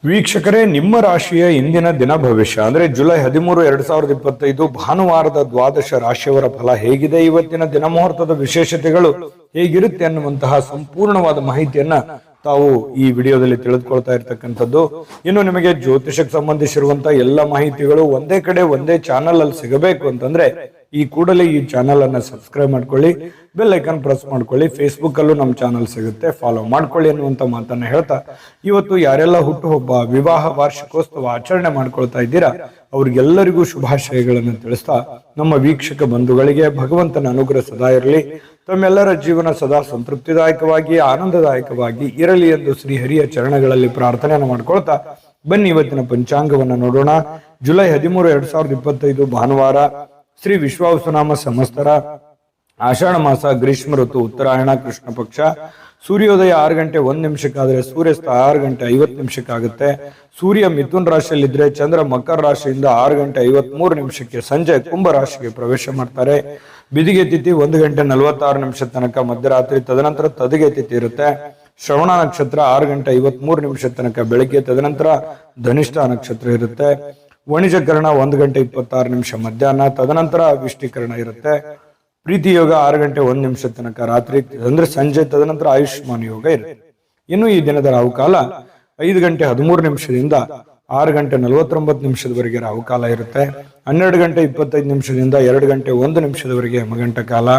ವೀಕ್ಷಕರೇ, ನಿಮ್ಮ ರಾಶಿಯ ಇಂದಿನ ದಿನ ಭವಿಷ್ಯ ಅಂದ್ರೆ ಜುಲೈ 13, 2025 ಭಾನುವಾರದ ದ್ವಾದಶ ರಾಶಿಯವರ ಫಲ ಹೇಗಿದೆ, ಇವತ್ತಿನ ದಿನ ಮುಹೂರ್ತದ ವಿಶೇಷತೆಗಳು ಹೇಗಿರುತ್ತೆ ಅನ್ನುವಂತಹ ಸಂಪೂರ್ಣವಾದ ಮಾಹಿತಿಯನ್ನ ತಾವು ಈ ವಿಡಿಯೋದಲ್ಲಿ ತಿಳಿದುಕೊಳ್ತಾ ಇರ್ತಕ್ಕಂಥದ್ದು. ಇನ್ನು ನಿಮಗೆ ಜ್ಯೋತಿಷಕ್ಕೆ ಸಂಬಂಧಿಸಿರುವಂತಹ ಎಲ್ಲ ಮಾಹಿತಿಗಳು ಒಂದೇ ಕಡೆ ಒಂದೇ ಚಾನಲ್ ಅಲ್ಲಿ ಸಿಗಬೇಕು ಅಂತಂದ್ರೆ ಈ ಕೂಡಲೇ ಈ ಚಾನಲ್ ಅನ್ನ ಸಬ್ಸ್ಕ್ರೈಬ್ ಮಾಡ್ಕೊಳ್ಳಿ, ಬೆಲ್ ಐಕಾನ್ ಪ್ರೆಸ್ ಮಾಡ್ಕೊಳ್ಳಿ. ಫೇಸ್ಬುಕ್ ಅಲ್ಲೂ ನಮ್ಮ ಚಾನಲ್ ಸಿಗುತ್ತೆ, ಫಾಲೋ ಮಾಡ್ಕೊಳ್ಳಿ ಅನ್ನುವಂತ ಮಾತನ್ನ ಹೇಳ್ತಾ, ಇವತ್ತು ಯಾರೆಲ್ಲ ಹುಟ್ಟುಹಬ್ಬ, ವಿವಾಹ ವಾರ್ಷಿಕೋತ್ಸವ ಆಚರಣೆ ಮಾಡ್ಕೊಳ್ತಾ ಇದ್ದೀರಾ ಅವ್ರಿಗೆಲ್ಲರಿಗೂ ಶುಭಾಶಯಗಳನ್ನು ತಿಳಿಸ್ತಾ, ನಮ್ಮ ವೀಕ್ಷಕ ಬಂಧುಗಳಿಗೆ ಭಗವಂತನ ಅನುಗ್ರಹ ಸದಾ ಇರಲಿ, ತಮ್ಮೆಲ್ಲರ ಜೀವನ ಸದಾ ಸಂತೃಪ್ತಿದಾಯಕವಾಗಿ ಆನಂದದಾಯಕವಾಗಿ ಇರಲಿ ಎಂದು ಶ್ರೀಹರಿಯ ಚರಣಗಳಲ್ಲಿ ಪ್ರಾರ್ಥನೆಯನ್ನು ಮಾಡ್ಕೊಳ್ತಾ ಬನ್ನಿ ಇವತ್ತಿನ ಪಂಚಾಂಗವನ್ನ ನೋಡೋಣ. ಜುಲೈ 13, 2025 ಭಾನುವಾರ, ಶ್ರೀ ವಿಶ್ವಾವಸುನಾಮ ಸಂವತ್ಸರ, ಆಷಾಢ ಮಾಸ, ಗ್ರೀಷ್ಮ ಋತು, ಉತ್ತರಾಯಣ, ಕೃಷ್ಣ ಪಕ್ಷ. ಸೂರ್ಯೋದಯ 6 ಗಂಟೆ 1 ನಿಮಿಷಕ್ಕಾದ್ರೆ ಸೂರ್ಯಾಸ್ತ 6 ಗಂಟೆ 50 ನಿಮಿಷಕ್ಕಾಗುತ್ತೆ. ಸೂರ್ಯ ಮಿಥುನ್ ರಾಶಿಯಲ್ಲಿದ್ರೆ ಚಂದ್ರ ಮಕರ ರಾಶಿಯಿಂದ 6 ಗಂಟೆ 53 ನಿಮಿಷಕ್ಕೆ ಸಂಜೆ ಕುಂಭ ರಾಶಿಗೆ ಪ್ರವೇಶ ಮಾಡ್ತಾರೆ. ಬಿದಿಗೆ ತಿಥಿ 1 ಗಂಟೆ 46 ನಿಮಿಷ ತನಕ ಮಧ್ಯರಾತ್ರಿ, ತದನಂತರ ತದಿಗೆ ತಿಥಿ ಇರುತ್ತೆ. ಶ್ರವಣ ನಕ್ಷತ್ರ 6 ಗಂಟೆ 53 ನಿಮಿಷ ತನಕ ಬೆಳಗ್ಗೆ, ತದನಂತರ ಧನಿಷ್ಠ ನಕ್ಷತ್ರ ಇರುತ್ತೆ. ವಣಿಜಕರಣ 1 ಗಂಟೆ 26 ನಿಮಿಷ ಮಧ್ಯಾಹ್ನ, ತದನಂತರ ವಿಷ್ಟಿಕರಣ ಇರುತ್ತೆ. ಪ್ರೀತಿ ಯೋಗ 6 ಗಂಟೆ 1 ನಿಮಿಷ ತನಕ ರಾತ್ರಿ ಅಂದ್ರೆ ಸಂಜೆ, ತದನಂತರ ಆಯುಷ್ಮಾನ್ ಯೋಗ ಇರುತ್ತೆ. ಇನ್ನು ಈ ದಿನದ ರಾಹುಕಾಲ 5 ಗಂಟೆ 13 ನಿಮಿಷದಿಂದ 6 ಗಂಟೆ 49 ನಿಮಿಷದವರೆಗೆ ರಾಹುಕಾಲ ಇರುತ್ತೆ. 12 ಗಂಟೆ 25 ನಿಮಿಷದಿಂದ 2 ಗಂಟೆ 1 ನಿಮಿಷದವರೆಗೆ ಯಮಗಂಟ ಕಾಲ.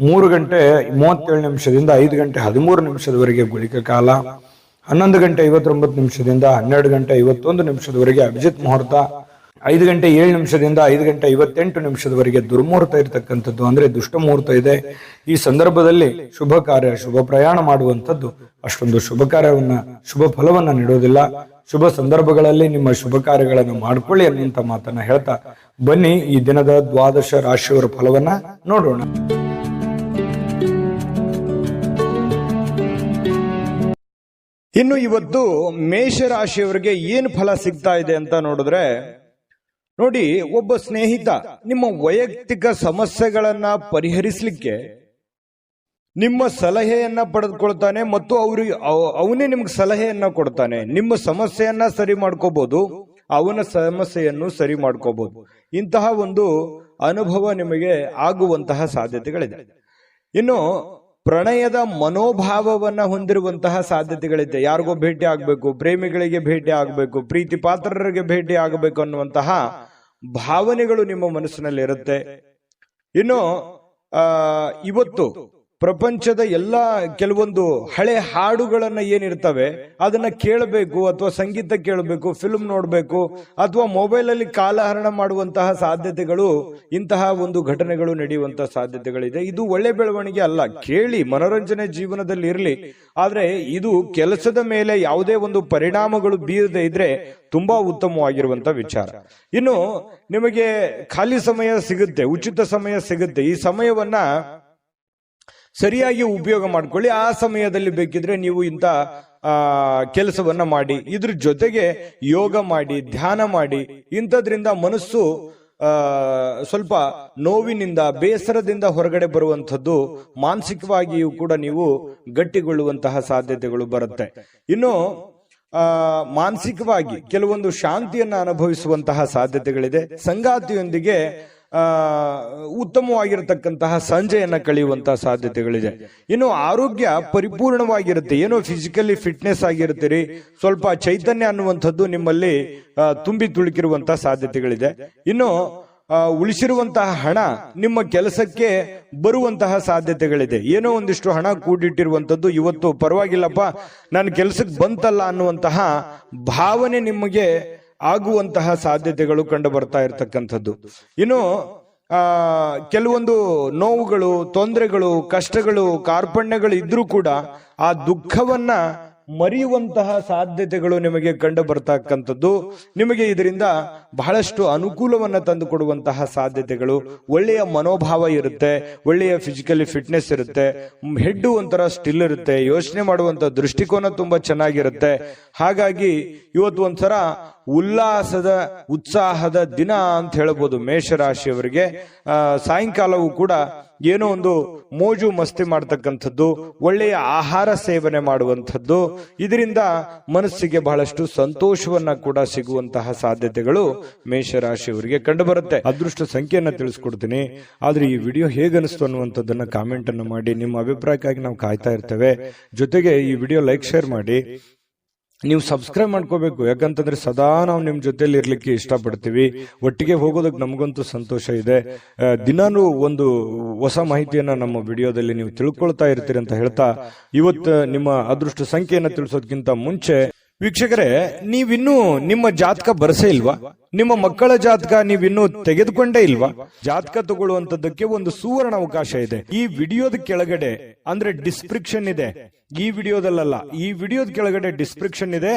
3 ಗಂಟೆ 37 ನಿಮಿಷದಿಂದ 5 ಗಂಟೆ 13 ನಿಮಿಷದವರೆಗೆ ಗುಳಿಕ ಕಾಲ. 11 ಗಂಟೆ 59 ನಿಮಿಷದಿಂದ 12 ಗಂಟೆ 51 ನಿಮಿಷದವರೆಗೆ ಅಭಿಜಿತ್ ಮುಹೂರ್ತ. 5 ಗಂಟೆ 7 ನಿಮಿಷದಿಂದ 5 ಗಂಟೆ 58 ನಿಮಿಷದವರೆಗೆ ದುರ್ಮುಹೂರ್ತ ಇರತಕ್ಕಂಥದ್ದು, ಅಂದ್ರೆ ದುಷ್ಟ ಮುಹೂರ್ತ ಇದೆ. ಈ ಸಂದರ್ಭದಲ್ಲಿ ಶುಭ ಕಾರ್ಯ, ಶುಭ ಪ್ರಯಾಣ ಮಾಡುವಂಥದ್ದು ಅಷ್ಟೊಂದು ಶುಭ ಫಲವನ್ನ ನೀಡೋದಿಲ್ಲ. ಶುಭ ಸಂದರ್ಭಗಳಲ್ಲಿ ನಿಮ್ಮ ಶುಭ ಕಾರ್ಯಗಳನ್ನು ಮಾಡ್ಕೊಳ್ಳಿ ಅನ್ನುವಂತ ಮಾತನ್ನ ಹೇಳ್ತಾ ಬನ್ನಿ ಈ ದಿನದ ದ್ವಾದಶ ರಾಶಿಯವರ ಫಲವನ್ನ ನೋಡೋಣ. ಇನ್ನು ಇವತ್ತು ಮೇಷರಾಶಿಯವರಿಗೆ ಏನು ಫಲ ಸಿಗ್ತಾ ಇದೆ ಅಂತ ನೋಡಿದ್ರೆ, ನೋಡಿ, ಒಬ್ಬ ಸ್ನೇಹಿತ ನಿಮ್ಮ ವೈಯಕ್ತಿಕ ಸಮಸ್ಯೆಗಳನ್ನ ಪರಿಹರಿಸಲಿಕ್ಕೆ ನಿಮ್ಮ ಸಲಹೆಯನ್ನ ಪಡೆದುಕೊಳ್ತಾನೆ ಮತ್ತು ಅವನೇ ನಿಮ್ಗೆ ಸಲಹೆಯನ್ನ ಕೊಡ್ತಾನೆ. ನಿಮ್ಮ ಸಮಸ್ಯೆಯನ್ನ ಸರಿ ಮಾಡ್ಕೋಬಹುದು, ಅವನ ಸಮಸ್ಯೆಯನ್ನು ಸರಿ ಮಾಡ್ಕೋಬಹುದು. ಇಂತಹ ಒಂದು ಅನುಭವ ನಿಮಗೆ ಆಗುವಂತಹ ಸಾಧ್ಯತೆಗಳಿದೆ. ಇನ್ನು ಪ್ರಣಯದ ಮನೋಭಾವವನ್ನ ಹೊಂದಿರುವಂತಹ ಸಾಧ್ಯತೆಗಳಿದೆ. ಯಾರಿಗೋ ಭೇಟಿ ಆಗ್ಬೇಕು, ಪ್ರೇಮಿಗಳಿಗೆ ಭೇಟಿ ಆಗ್ಬೇಕು, ಪ್ರೀತಿ ಪಾತ್ರರಿಗೆ ಭೇಟಿ ಆಗಬೇಕು ಅನ್ನುವಂತಹ ಭಾವನೆಗಳು ನಿಮ್ಮ ಮನಸ್ಸಿನಲ್ಲಿ ಇರುತ್ತೆ. ಇನ್ನು ಇವತ್ತು ಪ್ರಪಂಚದ ಎಲ್ಲ ಕೆಲವೊಂದು ಹಳೆ ಹಾಡುಗಳನ್ನ ಏನಿರ್ತವೆ ಅದನ್ನ ಕೇಳಬೇಕು, ಅಥವಾ ಸಂಗೀತ ಕೇಳಬೇಕು, ಫಿಲ್ಮ್ ನೋಡ್ಬೇಕು, ಅಥವಾ ಮೊಬೈಲ್ ಅಲ್ಲಿ ಕಾಲಹರಣ ಮಾಡುವಂತಹ ಸಾಧ್ಯತೆಗಳು, ಇಂತಹ ಒಂದು ಘಟನೆಗಳು ನಡೆಯುವಂತಹ ಸಾಧ್ಯತೆಗಳಿದೆ. ಇದು ಒಳ್ಳೆ ಬೆಳವಣಿಗೆ ಅಲ್ಲ. ಕೇಳಿ, ಮನೋರಂಜನೆ ಜೀವನದಲ್ಲಿ ಇರಲಿ, ಆದ್ರೆ ಇದು ಕೆಲಸದ ಮೇಲೆ ಯಾವುದೇ ಒಂದು ಪರಿಣಾಮಗಳು ಬೀರದೆ ಇದ್ರೆ ತುಂಬಾ ಉತ್ತಮವಾಗಿರುವಂತ ವಿಚಾರ. ಇನ್ನು ನಿಮಗೆ ಖಾಲಿ ಸಮಯ ಸಿಗುತ್ತೆ, ಉಚಿತ ಸಮಯ ಸಿಗುತ್ತೆ. ಈ ಸಮಯವನ್ನ ಸರಿಯಾಗಿ ಉಪಯೋಗ ಮಾಡ್ಕೊಳ್ಳಿ. ಆ ಸಮಯದಲ್ಲಿ ಬೇಕಿದ್ರೆ ನೀವು ಇಂಥ ಕೆಲಸವನ್ನ ಮಾಡಿ, ಇದ್ರ ಜೊತೆಗೆ ಯೋಗ ಮಾಡಿ, ಧ್ಯಾನ ಮಾಡಿ. ಇಂಥದ್ರಿಂದ ಮನಸ್ಸು ಸ್ವಲ್ಪ ನೋವಿನಿಂದ, ಬೇಸರದಿಂದ ಹೊರಗಡೆ ಬರುವಂಥದ್ದು, ಮಾನಸಿಕವಾಗಿಯೂ ಕೂಡ ನೀವು ಗಟ್ಟಿಗೊಳ್ಳುವಂತಹ ಸಾಧ್ಯತೆಗಳು ಬರುತ್ತೆ. ಇನ್ನು ಮಾನಸಿಕವಾಗಿ ಕೆಲವೊಂದು ಶಾಂತಿಯನ್ನ ಅನುಭವಿಸುವಂತಹ ಸಾಧ್ಯತೆಗಳಿದೆ. ಸಂಗಾತಿಯೊಂದಿಗೆ ಉತ್ತಮವಾಗಿರತಕ್ಕಂತಹ ಸಂಜೆಯನ್ನ ಕಳೆಯುವಂತಹ ಸಾಧ್ಯತೆಗಳಿದೆ. ಇನ್ನು ಆರೋಗ್ಯ ಪರಿಪೂರ್ಣವಾಗಿರುತ್ತೆ. ಏನೋ ಫಿಸಿಕಲಿ ಫಿಟ್ನೆಸ್ ಆಗಿರ್ತೀರಿ, ಸ್ವಲ್ಪ ಚೈತನ್ಯ ಅನ್ನುವಂಥದ್ದು ನಿಮ್ಮಲ್ಲಿ ತುಂಬಿ ತುಳುಕಿರುವಂತಹ ಸಾಧ್ಯತೆಗಳಿದೆ. ಇನ್ನು ಉಳಿಸಿರುವಂತಹ ಹಣ ನಿಮ್ಮ ಕೆಲಸಕ್ಕೆ ಬರುವಂತಹ ಸಾಧ್ಯತೆಗಳಿದೆ. ಏನೋ ಒಂದಿಷ್ಟು ಹಣ ಕೂಡಿಟ್ಟಿರುವಂಥದ್ದು ಇವತ್ತು ಪರವಾಗಿಲ್ಲಪ್ಪ, ನನ್ನ ಕೆಲಸಕ್ಕೆ ಬಂತಲ್ಲ ಅನ್ನುವಂತಹ ಭಾವನೆ ನಿಮಗೆ ಆಗುವಂತಹ ಸಾಧ್ಯತೆಗಳು ಕಂಡು ಬರ್ತಾ ಇರತಕ್ಕಂಥದ್ದು. ಇನ್ನು ಕೆಲವೊಂದು ನೋವುಗಳು, ತೊಂದರೆಗಳು, ಕಷ್ಟಗಳು, ಕಾರ್ಪಣ್ಯಗಳು ಇದ್ರೂ ಕೂಡ ಆ ದುಃಖವನ್ನ ಮರೆಯುವಂತಹ ಸಾಧ್ಯತೆಗಳು ನಿಮಗೆ ಕಂಡು ಬರ್ತಕ್ಕಂಥದ್ದು. ನಿಮಗೆ ಇದರಿಂದ ಬಹಳಷ್ಟು ಅನುಕೂಲವನ್ನ ತಂದು ಕೊಡುವಂತಹ ಸಾಧ್ಯತೆಗಳು, ಒಳ್ಳೆಯ ಮನೋಭಾವ ಇರುತ್ತೆ, ಒಳ್ಳೆಯ ಫಿಸಿಕಲಿ ಫಿಟ್ನೆಸ್ ಇರುತ್ತೆ, ಹೆಡ್ ಒಂಥರ ಸ್ಟಿಲ್ ಇರುತ್ತೆ, ಯೋಚನೆ ಮಾಡುವಂತ ದೃಷ್ಟಿಕೋನ ತುಂಬಾ ಚೆನ್ನಾಗಿರುತ್ತೆ. ಹಾಗಾಗಿ ಇವತ್ತು ಒಂಥರ ಉಲ್ಲಾಸದ, ಉತ್ಸಾಹದ ದಿನ ಅಂತ ಹೇಳಬಹುದು ಮೇಷರಾಶಿಯವರಿಗೆ. ಸಾಯಂಕಾಲವೂ ಕೂಡ ಏನೋ ಒಂದು ಮೋಜು ಮಸ್ತಿ ಮಾಡ್ತಕ್ಕಂಥದ್ದು, ಒಳ್ಳೆಯ ಆಹಾರ ಸೇವನೆ ಮಾಡುವಂಥದ್ದು, ಇದರಿಂದ ಮನಸ್ಸಿಗೆ ಬಹಳಷ್ಟು ಸಂತೋಷವನ್ನ ಕೂಡ ಸಿಗುವಂತಹ ಸಾಧ್ಯತೆಗಳು ಮೇಷರಾಶಿಯವರಿಗೆ ಕಂಡು ಬರುತ್ತೆ. ಅದೃಷ್ಟ ಸಂಖ್ಯೆಯನ್ನ ತಿಳಿಸ್ಕೊಡ್ತೀನಿ, ಆದ್ರೆ ಈ ವಿಡಿಯೋ ಹೇಗನಿಸ್ತು ಅನ್ನುವಂಥದ್ದನ್ನ ಕಾಮೆಂಟ್ ಅನ್ನು ಮಾಡಿ. ನಿಮ್ಮ ಅಭಿಪ್ರಾಯಕ್ಕಾಗಿ ನಾವು ಕಾಯ್ತಾ ಇರ್ತೇವೆ. ಜೊತೆಗೆ ಈ ವಿಡಿಯೋ ಲೈಕ್ ಶೇರ್ ಮಾಡಿ. ನೀವು ಸಬ್ಸ್ಕ್ರೈಬ್ ಮಾಡ್ಕೋಬೇಕು, ಯಾಕಂತಂದ್ರೆ ಸದಾ ನಾವು ನಿಮ್ ಜೊತೆಲಿ ಇರ್ಲಿಕ್ಕೆ ಇಷ್ಟಪಡ್ತೀವಿ. ಒಟ್ಟಿಗೆ ಹೋಗೋದಕ್ಕೆ ನಮಗಂತೂ ಸಂತೋಷ ಇದೆ. ದಿನಾನು ಒಂದು ಹೊಸ ಮಾಹಿತಿಯನ್ನ ನಮ್ಮ ವಿಡಿಯೋದಲ್ಲಿ ನೀವು ತಿಳ್ಕೊಳ್ತಾ ಇರ್ತೀರಿ ಅಂತ ಹೇಳ್ತಾ, ಇವತ್ತು ನಿಮ್ಮ ಅದೃಷ್ಟ ಸಂಖ್ಯೆಯನ್ನ ತಿಳಿಸೋದಕ್ಕಿಂತ ಮುಂಚೆ ವೀಕ್ಷಕರೇ, ನೀವಿನ್ನೂ ನಿಮ್ಮ ಜಾತಕ ಬರಸೇ ಇಲ್ವಾ? ನಿಮ್ಮ ಮಕ್ಕಳ ಜಾತಕ ನೀವಿನ್ನೂ ತೆಗೆದುಕೊಂಡೇ ಇಲ್ವಾ? ಜಾತಕ ತಗೊಳ್ಳುವಂತದ್ದಕ್ಕೆ ಒಂದು ಸುವರ್ಣ ಅವಕಾಶ ಇದೆ. ಈ ವಿಡಿಯೋದ ಕೆಳಗಡೆ ಅಂದ್ರೆ ಡಿಸ್ಕ್ರಿಪ್ಷನ್ ಇದೆ, ಈ ವಿಡಿಯೋದಲ್ಲ, ಈ ವಿಡಿಯೋದ ಕೆಳಗಡೆ ಡಿಸ್ಕ್ರಿಪ್ಷನ್ ಇದೆ.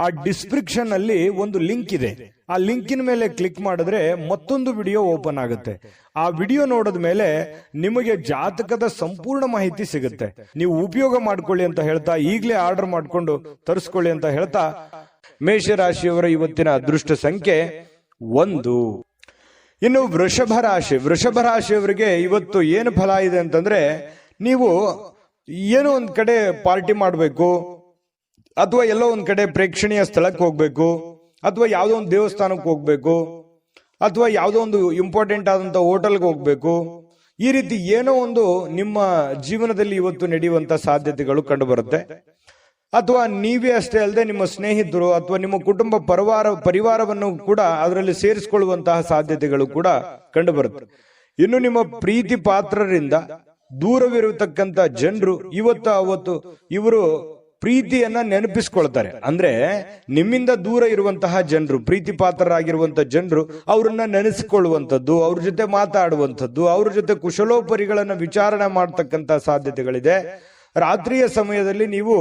ಆ ಡಿಸ್ಕ್ರಿಪ್ಷನ್ ಅಲ್ಲಿ ಒಂದು ಲಿಂಕ್ ಇದೆ. ಆ ಲಿಂಕಿನ ಮೇಲೆ ಕ್ಲಿಕ್ ಮಾಡಿದ್ರೆ ಮತ್ತೊಂದು ವಿಡಿಯೋ ಓಪನ್ ಆಗುತ್ತೆ. ಆ ವಿಡಿಯೋ ನೋಡಿದ ಮೇಲೆ ನಿಮಗೆ ಜಾತಕದ ಸಂಪೂರ್ಣ ಮಾಹಿತಿ ಸಿಗುತ್ತೆ. ನೀವು ಉಪಯೋಗ ಮಾಡ್ಕೊಳ್ಳಿ ಅಂತ ಹೇಳ್ತಾ, ಈಗಲೇ ಆರ್ಡರ್ ಮಾಡ್ಕೊಂಡು ತರಿಸ್ಕೊಳ್ಳಿ ಅಂತ ಹೇಳ್ತಾ, ಮೇಷರಾಶಿಯವರ ಇವತ್ತಿನ ಅದೃಷ್ಟ ಸಂಖ್ಯೆ 1. ಇನ್ನು ವೃಷಭ ರಾಶಿಯವರಿಗೆ ಇವತ್ತು ಏನು ಫಲ ಇದೆ ಅಂತಂದ್ರೆ, ನೀವು ಏನೋ ಒಂದ್ ಕಡೆ ಪಾರ್ಟಿ ಮಾಡಬೇಕು, ಅಥವಾ ಎಲ್ಲೋ ಒಂದ್ ಕಡೆ ಪ್ರೇಕ್ಷಣೀಯ ಸ್ಥಳಕ್ಕೆ ಹೋಗ್ಬೇಕು, ಅಥವಾ ಯಾವುದೋ ಒಂದು ದೇವಸ್ಥಾನಕ್ಕೆ ಹೋಗ್ಬೇಕು, ಅಥವಾ ಯಾವುದೋ ಒಂದು ಇಂಪಾರ್ಟೆಂಟ್ ಆದಂತ ಹೋಟೆಲ್ಗೆ ಹೋಗ್ಬೇಕು. ಈ ರೀತಿ ಏನೋ ಒಂದು ನಿಮ್ಮ ಜೀವನದಲ್ಲಿ ಇವತ್ತು ನಡೆಯುವಂತ ಸಾಧ್ಯತೆಗಳು ಕಂಡು ಬರುತ್ತೆ. ಅಥವಾ ನೀವೇ ಅಷ್ಟೇ ಅಲ್ಲದೆ ನಿಮ್ಮ ಸ್ನೇಹಿತರು ಅಥವಾ ನಿಮ್ಮ ಕುಟುಂಬ ಪರಿವಾರವನ್ನು ಕೂಡ ಅದರಲ್ಲಿ ಸೇರಿಸಿಕೊಳ್ಳುವಂತಹ ಸಾಧ್ಯತೆಗಳು ಕೂಡ ಕಂಡು ಬರುತ್ತೆ. ಇನ್ನು ನಿಮ್ಮ ಪ್ರೀತಿ ಪಾತ್ರರಿಂದ ದೂರವಿರತಕ್ಕಂತ ಜನರು ಅವತ್ತು ಇವರು ಪ್ರೀತಿಯನ್ನ ನೆನಪಿಸ್ಕೊಳ್ತಾರೆ. ಅಂದ್ರೆ ನಿಮ್ಮಿಂದ ದೂರ ಇರುವಂತಹ ಜನರು, ಪ್ರೀತಿ ಪಾತ್ರರಾಗಿರುವಂತಹ ಜನರು, ಅವರನ್ನ ನೆನೆಸಿಕೊಳ್ಳುವಂಥದ್ದು, ಅವ್ರ ಜೊತೆ ಮಾತಾಡುವಂಥದ್ದು, ಅವ್ರ ಜೊತೆ ಕುಶಲೋಪರಿಗಳನ್ನ ವಿಚಾರಣೆ ಮಾಡತಕ್ಕಂತ ಸಾಧ್ಯತೆಗಳಿದೆ. ರಾತ್ರಿಯ ಸಮಯದಲ್ಲಿ ನೀವು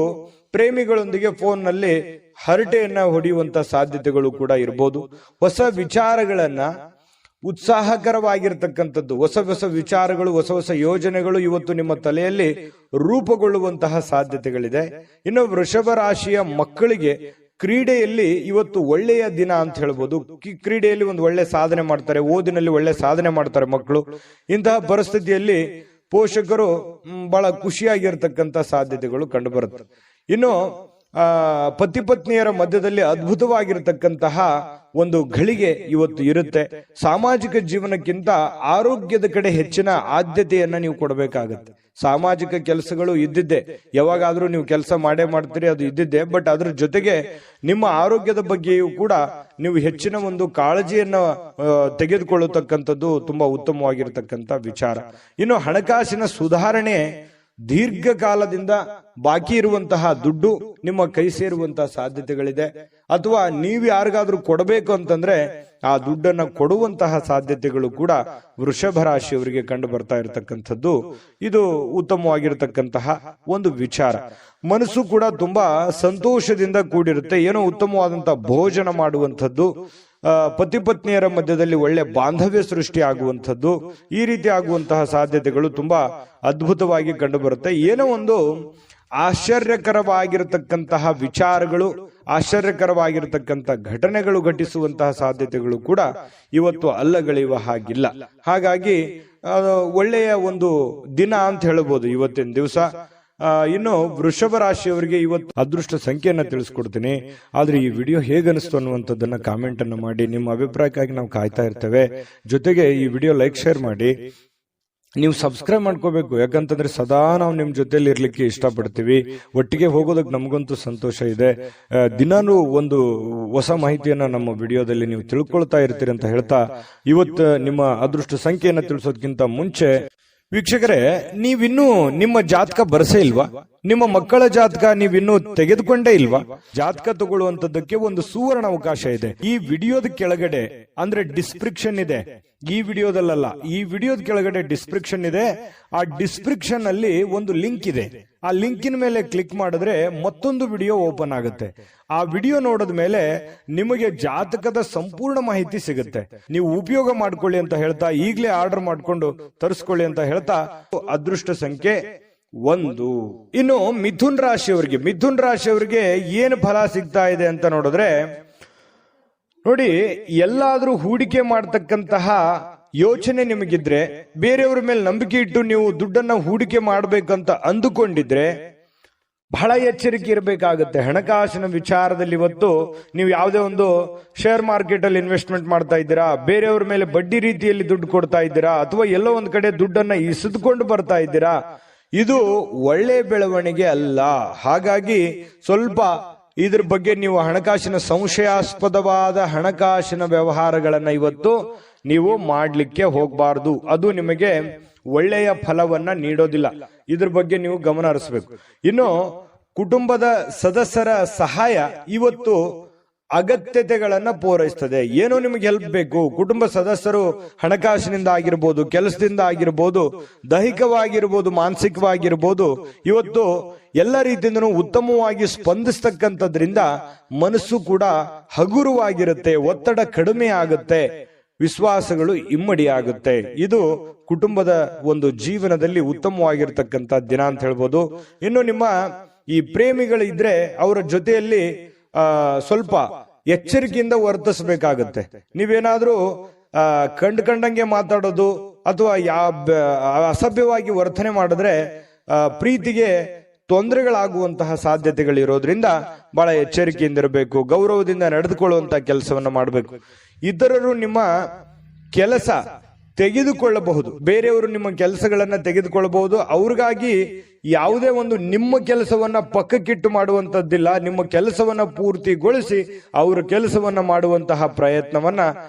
ಪ್ರೇಮಿಗಳೊಂದಿಗೆ ಫೋನ್ ನಲ್ಲಿ ಹರಟೆಯನ್ನ ಹೊಡೆಯುವಂತ ಸಾಧ್ಯತೆಗಳು ಕೂಡ ಇರಬಹುದು. ಹೊಸ ವಿಚಾರಗಳನ್ನ, ಉತ್ಸಾಹಕರವಾಗಿರ್ತಕ್ಕಂಥದ್ದು, ಹೊಸ ವಿಚಾರಗಳು, ಹೊಸ ಯೋಜನೆಗಳು ಇವತ್ತು ನಿಮ್ಮ ತಲೆಯಲ್ಲಿ ರೂಪುಗೊಳ್ಳುವಂತಹ ಸಾಧ್ಯತೆಗಳಿದೆ. ಇನ್ನು ವೃಷಭ ರಾಶಿಯ ಮಕ್ಕಳಿಗೆ ಕ್ರೀಡೆಯಲ್ಲಿ ಇವತ್ತು ಒಳ್ಳೆಯ ದಿನ ಅಂತ ಹೇಳ್ಬೋದು. ಕ್ರೀಡೆಯಲ್ಲಿ ಒಂದು ಒಳ್ಳೆ ಸಾಧನೆ ಮಾಡ್ತಾರೆ, ಓದಿನಲ್ಲಿ ಒಳ್ಳೆ ಸಾಧನೆ ಮಾಡ್ತಾರೆ ಮಕ್ಕಳು. ಇಂತಹ ಪರಿಸ್ಥಿತಿಯಲ್ಲಿ ಪೋಷಕರು ಬಹಳ ಖುಷಿಯಾಗಿರ್ತಕ್ಕಂಥ ಸಾಧ್ಯತೆಗಳು ಕಂಡು ಬರುತ್ತೆ. ಇನ್ನು ಪತಿ ಪತ್ನಿಯರ ಮಧ್ಯದಲ್ಲಿ ಅದ್ಭುತವಾಗಿರತಕ್ಕಂತಹ ಒಂದು ಘಳಿಗೆ ಇವತ್ತು ಇರುತ್ತೆ. ಸಾಮಾಜಿಕ ಜೀವನಕ್ಕಿಂತ ಆರೋಗ್ಯದ ಕಡೆ ಹೆಚ್ಚಿನ ಆದ್ಯತೆಯನ್ನ ನೀವು ಕೊಡಬೇಕಾಗತ್ತೆ. ಸಾಮಾಜಿಕ ಕೆಲಸಗಳು ಇದ್ದಿದ್ದೆ, ಯಾವಾಗಾದ್ರೂ ನೀವು ಕೆಲಸ ಮಾಡೇ ಮಾಡ್ತೀರಿ, ಅದು ಇದ್ದಿದ್ದೆ. ಬಟ್ ಅದ್ರ ಜೊತೆಗೆ ನಿಮ್ಮ ಆರೋಗ್ಯದ ಬಗ್ಗೆಯೂ ಕೂಡ ನೀವು ಹೆಚ್ಚಿನ ಒಂದು ಕಾಳಜಿಯನ್ನ ತೆಗೆದುಕೊಳ್ಳತಕ್ಕಂಥದ್ದು ತುಂಬಾ ಉತ್ತಮವಾಗಿರ್ತಕ್ಕಂಥ ವಿಚಾರ. ಇನ್ನು ಹಣಕಾಸಿನ ಸುಧಾರಣೆ, ದೀರ್ಘಕಾಲದಿಂದ ಬಾಕಿ ಇರುವಂತಹ ದುಡ್ಡು ನಿಮ್ಮ ಕೈ ಸೇರುವಂತಹ ಸಾಧ್ಯತೆಗಳಿದೆ. ಅಥವಾ ನೀವು ಯಾರಿಗಾದ್ರೂ ಕೊಡಬೇಕು ಅಂತಂದ್ರೆ ಆ ದುಡ್ಡನ್ನ ಕೊಡುವಂತಹ ಸಾಧ್ಯತೆಗಳು ಕೂಡ ವೃಷಭ ರಾಶಿಯವರಿಗೆ ಕಂಡು ಬರ್ತಾ ಇರತಕ್ಕಂಥದ್ದು. ಇದು ಉತ್ತಮವಾಗಿರತಕ್ಕಂತಹ ಒಂದು ವಿಚಾರ. ಮನಸ್ಸು ಕೂಡ ತುಂಬಾ ಸಂತೋಷದಿಂದ ಕೂಡಿರುತ್ತೆ. ಏನೋ ಉತ್ತಮವಾದಂತಹ ಭೋಜನ ಮಾಡುವಂಥದ್ದು, ಪತಿ ಪತ್ನಿಯರ ಮಧ್ಯದಲ್ಲಿ ಒಳ್ಳೆ ಬಾಂಧವ್ಯ ಸೃಷ್ಟಿ ಆಗುವಂಥದ್ದು, ಈ ರೀತಿ ಆಗುವಂತಹ ಸಾಧ್ಯತೆಗಳು ತುಂಬಾ ಅದ್ಭುತವಾಗಿ ಕಂಡು ಬರುತ್ತೆ. ಏನೋ ಒಂದು ಆಶ್ಚರ್ಯಕರವಾಗಿರತಕ್ಕಂತಹ ವಿಚಾರಗಳು, ಆಶ್ಚರ್ಯಕರವಾಗಿರತಕ್ಕಂಥ ಘಟನೆಗಳು ಘಟಿಸುವಂತಹ ಸಾಧ್ಯತೆಗಳು ಕೂಡ ಇವತ್ತು ಅಲ್ಲಗಳೆಯುವ ಹಾಗಿಲ್ಲ. ಹಾಗಾಗಿ ಒಳ್ಳೆಯ ಒಂದು ದಿನ ಅಂತ ಹೇಳಬಹುದು ಇವತ್ತಿನ ದಿವಸ. ಇನ್ನು ವೃಷಭ ರಾಶಿಯವರಿಗೆ ಇವತ್ತು ಅದೃಷ್ಟ ಸಂಖ್ಯೆಯನ್ನ ತಿಳಿಸ್ಕೊಡ್ತೀನಿ, ಆದ್ರೆ ಈ ವಿಡಿಯೋ ಹೇಗನಿಸ್ತು ಅನ್ನುವಂಥದ್ದನ್ನ ಕಾಮೆಂಟ್ ಅನ್ನು ಮಾಡಿ. ನಿಮ್ಮ ಅಭಿಪ್ರಾಯಕ್ಕಾಗಿ ನಾವು ಕಾಯ್ತಾ ಇರ್ತೇವೆ. ಜೊತೆಗೆ ಈ ವಿಡಿಯೋ ಲೈಕ್ ಶೇರ್ ಮಾಡಿ. ನೀವು ಸಬ್ಸ್ಕ್ರೈಬ್ ಮಾಡ್ಕೋಬೇಕು, ಯಾಕಂತಂದ್ರೆ ಸದಾ ನಾವು ನಿಮ್ ಜೊತೆಲಿ ಇರ್ಲಿಕ್ಕೆ ಇಷ್ಟಪಡ್ತೀವಿ. ಒಟ್ಟಿಗೆ ಹೋಗೋದಕ್ಕೆ ನಮಗಂತೂ ಸಂತೋಷ ಇದೆ. ದಿನಾನು ಒಂದು ಹೊಸ ಮಾಹಿತಿಯನ್ನ ನಮ್ಮ ವಿಡಿಯೋದಲ್ಲಿ ನೀವು ತಿಳ್ಕೊಳ್ತಾ ಇರ್ತೀರಿ ಅಂತ ಹೇಳ್ತಾ, ಇವತ್ತು ನಿಮ್ಮ ಅದೃಷ್ಟ ಸಂಖ್ಯೆಯನ್ನ ತಿಳಿಸೋದಕ್ಕಿಂತ ಮುಂಚೆ ವೀಕ್ಷಕರೇ, ನೀವಿನ್ನೂ ನಿಮ್ಮ ಜಾತಕ ಬರಸೇ ಇಲ್ವಾ? ನಿಮ್ಮ ಮಕ್ಕಳ ಜಾತಕ ನೀವಿನ್ನೂ ತೆಗೆದುಕೊಂಡೇ ಇಲ್ವಾ? ಜಾತಕ ತಗೊಳ್ಳುವಂತದ್ದಕ್ಕೆ ಒಂದು ಸುವರ್ಣ ಅವಕಾಶ ಇದೆ. ಈ ವಿಡಿಯೋದ ಕೆಳಗಡೆ ಅಂದ್ರೆ ಡಿಸ್ಕ್ರಿಪ್ಷನ್ ಇದೆ, ಈ ವಿಡಿಯೋದಲ್ಲ, ಈ ವಿಡಿಯೋದ ಕೆಳಗಡೆ ಡಿಸ್ಕ್ರಿಪ್ಷನ್ ಇದೆ. ಆ ಡಿಸ್ಕ್ರಿಪ್ಷನ್ ಅಲ್ಲಿ ಒಂದು ಲಿಂಕ್ ಇದೆ. ಆ ಲಿಂಕಿನ ಮೇಲೆ ಕ್ಲಿಕ್ ಮಾಡಿದ್ರೆ ಮತ್ತೊಂದು ವಿಡಿಯೋ ಓಪನ್ ಆಗುತ್ತೆ. ಆ ವಿಡಿಯೋ ನೋಡಿದ ಮೇಲೆ ನಿಮಗೆ ಜಾತಕದ ಸಂಪೂರ್ಣ ಮಾಹಿತಿ ಸಿಗುತ್ತೆ. ನೀವು ಉಪಯೋಗ ಮಾಡ್ಕೊಳ್ಳಿ ಅಂತ ಹೇಳ್ತಾ, ಈಗಲೇ ಆರ್ಡರ್ ಮಾಡ್ಕೊಂಡು ತರಿಸ್ಕೊಳ್ಳಿ ಅಂತ ಹೇಳ್ತಾ, ಅದೃಷ್ಟ ಸಂಖ್ಯೆ 1. ಇನ್ನು ಮಿಥುನ್ ರಾಶಿಯವರಿಗೆ ಏನು ಫಲ ಸಿಗ್ತಾ ಇದೆ ಅಂತ ನೋಡಿದ್ರೆ, ನೋಡಿ, ಎಲ್ಲಾದ್ರೂ ಹೂಡಿಕೆ ಮಾಡತಕ್ಕಂತಹ ಯೋಚನೆ ನಿಮಗಿದ್ರೆ, ಬೇರೆಯವರ ಮೇಲೆ ನಂಬಿಕೆ ಇಟ್ಟು ನೀವು ದುಡ್ಡನ್ನ ಹೂಡಿಕೆ ಮಾಡ್ಬೇಕಂತ ಅಂದುಕೊಂಡಿದ್ರೆ, ಬಹಳ ಎಚ್ಚರಿಕೆ ಇರಬೇಕಾಗುತ್ತೆ ಹಣಕಾಸಿನ ವಿಚಾರದಲ್ಲಿ. ಇವತ್ತು ನೀವು ಯಾವುದೇ ಒಂದು ಶೇರ್ ಮಾರ್ಕೆಟ್ ಅಲ್ಲಿ ಇನ್ವೆಸ್ಟ್ಮೆಂಟ್ ಮಾಡ್ತಾ ಇದ್ದೀರಾ, ಬೇರೆಯವ್ರ ಮೇಲೆ ಬಡ್ಡಿ ರೀತಿಯಲ್ಲಿ ದುಡ್ಡು ಕೊಡ್ತಾ ಇದ್ದೀರಾ, ಅಥವಾ ಎಲ್ಲೋ ಒಂದ್ ಕಡೆ ದುಡ್ಡನ್ನ ಇಸಿದುಕೊಂಡು ಬರ್ತಾ ಇದ್ದೀರಾ, ಇದು ಒಳ್ಳೆ ಬೆಳವಣಿಗೆ ಅಲ್ಲ. ಹಾಗಾಗಿ ಸ್ವಲ್ಪ ಇದ್ರ ಬಗ್ಗೆ ನೀವು ಹಣಕಾಸಿನ ಸಂಶಯಾಸ್ಪದವಾದ ಹಣಕಾಸಿನ ವ್ಯವಹಾರಗಳನ್ನ ಇವತ್ತು ನೀವು ಮಾಡ್ಲಿಕ್ಕೆ ಹೋಗಬಾರ್ದು. ಅದು ನಿಮಗೆ ಒಳ್ಳೆಯ ಫಲವನ್ನ ನೀಡೋದಿಲ್ಲ. ಇದ್ರ ಬಗ್ಗೆ ನೀವು ಗಮನ ಹರಿಸಬೇಕು. ಇನ್ನು ಕುಟುಂಬದ ಸದಸ್ಯರ ಸಹಾಯ ಇವತ್ತು ಅಗತ್ಯತೆಗಳನ್ನ ಪೂರೈಸ್ತದೆ. ಏನೋ ನಿಮಗೆ ಹೆಲ್ಪ್ ಬೇಕು, ಕುಟುಂಬ ಸದಸ್ಯರು ಹಣಕಾಸಿನಿಂದ ಆಗಿರ್ಬೋದು, ಕೆಲಸದಿಂದ ಆಗಿರ್ಬೋದು, ದೈಹಿಕವಾಗಿರ್ಬೋದು, ಮಾನಸಿಕವಾಗಿರ್ಬೋದು, ಇವತ್ತು ಎಲ್ಲ ರೀತಿಯಿಂದನೂ ಉತ್ತಮವಾಗಿ ಸ್ಪಂದಿಸ್ತಕ್ಕಂಥದ್ರಿಂದ ಮನಸ್ಸು ಕೂಡ ಹಗುರವಾಗಿರುತ್ತೆ, ಒತ್ತಡ ಕಡಿಮೆ ಆಗುತ್ತೆ, ವಿಶ್ವಾಸಗಳು ಇಮ್ಮಡಿಯಾಗುತ್ತೆ. ಇದು ಕುಟುಂಬದ ಒಂದು ಜೀವನದಲ್ಲಿ ಉತ್ತಮವಾಗಿರ್ತಕ್ಕಂಥ ದಿನ ಅಂತ ಹೇಳ್ಬೋದು. ಇನ್ನು ನಿಮ್ಮ ಈ ಪ್ರೇಮಿಗಳಿದ್ರೆ ಅವರ ಜೊತೆಯಲ್ಲಿ ಸ್ವಲ್ಪ ಎಚ್ಚರಿಕೆಯಿಂದ ವರ್ತಿಸಬೇಕಾಗತ್ತೆ. ನೀವೇನಾದ್ರೂ ಕಂಡಂಗೆ ಮಾತಾಡೋದು ಅಥವಾ ಅಸಭ್ಯವಾಗಿ ವರ್ತನೆ ಮಾಡಿದ್ರೆ ಪ್ರೀತಿಗೆ ತೊಂದರೆಗಳಾಗುವಂತಹ ಸಾಧ್ಯತೆಗಳಿರೋದ್ರಿಂದ ಬಹಳ ಎಚ್ಚರಿಕೆಯಿಂದಿರಬೇಕು. ಗೌರವದಿಂದ ನಡೆದುಕೊಳ್ಳುವಂತಹ ಕೆಲಸವನ್ನ ಮಾಡಬೇಕು. ಇತರರು ನಿಮ್ಮ ಕೆಲಸ ತೆಗೆದುಕೊಳ್ಳಬಹುದು, ಬೇರೆಯವರು ನಿಮ್ಮ ಕೆಲಸಗಳನ್ನ ತೆಗೆದುಕೊಳ್ಳಬಹುದು. ಅವ್ರಿಗಾಗಿ ಯಾವುದೇ ಒಂದು ನಿಮ್ಮ ಕೆಲಸವನ್ನ ಪಕ್ಕಕ್ಕಿಟ್ಟು ಮಾಡುವಂತದ್ದಿಲ್ಲ. ನಿಮ್ಮ ಕೆಲಸವನ್ನ ಪೂರ್ತಿಗೊಳಿಸಿ ಅವರ ಕೆಲಸವನ್ನ ಮಾಡುವಂತಹ ಪ್ರಯತ್ನವನ್ನ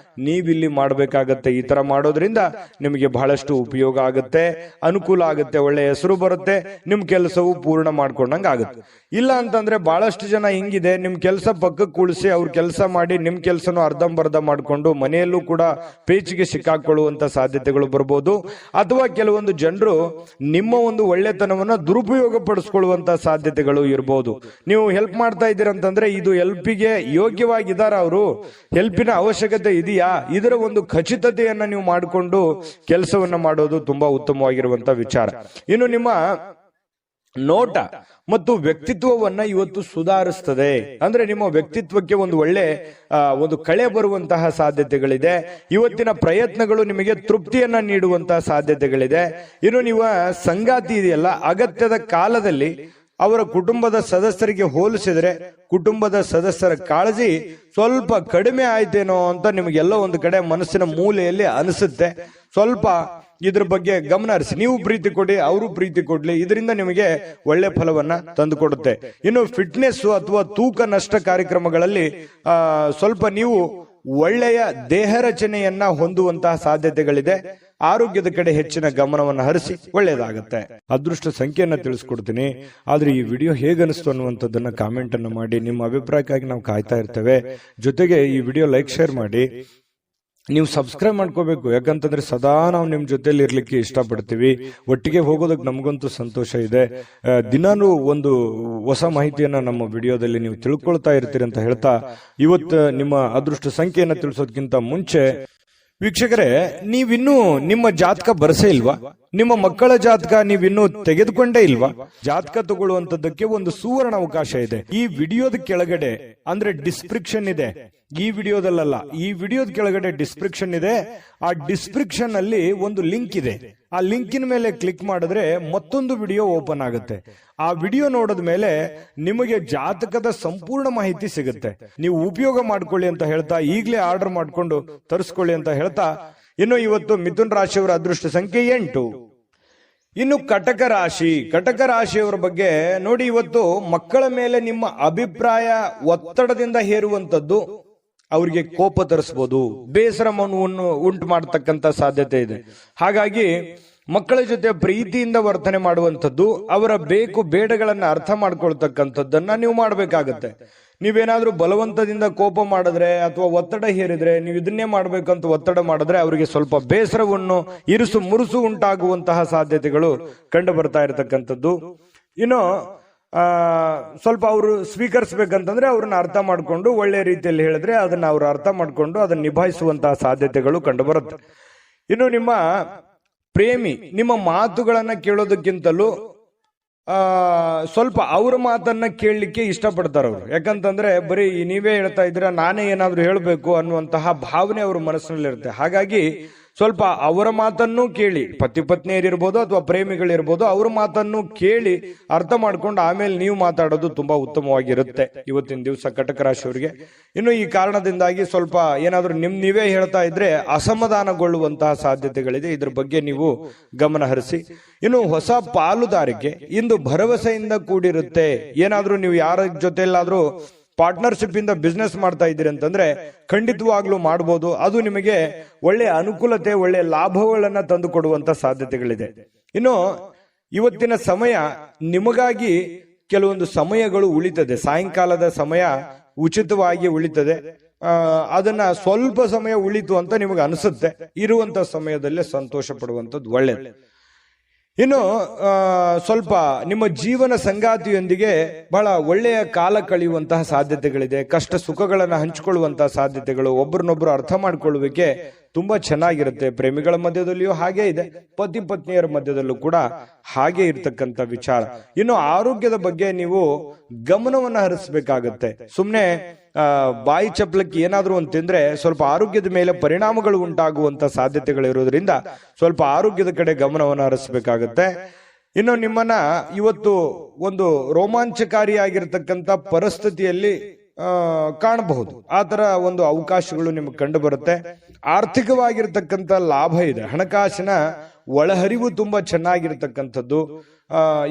ನೀವಿಲ್ಲಿ ಮಾಡಬೇಕಾಗತ್ತೆ. ಈ ತರ ಮಾಡೋದ್ರಿಂದ ನಿಮಗೆ ಬಹಳಷ್ಟು ಉಪಯೋಗ ಆಗುತ್ತೆ, ಅನುಕೂಲ ಆಗುತ್ತೆ, ಒಳ್ಳೆ ಹೆಸರು ಬರುತ್ತೆ, ನಿಮ್ ಕೆಲಸವು ಪೂರ್ಣ ಮಾಡ್ಕೊಂಡಂಗ ಆಗುತ್ತೆ. ಇಲ್ಲ ಅಂತಂದ್ರೆ ಬಹಳಷ್ಟು ಜನ ಹಿಂಗಿದೆ, ನಿಮ್ ಕೆಲಸ ಪಕ್ಕಕ್ಕೆ ಕುಳಿಸಿ ಅವ್ರ ಕೆಲಸ ಮಾಡಿ ನಿಮ್ ಕೆಲಸನೂ ಅರ್ಧಂಬರ್ಧ ಮಾಡ್ಕೊಂಡು ಮನೆಯಲ್ಲೂ ಕೂಡ ಪೇಚಿಗೆ ಸಿಕ್ಕಾಕೊಳ್ಳುವಂತ ಸಾಧ್ಯತೆಗಳು ಬರ್ಬೋದು. ಅಥವಾ ಕೆಲವೊಂದು ಜನರು ನಿಮ್ಮ ಒಂದು ಒಳ್ಳೆತನವನ್ನ ದುರುಪಯೋಗ ಪಡಿಸ್ಕೊಳ್ಳುವಂತ ಸಾಧ್ಯತೆಗಳು ಇರಬಹುದು. ನೀವು ಹೆಲ್ಪ್ ಮಾಡ್ತಾ ಇದ್ದೀರಂತಂದ್ರೆ ಇದು ಹೆಲ್ಪಿಗೆ ಯೋಗ್ಯವಾಗಿದ್ದಾರ, ಅವರು ಹೆಲ್ಪಿನ ಅವಶ್ಯಕತೆ ಇದೆಯಾ, ಇದರ ಒಂದು ಖಚಿತತೆಯನ್ನ ನೀವು ಮಾಡಿಕೊಂಡು ಕೆಲಸವನ್ನ ಮಾಡೋದು ತುಂಬಾ ಉತ್ತಮವಾಗಿರುವಂತ ವಿಚಾರ. ಇನ್ನು ನಿಮ್ಮ ನೋಟ ಮತ್ತು ವ್ಯಕ್ತಿತ್ವವನ್ನ ಇವತ್ತು ಸುಧಾರಿಸ್ತದೆ. ಅಂದ್ರೆ ನಿಮ್ಮ ವ್ಯಕ್ತಿತ್ವಕ್ಕೆ ಒಂದು ಒಳ್ಳೆ ಒಂದು ಕಳೆ ಬರುವಂತಹ ಸಾಧ್ಯತೆಗಳಿದೆ. ಇವತ್ತಿನ ಪ್ರಯತ್ನಗಳು ನಿಮಗೆ ತೃಪ್ತಿಯನ್ನ ನೀಡುವಂತಹ ಸಾಧ್ಯತೆಗಳಿದೆ. ಇನ್ನು ನೀವು ಸಂಗಾತಿ ಇದೆಯಲ್ಲ, ಅಗತ್ಯದ ಕಾಲದಲ್ಲಿ ಅವರ ಕುಟುಂಬದ ಸದಸ್ಯರಿಗೆ ಹೋಲಿಸಿದ್ರೆ ಕುಟುಂಬದ ಸದಸ್ಯರ ಕಾಳಜಿ ಸ್ವಲ್ಪ ಕಡಿಮೆ ಆಯ್ತೇನೋ ಅಂತ ನಿಮಗೆಲ್ಲ ಒಂದು ಕಡೆ ಮನಸ್ಸಿನ ಮೂಲೆಯಲ್ಲಿ ಅನಿಸುತ್ತೆ. ಸ್ವಲ್ಪ ಇದ್ರ ಬಗ್ಗೆ ಗಮನ ಹರಿಸಿ. ನೀವು ಪ್ರೀತಿ ಕೊಡಿ, ಅವರು ಪ್ರೀತಿ ಕೊಡ್ಲಿ, ಇದರಿಂದ ನಿಮಗೆ ಒಳ್ಳೆ ಫಲವನ್ನ ತಂದುಕೊಡುತ್ತೆ. ಇನ್ನು ಫಿಟ್ನೆಸ್ ಅಥವಾ ತೂಕ ನಷ್ಟ ಕಾರ್ಯಕ್ರಮಗಳಲ್ಲಿ ಸ್ವಲ್ಪ ನೀವು ಒಳ್ಳೆಯ ದೇಹ ರಚನೆಯನ್ನ ಹೊಂದುವಂತಹ ಸಾಧ್ಯತೆಗಳಿದೆ. ಆರೋಗ್ಯದ ಕಡೆ ಹೆಚ್ಚಿನ ಗಮನವನ್ನು ಹರಿಸಿ ಒಳ್ಳೆಯದಾಗುತ್ತೆ. ಅದೃಷ್ಟ ಸಂಖ್ಯೆಯನ್ನ ತಿಳಿಸ್ಕೊಡ್ತೀನಿ. ಆದ್ರೆ ಈ ವಿಡಿಯೋ ಹೇಗನಿಸ್ತು ಅನ್ನುವಂಥದ್ದನ್ನ ಕಾಮೆಂಟ್ ಅನ್ನು ಮಾಡಿ. ನಿಮ್ಮ ಅಭಿಪ್ರಾಯಕ್ಕಾಗಿ ನಾವು ಕಾಯ್ತಾ ಇರ್ತೇವೆ. ಜೊತೆಗೆ ಈ ವಿಡಿಯೋ ಲೈಕ್, ಶೇರ್ ಮಾಡಿ. ನೀವು ಸಬ್ಸ್ಕ್ರೈಬ್ ಮಾಡ್ಕೋಬೇಕು, ಯಾಕಂತಂದ್ರೆ ಸದಾ ನಾವು ನಿಮ್ ಜೊತೆಲಿ ಇರ್ಲಿಕ್ಕೆ ಇಷ್ಟಪಡ್ತೀವಿ. ಒಟ್ಟಿಗೆ ಹೋಗೋದಕ್ಕೆ ನಮಗಂತೂ ಸಂತೋಷ ಇದೆ. ದಿನಾನು ಒಂದು ಹೊಸ ಮಾಹಿತಿಯನ್ನ ನಮ್ಮ ವಿಡಿಯೋದಲ್ಲಿ ನೀವು ತಿಳ್ಕೊಳ್ತಾ ಇರ್ತೀರಿ ಅಂತ ಹೇಳ್ತಾ, ಇವತ್ತು ನಿಮ್ಮ ಅದೃಷ್ಟ ಸಂಖ್ಯೆಯನ್ನ ತಿಳಿಸೋದಕ್ಕಿಂತ ಮುಂಚೆ ವೀಕ್ಷಕರೇ, ನೀವಿನ್ನೂ ನಿಮ್ಮ ಜಾತಕ ಬರಸೇ ಇಲ್ವಾ? ನಿಮ್ಮ ಮಕ್ಕಳ ಜಾತಕ ನೀವಿನ್ನೂ ತೆಗೆದುಕೊಂಡೇ ಇಲ್ವಾ? ಜಾತಕ ತಗೊಳ್ಳುವಂತದ್ದಕ್ಕೆ ಒಂದು ಸುವರ್ಣ ಅವಕಾಶ ಇದೆ. ಈ ವಿಡಿಯೋದ ಕೆಳಗಡೆ ಅಂದ್ರೆ ಡಿಸ್ಕ್ರಿಪ್ಷನ್ ಇದೆ. ಈ ವಿಡಿಯೋದಲ್ಲ, ಈ ವಿಡಿಯೋದ ಕೆಳಗಡೆ ಡಿಸ್ಕ್ರಿಪ್ಷನ್ ಇದೆ. ಆ ಡಿಸ್ಕ್ರಿಪ್ಷನ್ ಅಲ್ಲಿ ಒಂದು ಲಿಂಕ್ ಇದೆ. ಆ ಲಿಂಕಿನ ಮೇಲೆ ಕ್ಲಿಕ್ ಮಾಡಿದ್ರೆ ಮತ್ತೊಂದು ವಿಡಿಯೋ ಓಪನ್ ಆಗುತ್ತೆ. ಆ ವಿಡಿಯೋ ನೋಡಿದ ಮೇಲೆ ನಿಮಗೆ ಜಾತಕದ ಸಂಪೂರ್ಣ ಮಾಹಿತಿ ಸಿಗುತ್ತೆ. ನೀವು ಉಪಯೋಗ ಮಾಡ್ಕೊಳ್ಳಿ ಅಂತ ಹೇಳ್ತಾ, ಈಗಲೇ ಆರ್ಡರ್ ಮಾಡ್ಕೊಂಡು ತರಿಸ್ಕೊಳ್ಳಿ ಅಂತ ಹೇಳ್ತಾ, ಇನ್ನು ಇವತ್ತು ಮಿಥುನ್ ರಾಶಿಯವರ ಅದೃಷ್ಟ ಸಂಖ್ಯೆ 8. ಇನ್ನು ಕಟಕ ರಾಶಿ, ಕಟಕ ರಾಶಿಯವರ ಬಗ್ಗೆ ನೋಡಿ. ಇವತ್ತು ಮಕ್ಕಳ ಮೇಲೆ ನಿಮ್ಮ ಅಭಿಪ್ರಾಯ ಒತ್ತಡದಿಂದ ಹೇರುವಂತದ್ದು ಅವರಿಗೆ ಕೋಪ ತರಿಸಬಹುದು, ಬೇಸರವನ್ನು ಉಂಟು ಮಾಡತಕ್ಕಂತ ಸಾಧ್ಯತೆ ಇದೆ. ಹಾಗಾಗಿ ಮಕ್ಕಳ ಜೊತೆ ಪ್ರೀತಿಯಿಂದ ವರ್ತನೆ ಮಾಡುವಂಥದ್ದು, ಅವರ ಬೇಕು ಬೇಡಗಳನ್ನ ಅರ್ಥ ಮಾಡ್ಕೊಳ್ತಕ್ಕಂಥದ್ದನ್ನ ನೀವು ಮಾಡಬೇಕಾಗತ್ತೆ. ನೀವೇನಾದ್ರೂ ಬಲವಂತದಿಂದ ಕೋಪ ಮಾಡಿದ್ರೆ ಅಥವಾ ಒತ್ತಡ ಹೇರಿದ್ರೆ, ನೀವು ಇದನ್ನೇ ಮಾಡ್ಬೇಕಂತ ಒತ್ತಡ ಮಾಡಿದ್ರೆ ಅವರಿಗೆ ಸ್ವಲ್ಪ ಬೇಸರವನ್ನು, ಇರುಸು ಮುರುಸು ಉಂಟಾಗುವಂತಹ ಸಾಧ್ಯತೆಗಳು ಕಂಡು ಬರ್ತಾ ಇರತಕ್ಕಂಥದ್ದು. ಇನ್ನು ಸ್ವಲ್ಪ ಅವರು ಸ್ವೀಕರಿಸಬೇಕಂತಂದ್ರೆ ಅವ್ರನ್ನ ಅರ್ಥ ಮಾಡ್ಕೊಂಡು ಒಳ್ಳೆ ರೀತಿಯಲ್ಲಿ ಹೇಳಿದ್ರೆ ಅದನ್ನ ಅವರು ಅರ್ಥ ಮಾಡ್ಕೊಂಡು ಅದನ್ನ ನಿಭಾಯಿಸುವಂತಹ ಸಾಧ್ಯತೆಗಳು ಕಂಡು ಬರುತ್ತೆ. ಇನ್ನು ನಿಮ್ಮ ಪ್ರೇಮಿ ನಿಮ್ಮ ಮಾತುಗಳನ್ನ ಕೇಳೋದಕ್ಕಿಂತಲೂ ಸ್ವಲ್ಪ ಅವ್ರ ಮಾತನ್ನ ಕೇಳಲಿಕ್ಕೆ ಇಷ್ಟಪಡ್ತಾರ ಅವರು. ಯಾಕಂತಂದ್ರೆ ಬರೀ ನೀವೇ ಹೇಳ್ತಾ ಇದ್ದೀರಾ, ನಾನೇ ಏನಾದ್ರೂ ಹೇಳ್ಬೇಕು ಅನ್ನುವಂತಹ ಭಾವನೆ ಅವ್ರ ಮನಸ್ಸಿನಲ್ಲಿ ಇರುತ್ತೆ. ಹಾಗಾಗಿ ಸ್ವಲ್ಪ ಅವರ ಮಾತನ್ನು ಕೇಳಿ, ಪತಿ ಪತ್ನಿಯರಿರ್ಬೋದು ಅಥವಾ ಪ್ರೇಮಿಗಳಿರ್ಬೋದು, ಅವ್ರ ಮಾತನ್ನು ಕೇಳಿ ಅರ್ಥ ಮಾಡ್ಕೊಂಡು ಆಮೇಲೆ ನೀವು ಮಾತಾಡೋದು ತುಂಬಾ ಉತ್ತಮವಾಗಿರುತ್ತೆ ಇವತ್ತಿನ ದಿವಸ ಕಟಕ ರಾಶಿಯವರಿಗೆ. ಇನ್ನು ಈ ಕಾರಣದಿಂದಾಗಿ ಸ್ವಲ್ಪ ಏನಾದ್ರೂ ನೀವೇ ಹೇಳ್ತಾ ಇದ್ರೆ ಅಸಮಾಧಾನಗೊಳ್ಳುವಂತಹ ಸಾಧ್ಯತೆಗಳಿದೆ. ಇದ್ರ ಬಗ್ಗೆ ನೀವು ಗಮನ ಹರಿಸಿ. ಇನ್ನು ಹೊಸ ಪಾಲುದಾರಿಕೆ ಇಂದು ಭರವಸೆಯಿಂದ ಕೂಡಿರುತ್ತೆ. ಏನಾದ್ರೂ ನೀವು ಯಾರ ಜೊತೆಲ್ಲಾದ್ರೂ ಪಾರ್ಟ್ನರ್ಶಿಪ್ ಇಂದ ಬಿಸ್ನೆಸ್ ಮಾಡ್ತಾ ಇದ್ದೀರಿ ಅಂತಂದ್ರೆ ಖಂಡಿತವಾಗ್ಲೂ ಮಾಡಬಹುದು. ಅದು ನಿಮಗೆ ಒಳ್ಳೆ ಅನುಕೂಲತೆ, ಒಳ್ಳೆ ಲಾಭಗಳನ್ನ ತಂದು ಕೊಡುವಂತ ಸಾಧ್ಯತೆಗಳಿದೆ. ಇನ್ನು ಇವತ್ತಿನ ಸಮಯ ನಿಮಗಾಗಿ ಕೆಲವೊಂದು ಸಮಯಗಳು ಉಳಿತದೆ. ಸಾಯಂಕಾಲದ ಸಮಯ ಉಚಿತವಾಗಿ ಉಳಿತದೆ. ಅದನ್ನ ಸ್ವಲ್ಪ ಸಮಯ ಉಳಿತು ಅಂತ ನಿಮಗೆ ಅನಿಸುತ್ತೆ. ಇರುವಂತ ಸಮಯದಲ್ಲೇ ಸಂತೋಷ ಪಡುವಂಥದ್ದು ಒಳ್ಳೆಯದು. ಇನ್ನು ಸ್ವಲ್ಪ ನಿಮ್ಮ ಜೀವನ ಸಂಗಾತಿಯೊಂದಿಗೆ ಬಹಳ ಒಳ್ಳೆಯ ಕಾಲ ಕಳೆಯುವಂತಹ ಸಾಧ್ಯತೆಗಳಿದೆ. ಕಷ್ಟ ಸುಖಗಳನ್ನು ಹಂಚಿಕೊಳ್ಳುವಂತಹ ಸಾಧ್ಯತೆಗಳು, ಒಬ್ಬರನ್ನೊಬ್ಬರು ಅರ್ಥ ಮಾಡಿಕೊಳ್ಳುವಿಕೆ ತುಂಬಾ ಚೆನ್ನಾಗಿರುತ್ತೆ. ಪ್ರೇಮಿಗಳ ಮಧ್ಯದಲ್ಲಿಯೂ ಹಾಗೆ ಇದೆ, ಪತಿ ಪತ್ನಿಯರ ಮಧ್ಯದಲ್ಲೂ ಕೂಡ ಹಾಗೆ ಇರ್ತಕ್ಕಂಥ ವಿಚಾರ. ಇನ್ನು ಆರೋಗ್ಯದ ಬಗ್ಗೆ ನೀವು ಗಮನವನ್ನ ಹರಿಸಬೇಕಾಗತ್ತೆ. ಸುಮ್ನೆ ಬಾಯಿ ಚಪ್ಪಲಕ್ಕೆ ಏನಾದ್ರೂ ಒಂದು ತಿಂದ್ರೆ ಸ್ವಲ್ಪ ಆರೋಗ್ಯದ ಮೇಲೆ ಪರಿಣಾಮಗಳು ಉಂಟಾಗುವಂತ ಸಾಧ್ಯತೆಗಳಿರೋದ್ರಿಂದ ಸ್ವಲ್ಪ ಆರೋಗ್ಯದ ಕಡೆ ಗಮನವನ್ನು ಹರಿಸಬೇಕಾಗತ್ತೆ. ಇನ್ನು ನಿಮ್ಮನ್ನ ಇವತ್ತು ಒಂದು ರೋಮಾಂಚಕಾರಿಯಾಗಿರ್ತಕ್ಕಂಥ ಪರಿಸ್ಥಿತಿಯಲ್ಲಿ ಕಾಣಬಹುದು. ಆ ತರ ಒಂದು ಅವಕಾಶಗಳು ನಿಮಗೆ ಕಂಡು ಬರುತ್ತೆ. ಆರ್ಥಿಕವಾಗಿರ್ತಕ್ಕಂಥ ಲಾಭ ಇದೆ. ಹಣಕಾಸಿನ ಒಳಹರಿವು ತುಂಬಾ ಚೆನ್ನಾಗಿರ್ತಕ್ಕಂಥದ್ದು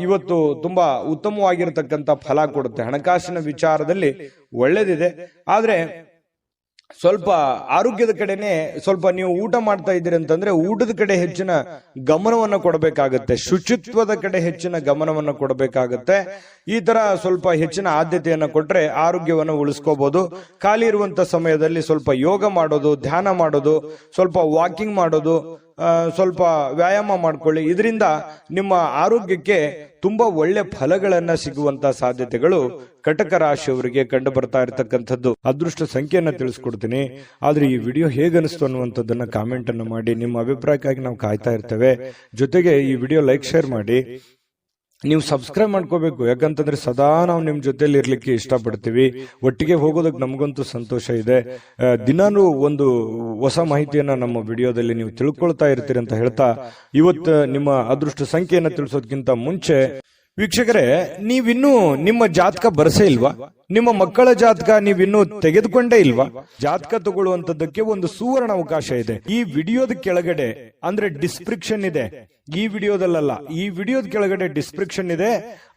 ಇವತ್ತು ತುಂಬಾ ಉತ್ತಮವಾಗಿರ್ತಕ್ಕಂಥ ಫಲ ಕೊಡುತ್ತೆ. ಹಣಕಾಸಿನ ವಿಚಾರದಲ್ಲಿ ಒಳ್ಳೇದಿದೆ. ಆದ್ರೆ ಸ್ವಲ್ಪ ಆರೋಗ್ಯದ ಕಡೆನೆ ಸ್ವಲ್ಪ ನೀವು ಊಟ ಮಾಡ್ತಾ ಇದ್ದೀರಿ ಅಂತಂದ್ರೆ ಊಟದ ಕಡೆ ಹೆಚ್ಚಿನ ಗಮನವನ್ನ ಕೊಡಬೇಕಾಗತ್ತೆ. ಶುಚಿತ್ವದ ಕಡೆ ಹೆಚ್ಚಿನ ಗಮನವನ್ನ ಕೊಡಬೇಕಾಗತ್ತೆ. ಈ ತರ ಸ್ವಲ್ಪ ಹೆಚ್ಚಿನ ಆದ್ಯತೆಯನ್ನ ಕೊಟ್ರೆ ಆರೋಗ್ಯವನ್ನು ಉಳಿಸ್ಕೋಬಹುದು. ಖಾಲಿ ಇರುವಂತ ಸಮಯದಲ್ಲಿ ಸ್ವಲ್ಪ ಯೋಗ ಮಾಡೋದು, ಧ್ಯಾನ ಮಾಡೋದು, ಸ್ವಲ್ಪ ವಾಕಿಂಗ್ ಮಾಡೋದು, ಸ್ವಲ್ಪ ವ್ಯಾಯಾಮ ಮಾಡ್ಕೊಳ್ಳಿ. ಇದರಿಂದ ನಿಮ್ಮ ಆರೋಗ್ಯಕ್ಕೆ ತುಂಬಾ ಒಳ್ಳೆ ಫಲಗಳನ್ನ ಸಿಗುವಂತ ಸಾಧ್ಯತೆಗಳು ಕಟಕ ರಾಶಿಯವರಿಗೆ ಕಂಡು ಬರ್ತಾ ಇರತಕ್ಕಂಥದ್ದು. ಅದೃಷ್ಟ ಸಂಖ್ಯೆಯನ್ನ ತಿಳಿಸ್ಕೊಡ್ತೀನಿ. ಆದ್ರೆ ಈ ವಿಡಿಯೋ ಹೇಗನಿಸ್ತು ಅನ್ನುವಂಥದ್ದನ್ನ ಕಾಮೆಂಟ್ ಅನ್ನು ಮಾಡಿ. ನಿಮ್ಮ ಅಭಿಪ್ರಾಯಕ್ಕಾಗಿ ನಾವು ಕಾಯ್ತಾ ಇರ್ತೇವೆ. ಜೊತೆಗೆ ಈ ವಿಡಿಯೋ ಲೈಕ್, ಶೇರ್ ಮಾಡಿ. ನೀವು ಸಬ್ಸ್ಕ್ರೈಬ್ ಮಾಡ್ಕೋಬೇಕು. ಯಾಕಂತಂದ್ರೆ ಸದಾ ನಾವು ನಿಮ್ ಜೊತೆಲಿ ಇರ್ಲಿಕ್ಕೆ ಇಷ್ಟಪಡ್ತೀವಿ. ಒಟ್ಟಿಗೆ ಹೋಗೋದಕ್ಕೆ ನಮಗಂತೂ ಸಂತೋಷ ಇದೆ. ದಿನಾನು ಒಂದು ಹೊಸ ಮಾಹಿತಿಯನ್ನ ನಮ್ಮ ವಿಡಿಯೋದಲ್ಲಿ ನೀವು ತಿಳ್ಕೊಳ್ತಾ ಇರ್ತೀರಿ ಅಂತ ಹೇಳ್ತಾ, ಇವತ್ತು ನಿಮ್ಮ ಅದೃಷ್ಟ ಸಂಖ್ಯೆಯನ್ನ ತಿಳಿಸೋದಕ್ಕಿಂತ ಮುಂಚೆ ವೀಕ್ಷಕರೇ, ನೀವಿನ್ನೂ ನಿಮ್ಮ ಜಾತಕ ಬರಸೇ ಇಲ್ವಾ? ನಿಮ್ಮ ಮಕ್ಕಳ ಜಾತಕ ನೀವಿನ್ನೂ ತೆಗೆದುಕೊಂಡೇ ಇಲ್ವಾ? ಜಾತಕ ತಗೊಳ್ಳುವಂತದ್ದಕ್ಕೆ ಒಂದು ಸುವರ್ಣ ಅವಕಾಶ ಇದೆ. ಈ ವಿಡಿಯೋದ ಕೆಳಗಡೆ ಅಂದ್ರೆ ಡಿಸ್ಕ್ರಿಪ್ಷನ್ ಇದೆ. ಈ ವಿಡಿಯೋದಲ್ಲ, ಈ ವಿಡಿಯೋದ ಕೆಳಗಡೆ ಡಿಸ್ಕ್ರಿಪ್ಷನ್ ಇದೆ.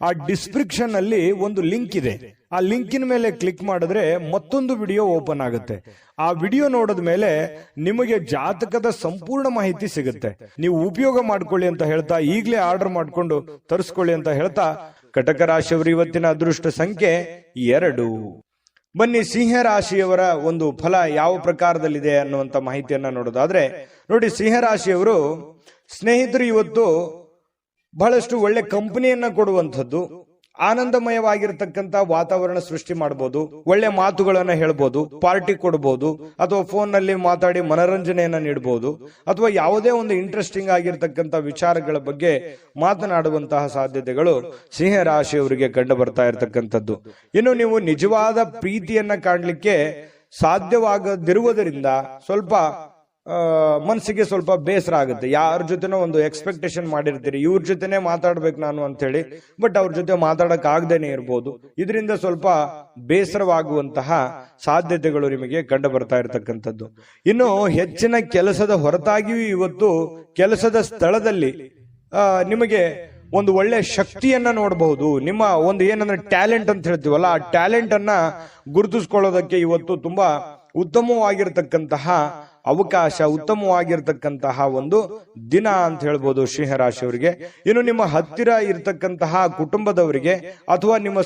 ಆ ಡಿಸ್ಕ್ರಿಪ್ಷನ್ ಅಲ್ಲಿ ಒಂದು ಲಿಂಕ್ ಇದೆ. ಆ ಲಿಂಕಿನ ಮೇಲೆ ಕ್ಲಿಕ್ ಮಾಡಿದ್ರೆ ಮತ್ತೊಂದು ವಿಡಿಯೋ ಓಪನ್ ಆಗುತ್ತೆ. ಆ ವಿಡಿಯೋ ನೋಡಿದ ಮೇಲೆ ನಿಮಗೆ ಜಾತಕದ ಸಂಪೂರ್ಣ ಮಾಹಿತಿ ಸಿಗುತ್ತೆ. ನೀವು ಉಪಯೋಗ ಮಾಡ್ಕೊಳ್ಳಿ ಅಂತ ಹೇಳ್ತಾ, ಈಗಲೇ ಆರ್ಡರ್ ಮಾಡ್ಕೊಂಡು ತರಿಸ್ಕೊಳ್ಳಿ ಅಂತ ಹೇಳ್ತಾ, ಕಟಕ ರಾಶಿಯವರು ಇವತ್ತಿನ ಅದೃಷ್ಟ ಸಂಖ್ಯೆ 2. ಬನ್ನಿ ಸಿಂಹ ರಾಶಿಯವರ ಒಂದು ಫಲ ಯಾವ ಪ್ರಕಾರದಲ್ಲಿದೆ ಅನ್ನುವಂತ ಮಾಹಿತಿಯನ್ನ ನೋಡೋದಾದ್ರೆ, ನೋಡಿ, ಸಿಂಹ ರಾಶಿಯವರು ಸ್ನೇಹಿತರು ಇವತ್ತು ಬಹಳಷ್ಟು ಒಳ್ಳೆ ಕಂಪನಿಯನ್ನ ಕೊಡುವಂಥದ್ದು, ಆನಂದಮಯವಾಗಿರ್ತಕ್ಕಂಥ ವಾತಾವರಣ ಸೃಷ್ಟಿ ಮಾಡಬಹುದು. ಒಳ್ಳೆ ಮಾತುಗಳನ್ನ ಹೇಳ್ಬೋದು, ಪಾರ್ಟಿ ಕೊಡಬಹುದು, ಅಥವಾ ಫೋನ್ ನಲ್ಲಿ ಮಾತಾಡಿ ಮನರಂಜನೆಯನ್ನ ನೀಡಬಹುದು, ಅಥವಾ ಯಾವುದೇ ಒಂದು ಇಂಟ್ರೆಸ್ಟಿಂಗ್ ಆಗಿರ್ತಕ್ಕಂಥ ವಿಚಾರಗಳ ಬಗ್ಗೆ ಮಾತನಾಡುವಂತಹ ಸಾಧ್ಯತೆಗಳು ಸಿಂಹ ರಾಶಿಯವರಿಗೆ ಕಂಡು ಬರ್ತಾ ಇರತಕ್ಕಂಥದ್ದು. ಇನ್ನು ನೀವು ನಿಜವಾದ ಪ್ರೀತಿಯನ್ನ ಕಾಣಲಿಕ್ಕೆ ಸಾಧ್ಯವಾಗದಿರುವುದರಿಂದ ಸ್ವಲ್ಪ ಮನಸ್ಸಿಗೆ ಸ್ವಲ್ಪ ಬೇಸರ ಆಗುತ್ತೆ. ಯಾರ ಜೊತೆನೋ ಒಂದು ಎಕ್ಸ್ಪೆಕ್ಟೇಷನ್ ಮಾಡಿರ್ತೀರಿ, ಇವ್ರ ಜೊತೆನೆ ಮಾತಾಡ್ಬೇಕು ನಾನು ಅಂತ ಹೇಳಿ, ಬಟ್ ಅವ್ರ ಜೊತೆ ಮಾತಾಡಕ್ ಆಗದೇನೆ ಇರ್ಬೋದು. ಇದರಿಂದ ಸ್ವಲ್ಪ ಬೇಸರವಾಗುವಂತಹ ಸಾಧ್ಯತೆಗಳು ನಿಮಗೆ ಕಂಡು ಬರ್ತಾ ಇರತಕ್ಕಂಥದ್ದು. ಇನ್ನು ಹೆಚ್ಚಿನ ಕೆಲಸದ ಹೊರತಾಗಿಯೂ ಇವತ್ತು ಕೆಲಸದ ಸ್ಥಳದಲ್ಲಿ ನಿಮಗೆ ಒಂದು ಒಳ್ಳೆ ಶಕ್ತಿಯನ್ನ ನೋಡಬಹುದು. ನಿಮ್ಮ ಒಂದು ಏನಂದ್ರೆ ಟ್ಯಾಲೆಂಟ್ ಅಂತ ಹೇಳ್ತೀವಲ್ಲ, ಆ ಟ್ಯಾಲೆಂಟ್ ಅನ್ನ ಗುರುತಿಸ್ಕೊಳ್ಳೋದಕ್ಕೆ ಇವತ್ತು ತುಂಬಾ ಉತ್ತಮವಾಗಿರ್ತಕ್ಕಂತಹ ಅವಕಾಶ, ಉತ್ತಮವಾಗಿರ್ತಕ್ಕಂತಹ ಒಂದು ದಿನ ಅಂತ ಹೇಳ್ಬೋದು ಸಿಂಹ ರಾಶಿಯವರಿಗೆ. ಇನ್ನು ನಿಮ್ಮ ಹತ್ತಿರ ಇರತಕ್ಕಂತಹ ಕುಟುಂಬದವರಿಗೆ ಅಥವಾ ನಿಮ್ಮ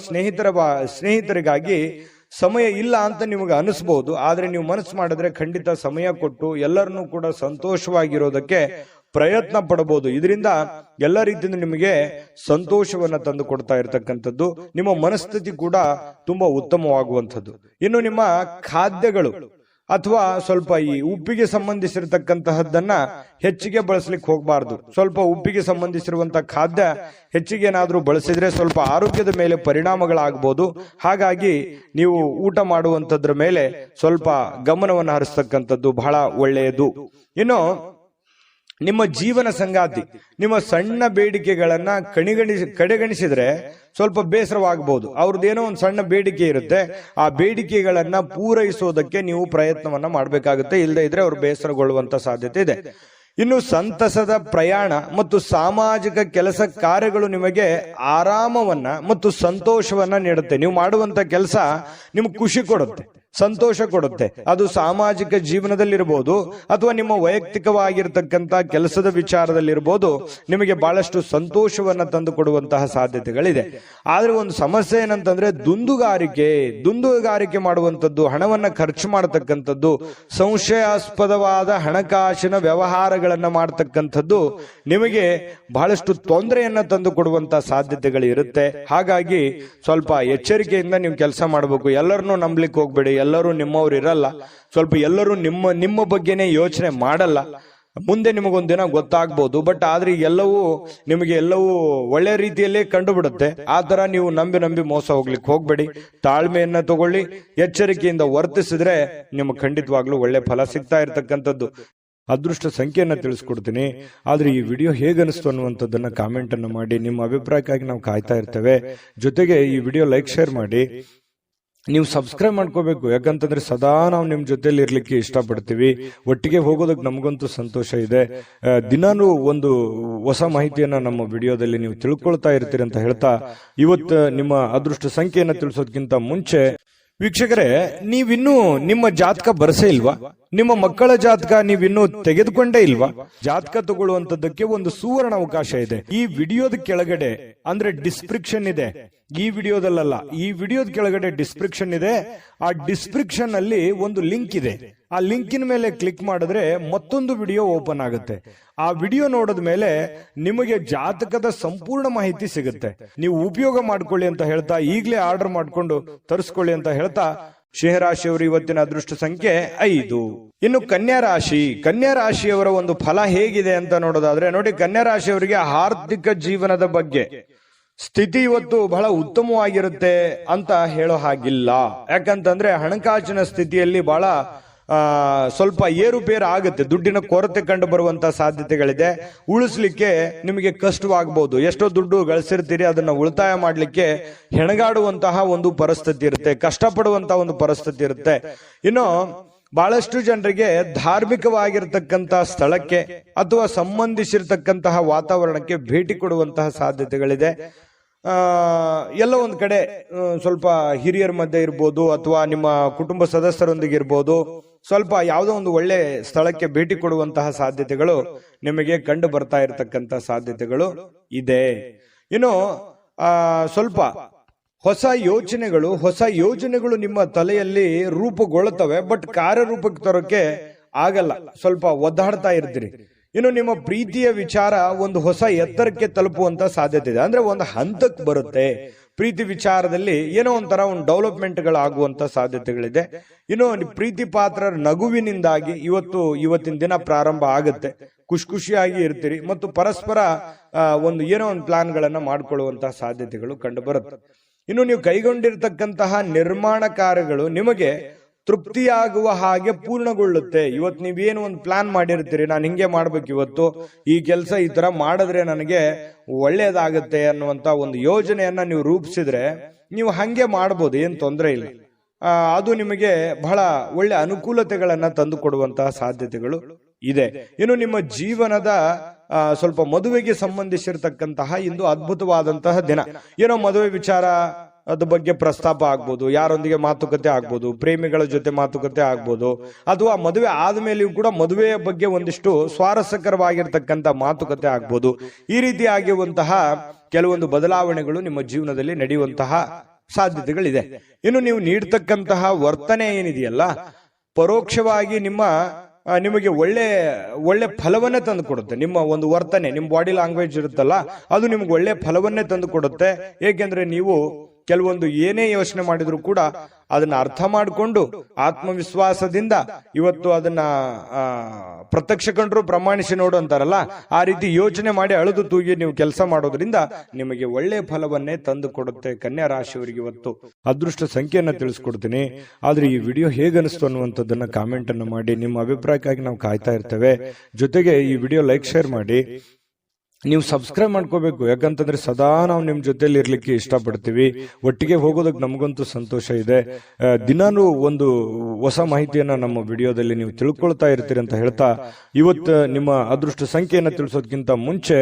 ಸ್ನೇಹಿತರಿಗಾಗಿ ಸಮಯ ಇಲ್ಲ ಅಂತ ನಿಮಗೆ ಅನಿಸ್ಬಹುದು. ಆದ್ರೆ ನೀವು ಮನಸ್ಸು ಮಾಡಿದ್ರೆ ಖಂಡಿತ ಸಮಯ ಕೊಟ್ಟು ಎಲ್ಲರನ್ನೂ ಕೂಡ ಸಂತೋಷವಾಗಿರೋದಕ್ಕೆ ಪ್ರಯತ್ನ ಪಡಬಹುದು. ಇದರಿಂದ ಎಲ್ಲ ರೀತಿಯಿಂದ ನಿಮಗೆ ಸಂತೋಷವನ್ನ ತಂದು ಕೊಡ್ತಾ ಇರತಕ್ಕಂಥದ್ದು. ನಿಮ್ಮ ಮನಸ್ಥಿತಿ ಕೂಡ ತುಂಬಾ ಉತ್ತಮವಾಗುವಂಥದ್ದು. ಇನ್ನು ನಿಮ್ಮ ಖಾದ್ಯಗಳು ಅಥವಾ ಸ್ವಲ್ಪ ಈ ಉಪ್ಪಿಗೆ ಸಂಬಂಧಿಸಿರತಕ್ಕಂತಹದ್ದನ್ನ ಹೆಚ್ಚಿಗೆ ಬಳಸಲಿಕ್ಕೆ ಹೋಗಬಾರದು. ಸ್ವಲ್ಪ ಉಪ್ಪಿಗೆ ಸಂಬಂಧಿಸಿರುವಂತಹ ಖಾದ್ಯ ಹೆಚ್ಚಿಗೆ ಏನಾದ್ರೂ ಬಳಸಿದ್ರೆ ಸ್ವಲ್ಪ ಆರೋಗ್ಯದ ಮೇಲೆ ಪರಿಣಾಮಗಳಾಗಬಹುದು. ಹಾಗಾಗಿ ನೀವು ಊಟ ಮಾಡುವಂತದ್ರ ಮೇಲೆ ಸ್ವಲ್ಪ ಗಮನವನ್ನು ಹರಿಸ್ತಕ್ಕಂಥದ್ದು ಬಹಳ ಒಳ್ಳೆಯದು. ಇನ್ನು ನಿಮ್ಮ ಜೀವನ ಸಂಗಾತಿ ನಿಮ್ಮ ಸಣ್ಣ ಬೇಡಿಕೆಗಳನ್ನ ಕಡೆಗಣಿಸಿದ್ರೆ ಸ್ವಲ್ಪ ಬೇಸರವಾಗಬಹುದು. ಅವ್ರದ್ದೇನೋ ಒಂದು ಸಣ್ಣ ಬೇಡಿಕೆ ಇರುತ್ತೆ, ಆ ಬೇಡಿಕೆಗಳನ್ನ ಪೂರೈಸೋದಕ್ಕೆ ನೀವು ಪ್ರಯತ್ನವನ್ನ ಮಾಡಬೇಕಾಗುತ್ತೆ. ಇಲ್ಲದೆ ಇದ್ರೆ ಅವ್ರು ಬೇಸರಗೊಳ್ಳುವಂತ ಸಾಧ್ಯತೆ ಇದೆ. ಇನ್ನು ಸಂತಸದ ಪ್ರಯಾಣ ಮತ್ತು ಸಾಮಾಜಿಕ ಕೆಲಸ ಕಾರ್ಯಗಳು ನಿಮಗೆ ಆರಾಮವನ್ನ ಮತ್ತು ಸಂತೋಷವನ್ನ ನೀಡುತ್ತೆ. ನೀವು ಮಾಡುವಂತ ಕೆಲಸ ನಿಮ್ಗೆ ಖುಷಿ ಕೊಡುತ್ತೆ, ಸಂತೋಷ ಕೊಡುತ್ತೆ. ಅದು ಸಾಮಾಜಿಕ ಜೀವನದಲ್ಲಿರ್ಬೋದು ಅಥವಾ ನಿಮ್ಮ ವೈಯಕ್ತಿಕವಾಗಿರ್ತಕ್ಕಂಥ ಕೆಲಸದ ವಿಚಾರದಲ್ಲಿರ್ಬೋದು, ನಿಮಗೆ ಬಹಳಷ್ಟು ಸಂತೋಷವನ್ನ ತಂದು ಕೊಡುವಂತಹ ಸಾಧ್ಯತೆಗಳಿದೆ. ಆದ್ರೆ ಒಂದು ಸಮಸ್ಯೆ ಏನಂತಂದ್ರೆ ದುಂದುಗಾರಿಕೆ ಮಾಡುವಂಥದ್ದು, ಹಣವನ್ನ ಖರ್ಚು ಮಾಡತಕ್ಕಂಥದ್ದು, ಸಂಶಯಾಸ್ಪದವಾದ ಹಣಕಾಸಿನ ವ್ಯವಹಾರಗಳನ್ನ ಮಾಡತಕ್ಕಂಥದ್ದು ನಿಮಗೆ ಬಹಳಷ್ಟು ತೊಂದರೆಯನ್ನ ತಂದು ಕೊಡುವಂತಹ ಸಾಧ್ಯತೆಗಳು ಇರುತ್ತೆ. ಹಾಗಾಗಿ ಸ್ವಲ್ಪ ಎಚ್ಚರಿಕೆಯಿಂದ ನೀವು ಕೆಲಸ ಮಾಡಬೇಕು. ಎಲ್ಲರನ್ನೂ ನಂಬಲಿಕ್ಕೆ ಹೋಗ್ಬೇಡಿ. ಎಲ್ಲರೂ ನಿಮ್ಮವ್ರು ಇರಲ್ಲ. ಸ್ವಲ್ಪ ಎಲ್ಲರೂ ನಿಮ್ಮ ಬಗ್ಗೆನೇ ಯೋಚನೆ ಮಾಡಲ್ಲ. ಮುಂದೆ ನಿಮಗೊಂದಿನ ಗೊತ್ತಾಗ್ಬೋದು. ಬಟ್ ಆದ್ರೆ ಎಲ್ಲವೂ ಒಳ್ಳೆ ರೀತಿಯಲ್ಲೇ ಕಂಡು ಬಿಡುತ್ತೆ. ಆ ತರ ನೀವು ನಂಬಿ ಮೋಸ ಹೋಗ್ಲಿಕ್ಕೆ ಹೋಗ್ಬೇಡಿ. ತಾಳ್ಮೆಯನ್ನ ತಗೊಳ್ಳಿ, ಎಚ್ಚರಿಕೆಯಿಂದ ವರ್ತಿಸಿದ್ರೆ ನಿಮ್ಗೆ ಖಂಡಿತವಾಗ್ಲೂ ಒಳ್ಳೆ ಫಲ ಸಿಗ್ತಾ ಇರ್ತಕ್ಕಂಥದ್ದು. ಅದೃಷ್ಟ ಸಂಖ್ಯೆಯನ್ನ ತಿಳಿಸ್ಕೊಡ್ತೀನಿ. ಆದ್ರೆ ಈ ವಿಡಿಯೋ ಹೇಗನಿಸ್ತು ಅನ್ನುವಂಥದ್ದನ್ನ ಕಾಮೆಂಟ್ ಅನ್ನು ಮಾಡಿ. ನಿಮ್ಮ ಅಭಿಪ್ರಾಯಕ್ಕಾಗಿ ನಾವು ಕಾಯ್ತಾ ಇರ್ತೇವೆ. ಜೊತೆಗೆ ಈ ವಿಡಿಯೋ ಲೈಕ್ ಶೇರ್ ಮಾಡಿ. ನೀವು ಸಬ್ಸ್ಕ್ರೈಬ್ ಮಾಡ್ಕೋಬೇಕು. ಯಾಕಂತಂದ್ರೆ ಸದಾ ನಾವು ನಿಮ್ ಜೊತೆಲಿ ಇರ್ಲಿಕ್ಕೆ ಇಷ್ಟಪಡ್ತೀವಿ. ಒಟ್ಟಿಗೆ ಹೋಗೋದಕ್ಕೆ ನಮಗಂತೂ ಸಂತೋಷ ಇದೆ. ದಿನಾನು ಒಂದು ಹೊಸ ಮಾಹಿತಿಯನ್ನ ನಮ್ಮ ವಿಡಿಯೋದಲ್ಲಿ ನೀವು ತಿಳ್ಕೊಳ್ತಾ ಇರ್ತೀರಿ ಅಂತ ಹೇಳ್ತಾ, ಇವತ್ತು ನಿಮ್ಮ ಅದೃಷ್ಟ ಸಂಖ್ಯೆಯನ್ನ ತಿಳಿಸೋದಕ್ಕಿಂತ ಮುಂಚೆ ವೀಕ್ಷಕರೇ, ನೀವಿನ್ನೂ ನಿಮ್ಮ ಜಾತಕ ಬರಸೇ ಇಲ್ವಾ? ನಿಮ್ಮ ಮಕ್ಕಳ ಜಾತಕ ನೀವಿನ್ನೂ ತೆಗೆದುಕೊಂಡೇ ಇಲ್ವಾ? ಜಾತಕ ತಗೊಳ್ಳುವಂತದ್ದಕ್ಕೆ ಒಂದು ಸುವರ್ಣ ಅವಕಾಶ ಇದೆ. ಈ ವಿಡಿಯೋದ ಕೆಳಗಡೆ ಅಂದ್ರೆ ಡಿಸ್ಕ್ರಿಪ್ಷನ್ ಇದೆ. ಈ ವಿಡಿಯೋದಲ್ಲ, ಈ ವಿಡಿಯೋದ ಕೆಳಗಡೆ ಡಿಸ್ಕ್ರಿಪ್ಷನ್ ಇದೆ. ಆ ಡಿಸ್ಕ್ರಿಪ್ಷನ್ ಅಲ್ಲಿ ಒಂದು ಲಿಂಕ್ ಇದೆ. ಆ ಲಿಂಕಿನ ಮೇಲೆ ಕ್ಲಿಕ್ ಮಾಡಿದ್ರೆ ಮತ್ತೊಂದು ವಿಡಿಯೋ ಓಪನ್ ಆಗುತ್ತೆ. ಆ ವಿಡಿಯೋ ನೋಡಿದ ಮೇಲೆ ನಿಮಗೆ ಜಾತಕದ ಸಂಪೂರ್ಣ ಮಾಹಿತಿ ಸಿಗುತ್ತೆ. ನೀವು ಉಪಯೋಗ ಮಾಡ್ಕೊಳ್ಳಿ ಅಂತ ಹೇಳ್ತಾ, ಈಗಲೇ ಆರ್ಡರ್ ಮಾಡ್ಕೊಂಡು ತರಿಸ್ಕೊಳ್ಳಿ ಅಂತ ಹೇಳ್ತಾ, ಸಿಂಹರಾಶಿಯವರು ಇವತ್ತಿನ ಅದೃಷ್ಟ ಸಂಖ್ಯೆ 5. ಇನ್ನು ಕನ್ಯಾ ರಾಶಿಯವರ ಒಂದು ಫಲ ಹೇಗಿದೆ ಅಂತ ನೋಡೋದಾದ್ರೆ, ನೋಡಿ, ಕನ್ಯಾ ರಾಶಿಯವರಿಗೆ ಆರ್ಥಿಕ ಜೀವನದ ಬಗ್ಗೆ ಸ್ಥಿತಿ ಇವತ್ತು ಬಹಳ ಉತ್ತಮವಾಗಿರುತ್ತೆ ಅಂತ ಹೇಳೋ ಹಾಗಿಲ್ಲ. ಯಾಕಂತಂದ್ರೆ ಹಣಕಾಸಿನ ಸ್ಥಿತಿಯಲ್ಲಿ ಬಹಳ ಸ್ವಲ್ಪ ಏರುಪೇರು ಆಗುತ್ತೆ. ದುಡ್ಡಿನ ಕೊರತೆ ಕಂಡು ಬರುವಂತ ಸಾಧ್ಯತೆಗಳಿದೆ. ಉಳಿಸ್ಲಿಕ್ಕೆ ನಿಮಗೆ ಕಷ್ಟವಾಗಬಹುದು. ಎಷ್ಟೋ ದುಡ್ಡು ಗಳಿಸಿರ್ತೀರಿ, ಅದನ್ನ ಉಳಿತಾಯ ಮಾಡ್ಲಿಕ್ಕೆ ಹೆಣಗಾಡುವಂತಹ ಒಂದು ಪರಿಸ್ಥಿತಿ ಇರುತ್ತೆ, ಕಷ್ಟಪಡುವಂತಹ ಒಂದು ಪರಿಸ್ಥಿತಿ ಇರುತ್ತೆ. ಇನ್ನು ಬಹಳಷ್ಟು ಜನರಿಗೆ ಧಾರ್ಮಿಕವಾಗಿರ್ತಕ್ಕಂಥ ಸ್ಥಳಕ್ಕೆ ಅಥವಾ ಸಂಬಂಧಿಸಿರ್ತಕ್ಕಂತಹ ವಾತಾವರಣಕ್ಕೆ ಭೇಟಿ ಕೊಡುವಂತಹ ಸಾಧ್ಯತೆಗಳಿದೆ. ಎಲ್ಲ ಒಂದ್ ಕಡೆ ಸ್ವಲ್ಪ ಹಿರಿಯರ ಮಧ್ಯೆ ಇರ್ಬೋದು ಅಥವಾ ನಿಮ್ಮ ಕುಟುಂಬ ಸದಸ್ಯರೊಂದಿಗೆ ಇರ್ಬೋದು, ಸ್ವಲ್ಪ ಯಾವುದೋ ಒಂದು ಒಳ್ಳೆ ಸ್ಥಳಕ್ಕೆ ಭೇಟಿ ಕೊಡುವಂತಹ ಸಾಧ್ಯತೆಗಳು ನಿಮಗೆ ಕಂಡು ಬರ್ತಾ ಇರತಕ್ಕಂತ ಸಾಧ್ಯತೆಗಳು ಇದೆ. ಇನ್ನು ಸ್ವಲ್ಪ ಹೊಸ ಯೋಜನೆಗಳು ನಿಮ್ಮ ತಲೆಯಲ್ಲಿ ರೂಪುಗೊಳ್ಳುತ್ತವೆ. ಬಟ್ ಕಾರ್ಯರೂಪಕ್ಕೆ ತರೋಕೆ ಆಗಲ್ಲ, ಸ್ವಲ್ಪ ಒದ್ದಾಡ್ತಾ ಇರ್ತೀರಿ. ಇನ್ನು ನಿಮ್ಮ ಪ್ರೀತಿಯ ವಿಚಾರ ಒಂದು ಹೊಸ ಎತ್ತರಕ್ಕೆ ತಲುಪುವಂತ ಸಾಧ್ಯತೆ ಇದೆ. ಅಂದ್ರೆ ಒಂದು ಹಂತಕ್ಕೆ ಬರುತ್ತೆ. ಪ್ರೀತಿ ವಿಚಾರದಲ್ಲಿ ಏನೋ ಒಂಥರ ಒಂದು ಡೆವಲಪ್ಮೆಂಟ್ಗಳಾಗುವಂತ ಸಾಧ್ಯತೆಗಳಿದೆ. ಇನ್ನು ಪ್ರೀತಿ ಪಾತ್ರರ ನಗುವಿನಿಂದಾಗಿ ಇವತ್ತಿನ ದಿನ ಪ್ರಾರಂಭ ಆಗುತ್ತೆ. ಖುಷಿಯಾಗಿ ಇರ್ತೀರಿ ಮತ್ತು ಪರಸ್ಪರ ಏನೋ ಒಂದು ಪ್ಲಾನ್ ಗಳನ್ನ ಮಾಡ್ಕೊಳ್ಳುವಂತಹ ಸಾಧ್ಯತೆಗಳು ಕಂಡು ಬರುತ್ತೆ. ಇನ್ನು ನೀವು ಕೈಗೊಂಡಿರ್ತಕ್ಕಂತಹ ನಿರ್ಮಾಣ ಕಾರ್ಯಗಳು ನಿಮಗೆ ತೃಪ್ತಿಯಾಗುವ ಹಾಗೆ ಪೂರ್ಣಗೊಳ್ಳುತ್ತೆ. ಇವತ್ತು ನೀವೇನು ಒಂದು ಪ್ಲಾನ್ ಮಾಡಿರ್ತೀರಿ, ನಾನು ಹಿಂಗೆ ಮಾಡ್ಬೇಕು, ಇವತ್ತು ಈ ಕೆಲಸ ಈ ತರ ಮಾಡಿದ್ರೆ ನನಗೆ ಒಳ್ಳೇದಾಗತ್ತೆ ಅನ್ನುವಂತ ಒಂದು ಯೋಜನೆಯನ್ನ ನೀವು ರೂಪಿಸಿದ್ರೆ ನೀವು ಹಂಗೆ ಮಾಡ್ಬೋದು, ಏನ್ ತೊಂದರೆ ಇಲ್ಲ. ಅದು ನಿಮಗೆ ಬಹಳ ಒಳ್ಳೆ ಅನುಕೂಲತೆಗಳನ್ನ ತಂದು ಕೊಡುವಂತಹ ಸಾಧ್ಯತೆಗಳು ಇದೆ. ಇನ್ನು ನಿಮ್ಮ ಜೀವನದ ಸ್ವಲ್ಪ ಮದುವೆಗೆ ಸಂಬಂಧಿಸಿರ್ತಕ್ಕಂತಹ ಇಂದು ಅದ್ಭುತವಾದಂತಹ ದಿನ. ಏನೋ ಮದುವೆ ವಿಚಾರ ಅದ ಬಗ್ಗೆ ಪ್ರಸ್ತಾಪ ಆಗ್ಬೋದು, ಯಾರೊಂದಿಗೆ ಮಾತುಕತೆ ಆಗ್ಬೋದು, ಪ್ರೇಮಿಗಳ ಜೊತೆ ಮಾತುಕತೆ ಆಗ್ಬೋದು, ಅಥವಾ ಮದುವೆ ಆದ್ಮೇಲೆಯೂ ಕೂಡ ಮದುವೆಯ ಬಗ್ಗೆ ಒಂದಿಷ್ಟು ಸ್ವಾರಸ್ಯಕರವಾಗಿರ್ತಕ್ಕಂಥ ಮಾತುಕತೆ ಆಗ್ಬೋದು. ಈ ರೀತಿ ಆಗಿರುವಂತಹ ಕೆಲವೊಂದು ಬದಲಾವಣೆಗಳು ನಿಮ್ಮ ಜೀವನದಲ್ಲಿ ನಡೆಯುವಂತಹ ಸಾಧ್ಯತೆಗಳಿದೆ. ಇನ್ನು ನೀವು ನೀಡ್ತಕ್ಕಂತಹ ವರ್ತನೆ ಏನಿದೆಯಲ್ಲ, ಪರೋಕ್ಷವಾಗಿ ನಿಮಗೆ ಒಳ್ಳೆ ಫಲವನ್ನೇ ತಂದು ಕೊಡುತ್ತೆ. ನಿಮ್ಮ ಒಂದು ವರ್ತನೆ, ನಿಮ್ಮ ಬಾಡಿ ಲ್ಯಾಂಗ್ವೇಜ್ ಇರುತ್ತಲ್ಲ, ಅದು ನಿಮ್ಗೆ ಒಳ್ಳೆ ಫಲವನ್ನೇ ತಂದು ಕೊಡುತ್ತೆ. ಏಕೆಂದ್ರೆ ನೀವು ಕೆಲವೊಂದು ಏನೇ ಯೋಚನೆ ಮಾಡಿದ್ರು ಕೂಡ ಅದನ್ನ ಅರ್ಥ ಮಾಡಿಕೊಂಡು ಆತ್ಮವಿಶ್ವಾಸದಿಂದ ಇವತ್ತು ಅದನ್ನ ಪ್ರತ್ಯಕ್ಷ ಕಂಡ್ರು ಪ್ರಮಾಣಿಸಿ ನೋಡು ಅಂತಾರಲ್ಲ, ಆ ರೀತಿ ಯೋಚನೆ ಮಾಡಿ ಅಳೆದು ತೂಗಿ ನೀವು ಕೆಲಸ ಮಾಡೋದ್ರಿಂದ ನಿಮಗೆ ಒಳ್ಳೆಯ ಫಲವನ್ನೇ ತಂದು ಕೊಡುತ್ತೆ. ಕನ್ಯಾ ರಾಶಿಯವರಿಗೆ ಇವತ್ತು ಅದೃಷ್ಟ ಸಂಖ್ಯೆಯನ್ನ ತಿಳಿಸ್ಕೊಡ್ತೀನಿ. ಆದ್ರೆ ಈ ವಿಡಿಯೋ ಹೇಗನಿಸ್ತು ಅನ್ನುವಂಥದ್ದನ್ನ ಕಾಮೆಂಟ್ ಅನ್ನು ಮಾಡಿ. ನಿಮ್ಮ ಅಭಿಪ್ರಾಯಕ್ಕಾಗಿ ನಾವು ಕಾಯ್ತಾ ಇರ್ತೇವೆ. ಜೊತೆಗೆ ಈ ವಿಡಿಯೋ ಲೈಕ್ ಶೇರ್ ಮಾಡಿ. ನೀವು ಸಬ್ಸ್ಕ್ರೈಬ್ ಮಾಡ್ಕೋಬೇಕು, ಯಾಕಂತಂದ್ರೆ ಸದಾ ನಾವು ನಿಮ್ ಜೊತೆಲಿ ಇರ್ಲಿಕ್ಕೆ ಇಷ್ಟಪಡ್ತೀವಿ. ಒಟ್ಟಿಗೆ ಹೋಗೋದಕ್ಕೆ ನಮಗಂತೂ ಸಂತೋಷ ಇದೆ. ದಿನಾನು ಒಂದು ಹೊಸ ಮಾಹಿತಿಯನ್ನ ನಮ್ಮ ವಿಡಿಯೋದಲ್ಲಿ ನೀವು ತಿಳ್ಕೊಳ್ತಾ ಇರ್ತೀರಿ ಅಂತ ಹೇಳ್ತಾ, ಇವತ್ತು ನಿಮ್ಮ ಅದೃಷ್ಟ ಸಂಖ್ಯೆಯನ್ನ ತಿಳಿಸೋದಕ್ಕಿಂತ ಮುಂಚೆ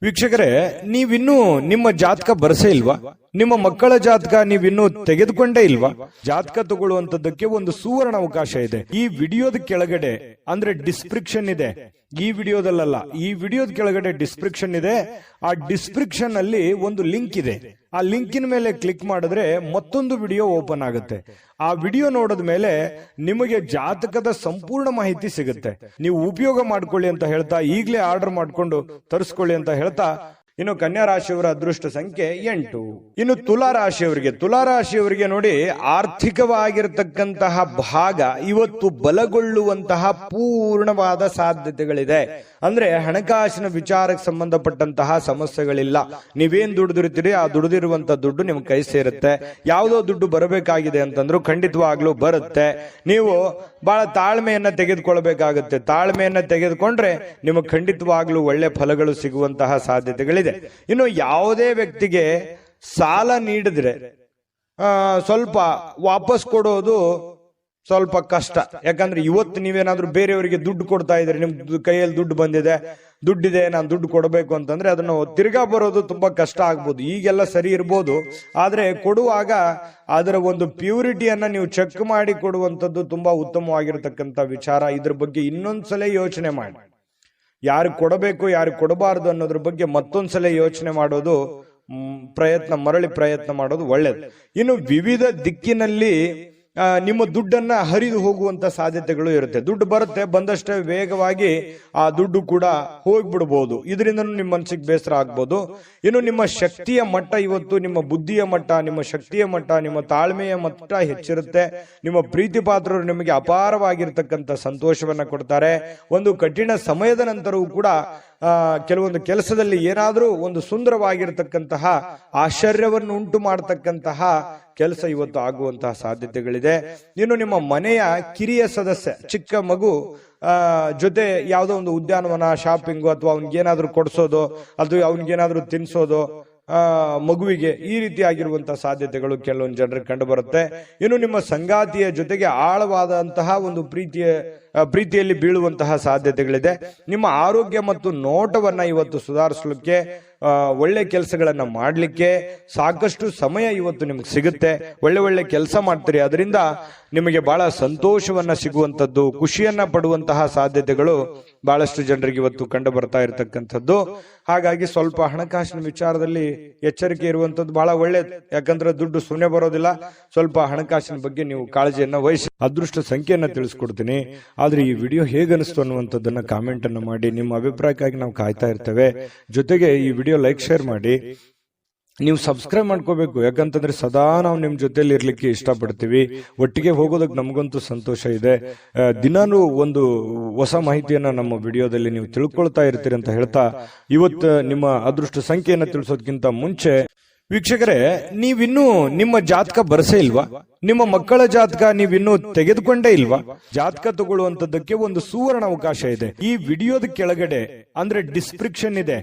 ವೀಕ್ಷಕರೇ, ನೀವಿನ್ನೂ ನಿಮ್ಮ ಜಾತಕ ಬರಸೇ ಇಲ್ವಾ? ನಿಮ್ಮ ಮಕ್ಕಳ ಜಾತಕ ನೀವಿನ್ನೂ ತೆಗೆದುಕೊಂಡೇ ಇಲ್ವಾ? ಜಾತಕ ತಗೊಳ್ಳುವಂತದ್ದಕ್ಕೆ ಒಂದು ಸುವರ್ಣ ಅವಕಾಶ ಇದೆ. ಈ ವಿಡಿಯೋದ ಕೆಳಗಡೆ ಅಂದ್ರೆ ಡಿಸ್ಕ್ರಿಪ್ಷನ್ ಇದೆ. ಈ ವಿಡಿಯೋದಲ್ಲ, ಈ ವಿಡಿಯೋದ ಕೆಳಗಡೆ ಡಿಸ್ಕ್ರಿಪ್ಷನ್ ಇದೆ. ಆ ಡಿಸ್ಕ್ರಿಪ್ಷನ್ ಅಲ್ಲಿ ಒಂದು ಲಿಂಕ್ ಇದೆ. ಆ ಲಿಂಕಿನ ಮೇಲೆ ಕ್ಲಿಕ್ ಮಾಡಿದ್ರೆ ಮತ್ತೊಂದು ವಿಡಿಯೋ ಓಪನ್ ಆಗುತ್ತೆ. ಆ ವಿಡಿಯೋ ನೋಡಿದ ಮೇಲೆ ನಿಮಗೆ ಜಾತಕದ ಸಂಪೂರ್ಣ ಮಾಹಿತಿ ಸಿಗುತ್ತೆ. ನೀವು ಉಪಯೋಗ ಮಾಡ್ಕೊಳ್ಳಿ ಅಂತ ಹೇಳ್ತಾ, ಈಗಲೇ ಆರ್ಡರ್ ಮಾಡ್ಕೊಂಡು ತರಿಸ್ಕೊಳ್ಳಿ ಅಂತ ಹೇಳ್ತಾ, ಇನ್ನು ಕನ್ಯಾ ರಾಶಿಯವರ ಅದೃಷ್ಟ ಸಂಖ್ಯೆ 8. ಇನ್ನು ತುಲಾ ರಾಶಿಯವರಿಗೆ ನೋಡಿ, ಆರ್ಥಿಕವಾಗಿರತಕ್ಕಂತಹ ಭಾಗ ಇವತ್ತು ಬಲಗೊಳ್ಳುವಂತಹ ಪೂರ್ಣವಾದ ಸಾಧ್ಯತೆಗಳಿದೆ. ಅಂದ್ರೆ ಹಣಕಾಸಿನ ವಿಚಾರಕ್ಕೆ ಸಂಬಂಧಪಟ್ಟಂತಹ ಸಮಸ್ಯೆಗಳಿಲ್ಲ. ನೀವೇನ್ ದುಡಿದಿರ್ತೀರಿ ಆ ದುಡಿದಿರುವಂತಹ ದುಡ್ಡು ನಿಮ್ ಕೈ ಸೇರುತ್ತೆ. ಯಾವುದೋ ದುಡ್ಡು ಬರಬೇಕಾಗಿದೆ ಅಂತಂದ್ರೂ ಖಂಡಿತವಾಗ್ಲೂ ಬರುತ್ತೆ. ನೀವು ಬಹಳ ತಾಳ್ಮೆಯನ್ನ ತೆಗೆದುಕೊಳ್ಬೇಕಾಗುತ್ತೆ. ತಾಳ್ಮೆಯನ್ನ ತೆಗೆದುಕೊಂಡ್ರೆ ನಿಮಗೆ ಖಂಡಿತವಾಗ್ಲೂ ಒಳ್ಳೆ ಫಲಗಳು ಸಿಗುವಂತಹ ಸಾಧ್ಯತೆಗಳಿದೆ. ಇನ್ನು ಯಾವುದೇ ವ್ಯಕ್ತಿಗೆ ಸಾಲ ನೀಡಿದ್ರೆ ಸ್ವಲ್ಪ ವಾಪಸ್ ಕೊಡೋದು ಸ್ವಲ್ಪ ಕಷ್ಟ. ಯಾಕಂದ್ರೆ ಇವತ್ತು ನೀವೇನಾದ್ರೂ ಬೇರೆಯವರಿಗೆ ದುಡ್ಡು ಕೊಡ್ತಾ ಇದ್ರೆ, ನಿಮ್ ಕೈಯಲ್ಲಿ ದುಡ್ಡಿದೆ, ನಾನು ದುಡ್ಡು ಕೊಡಬೇಕು ಅಂತಂದ್ರೆ ಅದನ್ನು ತಿರ್ಗಾ ಬರೋದು ತುಂಬಾ ಕಷ್ಟ ಆಗ್ಬೋದು. ಈಗೆಲ್ಲ ಸರಿ ಇರ್ಬೋದು, ಆದ್ರೆ ಕೊಡುವಾಗ ಅದರ ಒಂದು ಪ್ಯೂರಿಟಿಯನ್ನ ನೀವು ಚೆಕ್ ಮಾಡಿ ಕೊಡುವಂಥದ್ದು ತುಂಬಾ ಉತ್ತಮವಾಗಿರ್ತಕ್ಕಂಥ ವಿಚಾರ. ಇದ್ರ ಬಗ್ಗೆ ಇನ್ನೊಂದ್ಸಲ ಯೋಚನೆ ಮಾಡಿ. ಯಾರು ಕೊಡಬೇಕು ಯಾರು ಕೊಡಬಾರದು ಅನ್ನೋದ್ರ ಬಗ್ಗೆ ಮತ್ತೊಂದ್ಸಲ ಯೋಚನೆ ಮಾಡೋದು, ಮರಳಿ ಪ್ರಯತ್ನ ಮಾಡೋದು ಒಳ್ಳೇದು. ಇನ್ನು ವಿವಿಧ ದಿಕ್ಕಿನಲ್ಲಿ ನಿಮ್ಮ ದುಡ್ಡನ್ನ ಹರಿದು ಹೋಗುವಂತ ಸಾಧ್ಯತೆಗಳು ಇರುತ್ತೆ. ದುಡ್ಡು ಬರುತ್ತೆ, ಬಂದಷ್ಟೇ ವೇಗವಾಗಿ ಆ ದುಡ್ಡು ಕೂಡ ಹೋಗ್ಬಿಡ್ಬೋದು. ಇದರಿಂದ ನಿಮ್ಮ ಮನಸ್ಸಿಗೆ ಬೇಸರ ಆಗ್ಬೋದು. ಇನ್ನು ನಿಮ್ಮ ಶಕ್ತಿಯ ಮಟ್ಟ ಇವತ್ತು, ನಿಮ್ಮ ಬುದ್ಧಿಯ ಮಟ್ಟ, ನಿಮ್ಮ ಶಕ್ತಿಯ ಮಟ್ಟ, ನಿಮ್ಮ ತಾಳ್ಮೆಯ ಮಟ್ಟ ಹೆಚ್ಚಿರುತ್ತೆ. ನಿಮ್ಮ ಪ್ರೀತಿ ಪಾತ್ರರು ನಿಮಗೆ ಅಪಾರವಾಗಿರ್ತಕ್ಕಂಥ ಸಂತೋಷವನ್ನ ಕೊಡ್ತಾರೆ. ಒಂದು ಕಠಿಣ ಸಮಯದ ನಂತರವೂ ಕೂಡ ಕೆಲವೊಂದು ಕೆಲಸದಲ್ಲಿ ಏನಾದ್ರೂ ಒಂದು ಸುಂದರವಾಗಿರತಕ್ಕಂತಹ ಆಶ್ಚರ್ಯವನ್ನು ಉಂಟು ಮಾಡತಕ್ಕಂತಹ ಕೆಲಸ ಇವತ್ತು ಆಗುವಂತಹ ಸಾಧ್ಯತೆಗಳಿದೆ. ಇನ್ನು ನಿಮ್ಮ ಮನೆಯ ಕಿರಿಯ ಸದಸ್ಯ, ಚಿಕ್ಕ ಮಗು ಜೊತೆ ಯಾವುದೋ ಒಂದು ಉದ್ಯಾನವನ, ಶಾಪಿಂಗು, ಅಥವಾ ಅವನಿಗೇನಾದ್ರೂ ಕೊಡಿಸೋದು, ಅದು ಅವನಿಗೇನಾದ್ರೂ ತಿನ್ಸೋದು ಮಗುವಿಗೆ, ಈ ರೀತಿ ಆಗಿರುವಂತಹ ಸಾಧ್ಯತೆಗಳು ಕೆಲವೊಂದು ಜನರಿಗೆ ಕಂಡು ಬರುತ್ತೆ. ಇನ್ನು ನಿಮ್ಮ ಸಂಗಾತಿಯ ಜೊತೆಗೆ ಆಳವಾದಂತಹ ಒಂದು ಪ್ರೀತಿಯಲ್ಲಿ ಬೀಳುವಂತಹ ಸಾಧ್ಯತೆಗಳಿದೆ. ನಿಮ್ಮ ಆರೋಗ್ಯ ಮತ್ತು ನೋಟವನ್ನ ಇವತ್ತು ಸುಧಾರಿಸಲಿಕ್ಕೆ, ಒಳ್ಳೆ ಕೆಲಸಗಳನ್ನ ಮಾಡ್ಲಿಕ್ಕೆ ಸಾಕಷ್ಟು ಸಮಯ ಇವತ್ತು ನಿಮ್ಗೆ ಸಿಗುತ್ತೆ. ಒಳ್ಳೆ ಕೆಲಸ ಮಾಡ್ತೀರಿ, ಅದರಿಂದ ನಿಮಗೆ ಬಹಳ ಸಂತೋಷವನ್ನ ಸಿಗುವಂತದ್ದು, ಖುಷಿಯನ್ನ ಪಡುವಂತಹ ಸಾಧ್ಯತೆಗಳು ಬಹಳಷ್ಟು ಜನರಿಗೆ ಇವತ್ತು ಕಂಡು ಬರ್ತಾ ಇರತಕ್ಕಂಥದ್ದು. ಹಾಗಾಗಿ ಸ್ವಲ್ಪ ಹಣಕಾಸಿನ ವಿಚಾರದಲ್ಲಿ ಎಚ್ಚರಿಕೆ ಇರುವಂತದ್ದು ಬಹಳ ಒಳ್ಳೇದು. ಯಾಕಂದ್ರೆ ದುಡ್ಡು ಸುಮ್ಮನೆ ಬರೋದಿಲ್ಲ. ಸ್ವಲ್ಪ ಹಣಕಾಸಿನ ಬಗ್ಗೆ ನೀವು ಕಾಳಜಿಯನ್ನ ವಹಿಸಿ. ಅದೃಷ್ಟ ಸಂಖ್ಯೆಯನ್ನ ತಿಳಿಸ್ಕೊಡ್ತೀನಿ. ಆದ್ರೆ ಈ ವಿಡಿಯೋ ಹೇಗನಿಸ್ತು ಅನ್ನುವಂಥದ್ದನ್ನ ಕಾಮೆಂಟ್ ಅನ್ನು ಮಾಡಿ. ನಿಮ್ಮ ಅಭಿಪ್ರಾಯಕ್ಕಾಗಿ ನಾವು ಕಾಯ್ತಾ ಇರ್ತೇವೆ. ಜೊತೆಗೆ ಈ ವಿಡಿಯೋ ಲೈಕ್ ಶೇರ್ ಮಾಡಿ. ನೀವು ಸಬ್ಸ್ಕ್ರೈಬ್ ಮಾಡ್ಕೋಬೇಕು, ಯಾಕಂತಂದ್ರೆ ಸದಾ ನಾವು ನಿಮ್ ಜೊತೆಲಿ ಇರ್ಲಿಕ್ಕೆ ಇಷ್ಟಪಡ್ತೀವಿ. ಒಟ್ಟಿಗೆ ಹೋಗೋದಕ್ಕೆ ನಮಗಂತೂ ಸಂತೋಷ ಇದೆ. ದಿನಾನು ಒಂದು ಹೊಸ ಮಾಹಿತಿಯನ್ನ ನಮ್ಮ ವಿಡಿಯೋದಲ್ಲಿ ನೀವು ತಿಳ್ಕೊಳ್ತಾ ಇರ್ತೀರಿ ಅಂತ ಹೇಳ್ತಾ, ಇವತ್ತು ನಿಮ್ಮ ಅದೃಷ್ಟ ಸಂಖ್ಯೆಯನ್ನ ತಿಳಿಸೋದಕ್ಕಿಂತ ಮುಂಚೆ ವೀಕ್ಷಕರೇ, ನೀವಿನ್ನೂ ನಿಮ್ಮ ಜಾತಕ ಬರಸೇ ಇಲ್ವಾ? ನಿಮ್ಮ ಮಕ್ಕಳ ಜಾತಕ ನೀವಿನ್ನೂ ತೆಗೆದುಕೊಂಡೇ ಇಲ್ವಾ? ಜಾತಕ ತಗೊಳ್ಳುವಂತದ್ದಕ್ಕೆ ಒಂದು ಸುವರ್ಣ ಅವಕಾಶ ಇದೆ. ಈ ವಿಡಿಯೋದ ಕೆಳಗಡೆ ಅಂದ್ರೆ ಡಿಸ್ಕ್ರಿಪ್ಷನ್ ಇದೆ.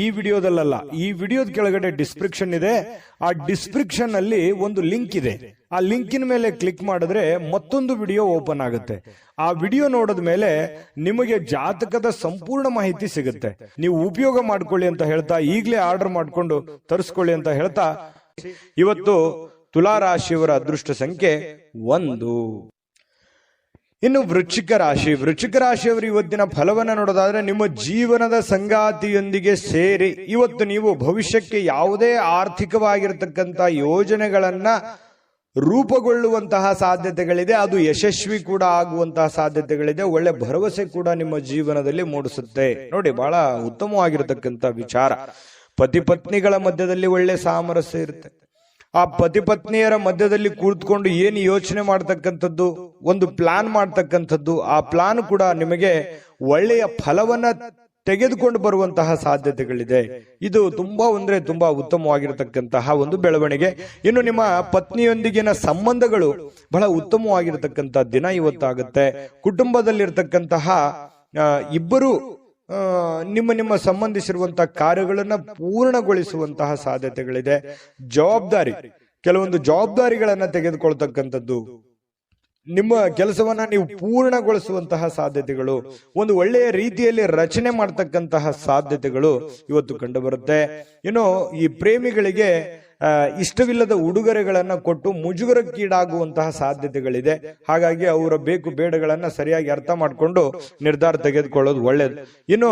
ಈ ವಿಡಿಯೋದಲ್ಲ, ಈ ವಿಡಿಯೋದ ಕೆಳಗಡೆ ಡಿಸ್ಕ್ರಿಪ್ಷನ್ ಇದೆ. ಆ ಡಿಸ್ಕ್ರಿಪ್ಷನ್ ಅಲ್ಲಿ ಒಂದು ಲಿಂಕ್ ಇದೆ. ಆ ಲಿಂಕಿನ ಮೇಲೆ ಕ್ಲಿಕ್ ಮಾಡಿದ್ರೆ ಮತ್ತೊಂದು ವಿಡಿಯೋ ಓಪನ್ ಆಗುತ್ತೆ. ಆ ವಿಡಿಯೋ ನೋಡಿದ ಮೇಲೆ ನಿಮಗೆ ಜಾತಕದ ಸಂಪೂರ್ಣ ಮಾಹಿತಿ ಸಿಗುತ್ತೆ. ನೀವು ಉಪಯೋಗ ಮಾಡ್ಕೊಳ್ಳಿ ಅಂತ ಹೇಳ್ತಾ, ಈಗಲೇ ಆರ್ಡರ್ ಮಾಡ್ಕೊಂಡು ತರಿಸ್ಕೊಳ್ಳಿ ಅಂತ ಹೇಳ್ತಾ, ಇವತ್ತು ತುಲಾ ರಾಶಿಯವರ ಅದೃಷ್ಟ ಸಂಖ್ಯೆ 1. ಇನ್ನು ವೃಶ್ಚಿಕ ರಾಶಿಯವರು ಇವತ್ತಿನ ಫಲವನ್ನ ನೋಡೋದಾದ್ರೆ, ನಿಮ್ಮ ಜೀವನದ ಸಂಗಾತಿಯೊಂದಿಗೆ ಸೇರಿ ಇವತ್ತು ನೀವು ಭವಿಷ್ಯಕ್ಕೆ ಯಾವುದೇ ಆರ್ಥಿಕವಾಗಿರತಕ್ಕಂತ ಯೋಜನೆಗಳನ್ನ ರೂಪುಗೊಳ್ಳುವಂತಹ ಸಾಧ್ಯತೆಗಳಿದೆ. ಅದು ಯಶಸ್ವಿ ಕೂಡ ಆಗುವಂತಹ ಸಾಧ್ಯತೆಗಳಿದೆ. ಒಳ್ಳೆ ಭರವಸೆ ಕೂಡ ನಿಮ್ಮ ಜೀವನದಲ್ಲಿ ಮೂಡಿಸುತ್ತೆ. ನೋಡಿ, ಬಹಳ ಉತ್ತಮವಾಗಿರತಕ್ಕಂತ ವಿಚಾರ. ಪತಿ ಪತ್ನಿಗಳ ಮಧ್ಯದಲ್ಲಿ ಒಳ್ಳೆ ಸಾಮರಸ್ಯ ಇರುತ್ತೆ. ಆ ಪತಿ ಪತ್ನಿಯರ ಮಧ್ಯದಲ್ಲಿ ಕೂತ್ಕೊಂಡು ಏನು ಯೋಚನೆ ಮಾಡ್ತಕ್ಕಂಥದ್ದು, ಒಂದು ಪ್ಲಾನ್ ಮಾಡ್ತಕ್ಕಂಥದ್ದು, ಆ ಪ್ಲಾನ್ ಕೂಡ ನಿಮಗೆ ಒಳ್ಳೆಯ ಫಲವನ್ನ ತೆಗೆದುಕೊಂಡು ಬರುವಂತಹ ಸಾಧ್ಯತೆಗಳಿದೆ. ಇದು ತುಂಬಾ ಉತ್ತಮವಾಗಿರತಕ್ಕಂತಹ ಒಂದು ಬೆಳವಣಿಗೆ. ಇನ್ನು ನಿಮ್ಮ ಪತ್ನಿಯೊಂದಿಗಿನ ಸಂಬಂಧಗಳು ಬಹಳ ಉತ್ತಮವಾಗಿರತಕ್ಕಂತಹ ದಿನ ಇವತ್ತಾಗುತ್ತೆ. ಕುಟುಂಬದಲ್ಲಿರ್ತಕ್ಕಂತಹ ಇಬ್ಬರು ನಿಮ್ಮ ಸಂಬಂಧಿಸಿರುವಂತಹ ಕಾರ್ಯಗಳನ್ನ ಪೂರ್ಣಗೊಳಿಸುವಂತಹ ಸಾಧ್ಯತೆಗಳಿದೆ. ಕೆಲವೊಂದು ಜವಾಬ್ದಾರಿಗಳನ್ನ ತೆಗೆದುಕೊಳ್ತಕ್ಕಂಥದ್ದು, ನಿಮ್ಮ ಕೆಲಸವನ್ನ ನೀವು ಪೂರ್ಣಗೊಳಿಸುವಂತಹ ಸಾಧ್ಯತೆಗಳು, ಒಂದು ಒಳ್ಳೆಯ ರೀತಿಯಲ್ಲಿ ರಚನೆ ಮಾಡ್ತಕ್ಕಂತಹ ಸಾಧ್ಯತೆಗಳು ಇವತ್ತು ಕಂಡು ಬರುತ್ತೆ. ಇನ್ನು ಈ ಪ್ರೇಮಿಗಳಿಗೆ ಇಷ್ಟವಿಲ್ಲದ ಉಡುಗೊರೆಗಳನ್ನ ಕೊಟ್ಟು ಮುಜುಗರಕ್ಕೀಡಾಗುವಂತಹ ಸಾಧ್ಯತೆಗಳಿದೆ. ಹಾಗಾಗಿ ಅವರ ಬೇಕು ಬೇಡಗಳನ್ನ ಸರಿಯಾಗಿ ಅರ್ಥ ಮಾಡಿಕೊಂಡು ನಿರ್ಧಾರ ತೆಗೆದುಕೊಳ್ಳೋದು ಒಳ್ಳೇದು. ಇನ್ನು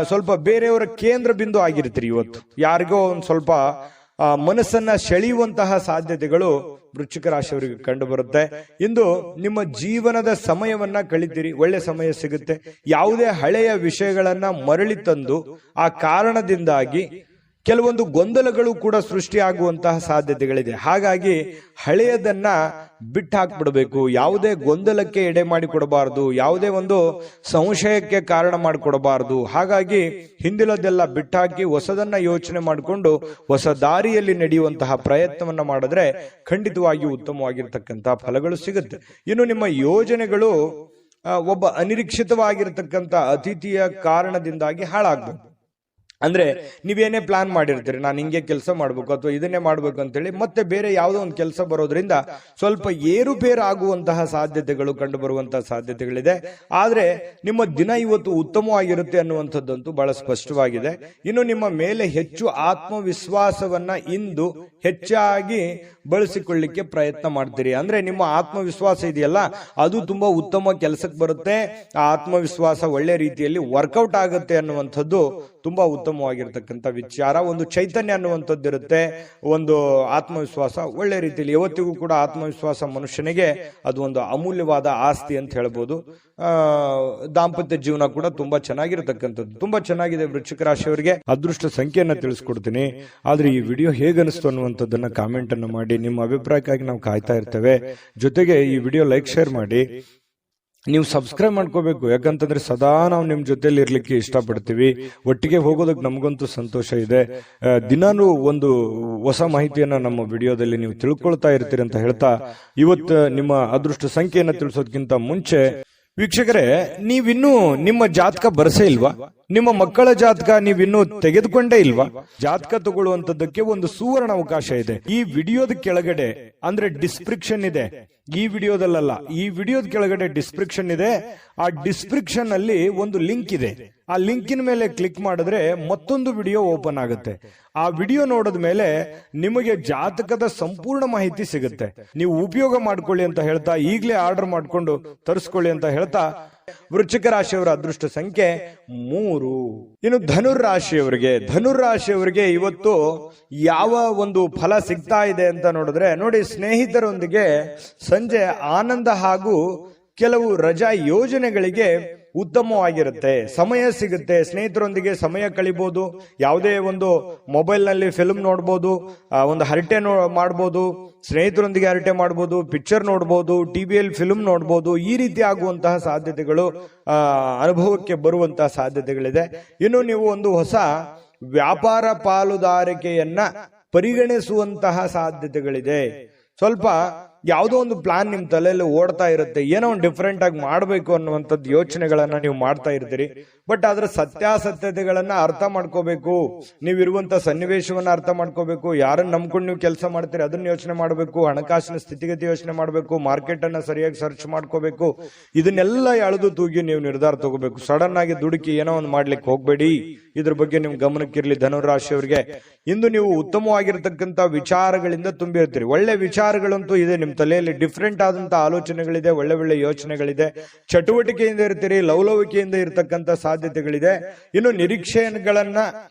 ಸ್ವಲ್ಪ ಬೇರೆಯವರ ಕೇಂದ್ರ ಬಿಂದು ಆಗಿರ್ತೀರಿ. ಇವತ್ತು ಯಾರಿಗೋ ಒಂದ್ ಸ್ವಲ್ಪ ಮನಸ್ಸನ್ನ ಸೆಳೆಯುವಂತಹ ಸಾಧ್ಯತೆಗಳು ವೃಶ್ಚಿಕ ರಾಶಿಯವರಿಗೆ ಕಂಡು ಬರುತ್ತೆ. ಇಂದು ನಿಮ್ಮ ಜೀವನದ ಸಮಯವನ್ನ ಕಳಿತೀರಿ, ಒಳ್ಳೆ ಸಮಯ ಸಿಗುತ್ತೆ. ಯಾವುದೇ ಹಳೆಯ ವಿಷಯಗಳನ್ನ ಮರಳಿ ತಂದು ಆ ಕಾರಣದಿಂದಾಗಿ ಕೆಲವೊಂದು ಗೊಂದಲಗಳು ಕೂಡ ಸೃಷ್ಟಿಯಾಗುವಂತಹ ಸಾಧ್ಯತೆಗಳಿದೆ. ಹಾಗಾಗಿ ಹಳೆಯದನ್ನ ಬಿಟ್ಟು ಹಾಕ್ಬಿಡ್ಬೇಕು. ಯಾವುದೇ ಗೊಂದಲಕ್ಕೆ ಎಡೆ ಮಾಡಿಕೊಡಬಾರದು, ಯಾವುದೇ ಒಂದು ಸಂಶಯಕ್ಕೆ ಕಾರಣ ಮಾಡಿಕೊಡಬಾರದು. ಹಾಗಾಗಿ ಹಿಂದಿಲದೆಲ್ಲ ಬಿಟ್ಟಾಕಿ ಹೊಸದನ್ನ ಯೋಚನೆ ಮಾಡಿಕೊಂಡು ಹೊಸ ದಾರಿಯಲ್ಲಿ ನಡೆಯುವಂತಹ ಪ್ರಯತ್ನವನ್ನ ಮಾಡಿದ್ರೆ ಖಂಡಿತವಾಗಿಯೂ ಉತ್ತಮವಾಗಿರ್ತಕ್ಕಂತಹ ಫಲಗಳು ಸಿಗುತ್ತೆ. ಇನ್ನು ನಿಮ್ಮ ಯೋಜನೆಗಳು ಒಬ್ಬ ಅನಿರೀಕ್ಷಿತವಾಗಿರ್ತಕ್ಕಂಥ ಅತಿಥಿಯ ಕಾರಣದಿಂದಾಗಿ ಹಾಳಾಗ್ಬೇಕು. ಅಂದ್ರೆ ನೀವೇನೇ ಪ್ಲಾನ್ ಮಾಡಿರ್ತೀರಿ, ನಾನು ಹಿಂಗೆ ಕೆಲಸ ಮಾಡ್ಬೇಕು ಅಥವಾ ಇದನ್ನೇ ಮಾಡ್ಬೇಕು ಅಂತೇಳಿ ಮತ್ತೆ ಬೇರೆ ಯಾವುದೋ ಒಂದು ಕೆಲಸ ಬರೋದ್ರಿಂದ ಸ್ವಲ್ಪ ಏರುಪೇರು ಆಗುವಂತಹ ಸಾಧ್ಯತೆಗಳು ಕಂಡು ಬರುವಂತಹ ಸಾಧ್ಯತೆಗಳಿದೆ. ಆದ್ರೆ ನಿಮ್ಮ ದಿನ ಇವತ್ತು ಉತ್ತಮವಾಗಿರುತ್ತೆ ಅನ್ನುವಂಥದ್ದಂತೂ ಬಹಳ ಸ್ಪಷ್ಟವಾಗಿದೆ. ಇನ್ನು ನಿಮ್ಮ ಮೇಲೆ ಹೆಚ್ಚು ಆತ್ಮವಿಶ್ವಾಸವನ್ನ ಇಂದು ಹೆಚ್ಚಾಗಿ ಬಳಸಿಕೊಳ್ಳಿಕ್ಕೆ ಪ್ರಯತ್ನ ಮಾಡ್ತೀರಿ. ಅಂದ್ರೆ ನಿಮ್ಮ ಆತ್ಮವಿಶ್ವಾಸ ಇದೆಯಲ್ಲ, ಅದು ತುಂಬಾ ಉತ್ತಮ ಕೆಲಸಕ್ಕೆ ಬರುತ್ತೆ. ಆ ಆತ್ಮವಿಶ್ವಾಸ ಒಳ್ಳೆ ರೀತಿಯಲ್ಲಿ ವರ್ಕೌಟ್ ಆಗುತ್ತೆ ಅನ್ನುವಂಥದ್ದು ತುಂಬಾ ಉತ್ತಮವಾಗಿರ್ತಕ್ಕಂಥ ವಿಚಾರ. ಒಂದು ಚೈತನ್ಯ ಅನ್ನುವಂಥದ್ದು ಇರುತ್ತೆ, ಒಂದು ಆತ್ಮವಿಶ್ವಾಸ ಒಳ್ಳೆ ರೀತಿಯಲ್ಲಿ. ಯಾವತ್ತಿಗೂ ಕೂಡ ಆತ್ಮವಿಶ್ವಾಸ ಮನುಷ್ಯನಿಗೆ ಅದು ಒಂದು ಅಮೂಲ್ಯವಾದ ಆಸ್ತಿ ಅಂತ ಹೇಳ್ಬೋದು. ದಾಂಪತ್ಯ ಜೀವನ ಕೂಡ ತುಂಬಾ ಚೆನ್ನಾಗಿರ್ತಕ್ಕಂಥದ್ದು. ತುಂಬಾ ಚೆನ್ನಾಗಿದೆ ವೃಶ್ಚಿಕ ರಾಶಿಯವರಿಗೆ. ಅದೃಷ್ಟ ಸಂಖ್ಯೆಯನ್ನ ತಿಳಿಸ್ಕೊಡ್ತೀನಿ. ಆದ್ರೆ ಈ ವಿಡಿಯೋ ಹೇಗನಿಸ್ತು ಅನ್ನುವಂಥದ್ದನ್ನ ಕಾಮೆಂಟ್ ಅನ್ನು ಮಾಡಿ. ನಿಮ್ಮ ಅಭಿಪ್ರಾಯಕ್ಕಾಗಿ ನಾವು ಕಾಯ್ತಾ ಇರ್ತೇವೆ. ಜೊತೆಗೆ ಈ ವಿಡಿಯೋ ಲೈಕ್ ಶೇರ್ ಮಾಡಿ. ನೀವು ಸಬ್ಸ್ಕ್ರೈಬ್ ಮಾಡ್ಕೋಬೇಕು, ಯಾಕಂತಂದ್ರೆ ಸದಾ ನಾವು ನಿಮ್ ಜೊತೆಲಿ ಇರ್ಲಿಕ್ಕೆ ಇಷ್ಟಪಡ್ತೀವಿ. ಒಟ್ಟಿಗೆ ಹೋಗೋದಕ್ಕೆ ನಮಗಂತೂ ಸಂತೋಷ ಇದೆ. ದಿನಾನು ಒಂದು ಹೊಸ ಮಾಹಿತಿಯನ್ನ ನಮ್ಮ ವಿಡಿಯೋದಲ್ಲಿ ನೀವು ತಿಳ್ಕೊಳ್ತಾ ಇರ್ತೀರಿ ಅಂತ ಹೇಳ್ತಾ, ಇವತ್ತು ನಿಮ್ಮ ಅದೃಷ್ಟ ಸಂಖ್ಯೆಯನ್ನ ತಿಳಿಸೋದಕ್ಕಿಂತ ಮುಂಚೆ ವೀಕ್ಷಕರೇ, ನೀವಿನ್ನೂ ನಿಮ್ಮ ಜಾತಕ ಬರಸೇ ಇಲ್ವಾ? ನಿಮ್ಮ ಮಕ್ಕಳ ಜಾತಕ ನೀವಿನ್ನೂ ತೆಗೆದುಕೊಂಡೇ ಇಲ್ವಾ? ಜಾತಕ ತಗೊಳ್ಳುವಂತದ್ದಕ್ಕೆ ಒಂದು ಸುವರ್ಣ ಅವಕಾಶ ಇದೆ. ಈ ವಿಡಿಯೋದ ಕೆಳಗಡೆ ಅಂದ್ರೆ ಡಿಸ್ಕ್ರಿಪ್ಷನ್ ಇದೆ. ಈ ವಿಡಿಯೋದಲ್ಲ, ಈ ವಿಡಿಯೋದ ಕೆಳಗಡೆ ಡಿಸ್ಕ್ರಿಪ್ಷನ್ ಇದೆ. ಆ ಡಿಸ್ಕ್ರಿಪ್ಷನ್ ಅಲ್ಲಿ ಒಂದು ಲಿಂಕ್ ಇದೆ. ಆ ಲಿಂಕಿನ ಮೇಲೆ ಕ್ಲಿಕ್ ಮಾಡಿದ್ರೆ ಮತ್ತೊಂದು ವಿಡಿಯೋ ಓಪನ್ ಆಗುತ್ತೆ. ಆ ವಿಡಿಯೋ ನೋಡಿದ ಮೇಲೆ ನಿಮಗೆ ಜಾತಕದ ಸಂಪೂರ್ಣ ಮಾಹಿತಿ ಸಿಗುತ್ತೆ. ನೀವು ಉಪಯೋಗ ಮಾಡ್ಕೊಳ್ಳಿ ಅಂತ ಹೇಳ್ತಾ, ಈಗಲೇ ಆರ್ಡರ್ ಮಾಡ್ಕೊಂಡು ತರಿಸ್ಕೊಳ್ಳಿ ಅಂತ ಹೇಳ್ತಾ, ವೃಶ್ಚಿಕ ರಾಶಿಯವರ ಅದೃಷ್ಟ ಸಂಖ್ಯೆ 3. ಇನ್ನು ಧನುರಾಶಿಯವರಿಗೆ ಇವತ್ತು ಯಾವ ಒಂದು ಫಲ ಸಿಗ್ತಾ ಇದೆ ಅಂತ ನೋಡಿದ್ರೆ, ನೋಡಿ, ಸ್ನೇಹಿತರೊಂದಿಗೆ ಸಂಜೆ ಆನಂದ ಹಾಗೂ ಕೆಲವು ರಜಾ ಯೋಜನೆಗಳಿಗೆ ಉತ್ತಮವಾಗಿರುತ್ತೆ. ಸಮಯ ಸಿಗುತ್ತೆ, ಸ್ನೇಹಿತರೊಂದಿಗೆ ಸಮಯ ಕಳಿಬಹುದು. ಯಾವುದೇ ಒಂದು ಮೊಬೈಲ್ ನಲ್ಲಿ ಫಿಲ್ಮ್ ನೋಡ್ಬೋದು, ಒಂದು ಹರಟೆ ಮಾಡ್ಬೋದು, ಸ್ನೇಹಿತರೊಂದಿಗೆ ಹರಟೆ ಮಾಡ್ಬೋದು, ಪಿಕ್ಚರ್ ನೋಡ್ಬೋದು, ಟಿವಿಯಲ್ಲಿ ಫಿಲ್ಮ್ ನೋಡ್ಬೋದು. ಈ ರೀತಿ ಆಗುವಂತಹ ಸಾಧ್ಯತೆಗಳು ಅನುಭವಕ್ಕೆ ಬರುವಂತಹ ಸಾಧ್ಯತೆಗಳಿದೆ. ಇನ್ನು ನೀವು ಒಂದು ಹೊಸ ವ್ಯಾಪಾರ ಪಾಲುದಾರಿಕೆಯನ್ನ ಪರಿಗಣಿಸುವಂತಹ ಸಾಧ್ಯತೆಗಳಿದೆ. ಸ್ವಲ್ಪ ಯಾವುದೋ ಒಂದು ಪ್ಲಾನ್ ನಿಮ್ ತಲೆಯಲ್ಲಿ ಓಡ್ತಾ ಇರುತ್ತೆ, ಏನೋ ಒಂದು ಡಿಫ್ರೆಂಟ್ ಆಗಿ ಮಾಡ್ಬೇಕು ಅನ್ನುವಂಥದ್ದು ಯೋಚನೆಗಳನ್ನ ನೀವು ಮಾಡ್ತಾ ಇರ್ತೀರಿ. ಬಟ್ ಅದರ ಸತ್ಯಾಸತ್ಯತೆಗಳನ್ನ ಅರ್ಥ ಮಾಡ್ಕೋಬೇಕು. ನೀವಿರುವಂತ ಸನ್ನಿವೇಶವನ್ನ ಅರ್ಥ ಮಾಡ್ಕೋಬೇಕು. ಯಾರನ್ನ ನಂಬ್ಕೊಂಡು ನೀವು ಕೆಲಸ ಮಾಡ್ತೀರಿ ಅದನ್ನ ಯೋಚನೆ ಮಾಡಬೇಕು. ಹಣಕಾಸಿನ ಸ್ಥಿತಿಗತಿ ಯೋಚನೆ ಮಾಡಬೇಕು. ಮಾರ್ಕೆಟ್ ಅನ್ನ ಸರಿಯಾಗಿ ಸರ್ಚ್ ಮಾಡ್ಕೋಬೇಕು. ಇದನ್ನೆಲ್ಲ ಎಳೆದು ತೂಗಿ ನೀವು ನಿರ್ಧಾರ ತಗೋಬೇಕು. ಸಡನ್ ಆಗಿ ದುಡುಕಿ ಏನೋ ಒಂದು ಮಾಡ್ಲಿಕ್ಕೆ ಹೋಗ್ಬೇಡಿ. ಇದ್ರ ಬಗ್ಗೆ ನಿಮ್ ಗಮನಕ್ಕಿರ್ಲಿ. ಧನುರಾಶಿಯವರಿಗೆ ಇಂದು ನೀವು ಉತ್ತಮವಾಗಿರ್ತಕ್ಕಂಥ ವಿಚಾರಗಳಿಂದ ತುಂಬಿರ್ತೀರಿ. ಒಳ್ಳೆ ವಿಚಾರಗಳಂತೂ ಇದೆ ನಿಮ್ ತಲೆಯಲ್ಲಿ. ಡಿಫ್ರೆಂಟ್ ಆದಂತ ಆಲೋಚನೆಗಳಿದೆ, ಒಳ್ಳೆ ಯೋಚನೆಗಳಿದೆ. ಚಟುವಟಿಕೆಯಿಂದ ಇರ್ತೀರಿ, ಲವಲವಿಕೆಯಿಂದ ಇರ್ತಕ್ಕಂಥ ಸಾಧ್ಯತೆಗಳಿದೆ. ಇನ್ನು ನಿರೀಕ್ಷೆಗಳನ್ನ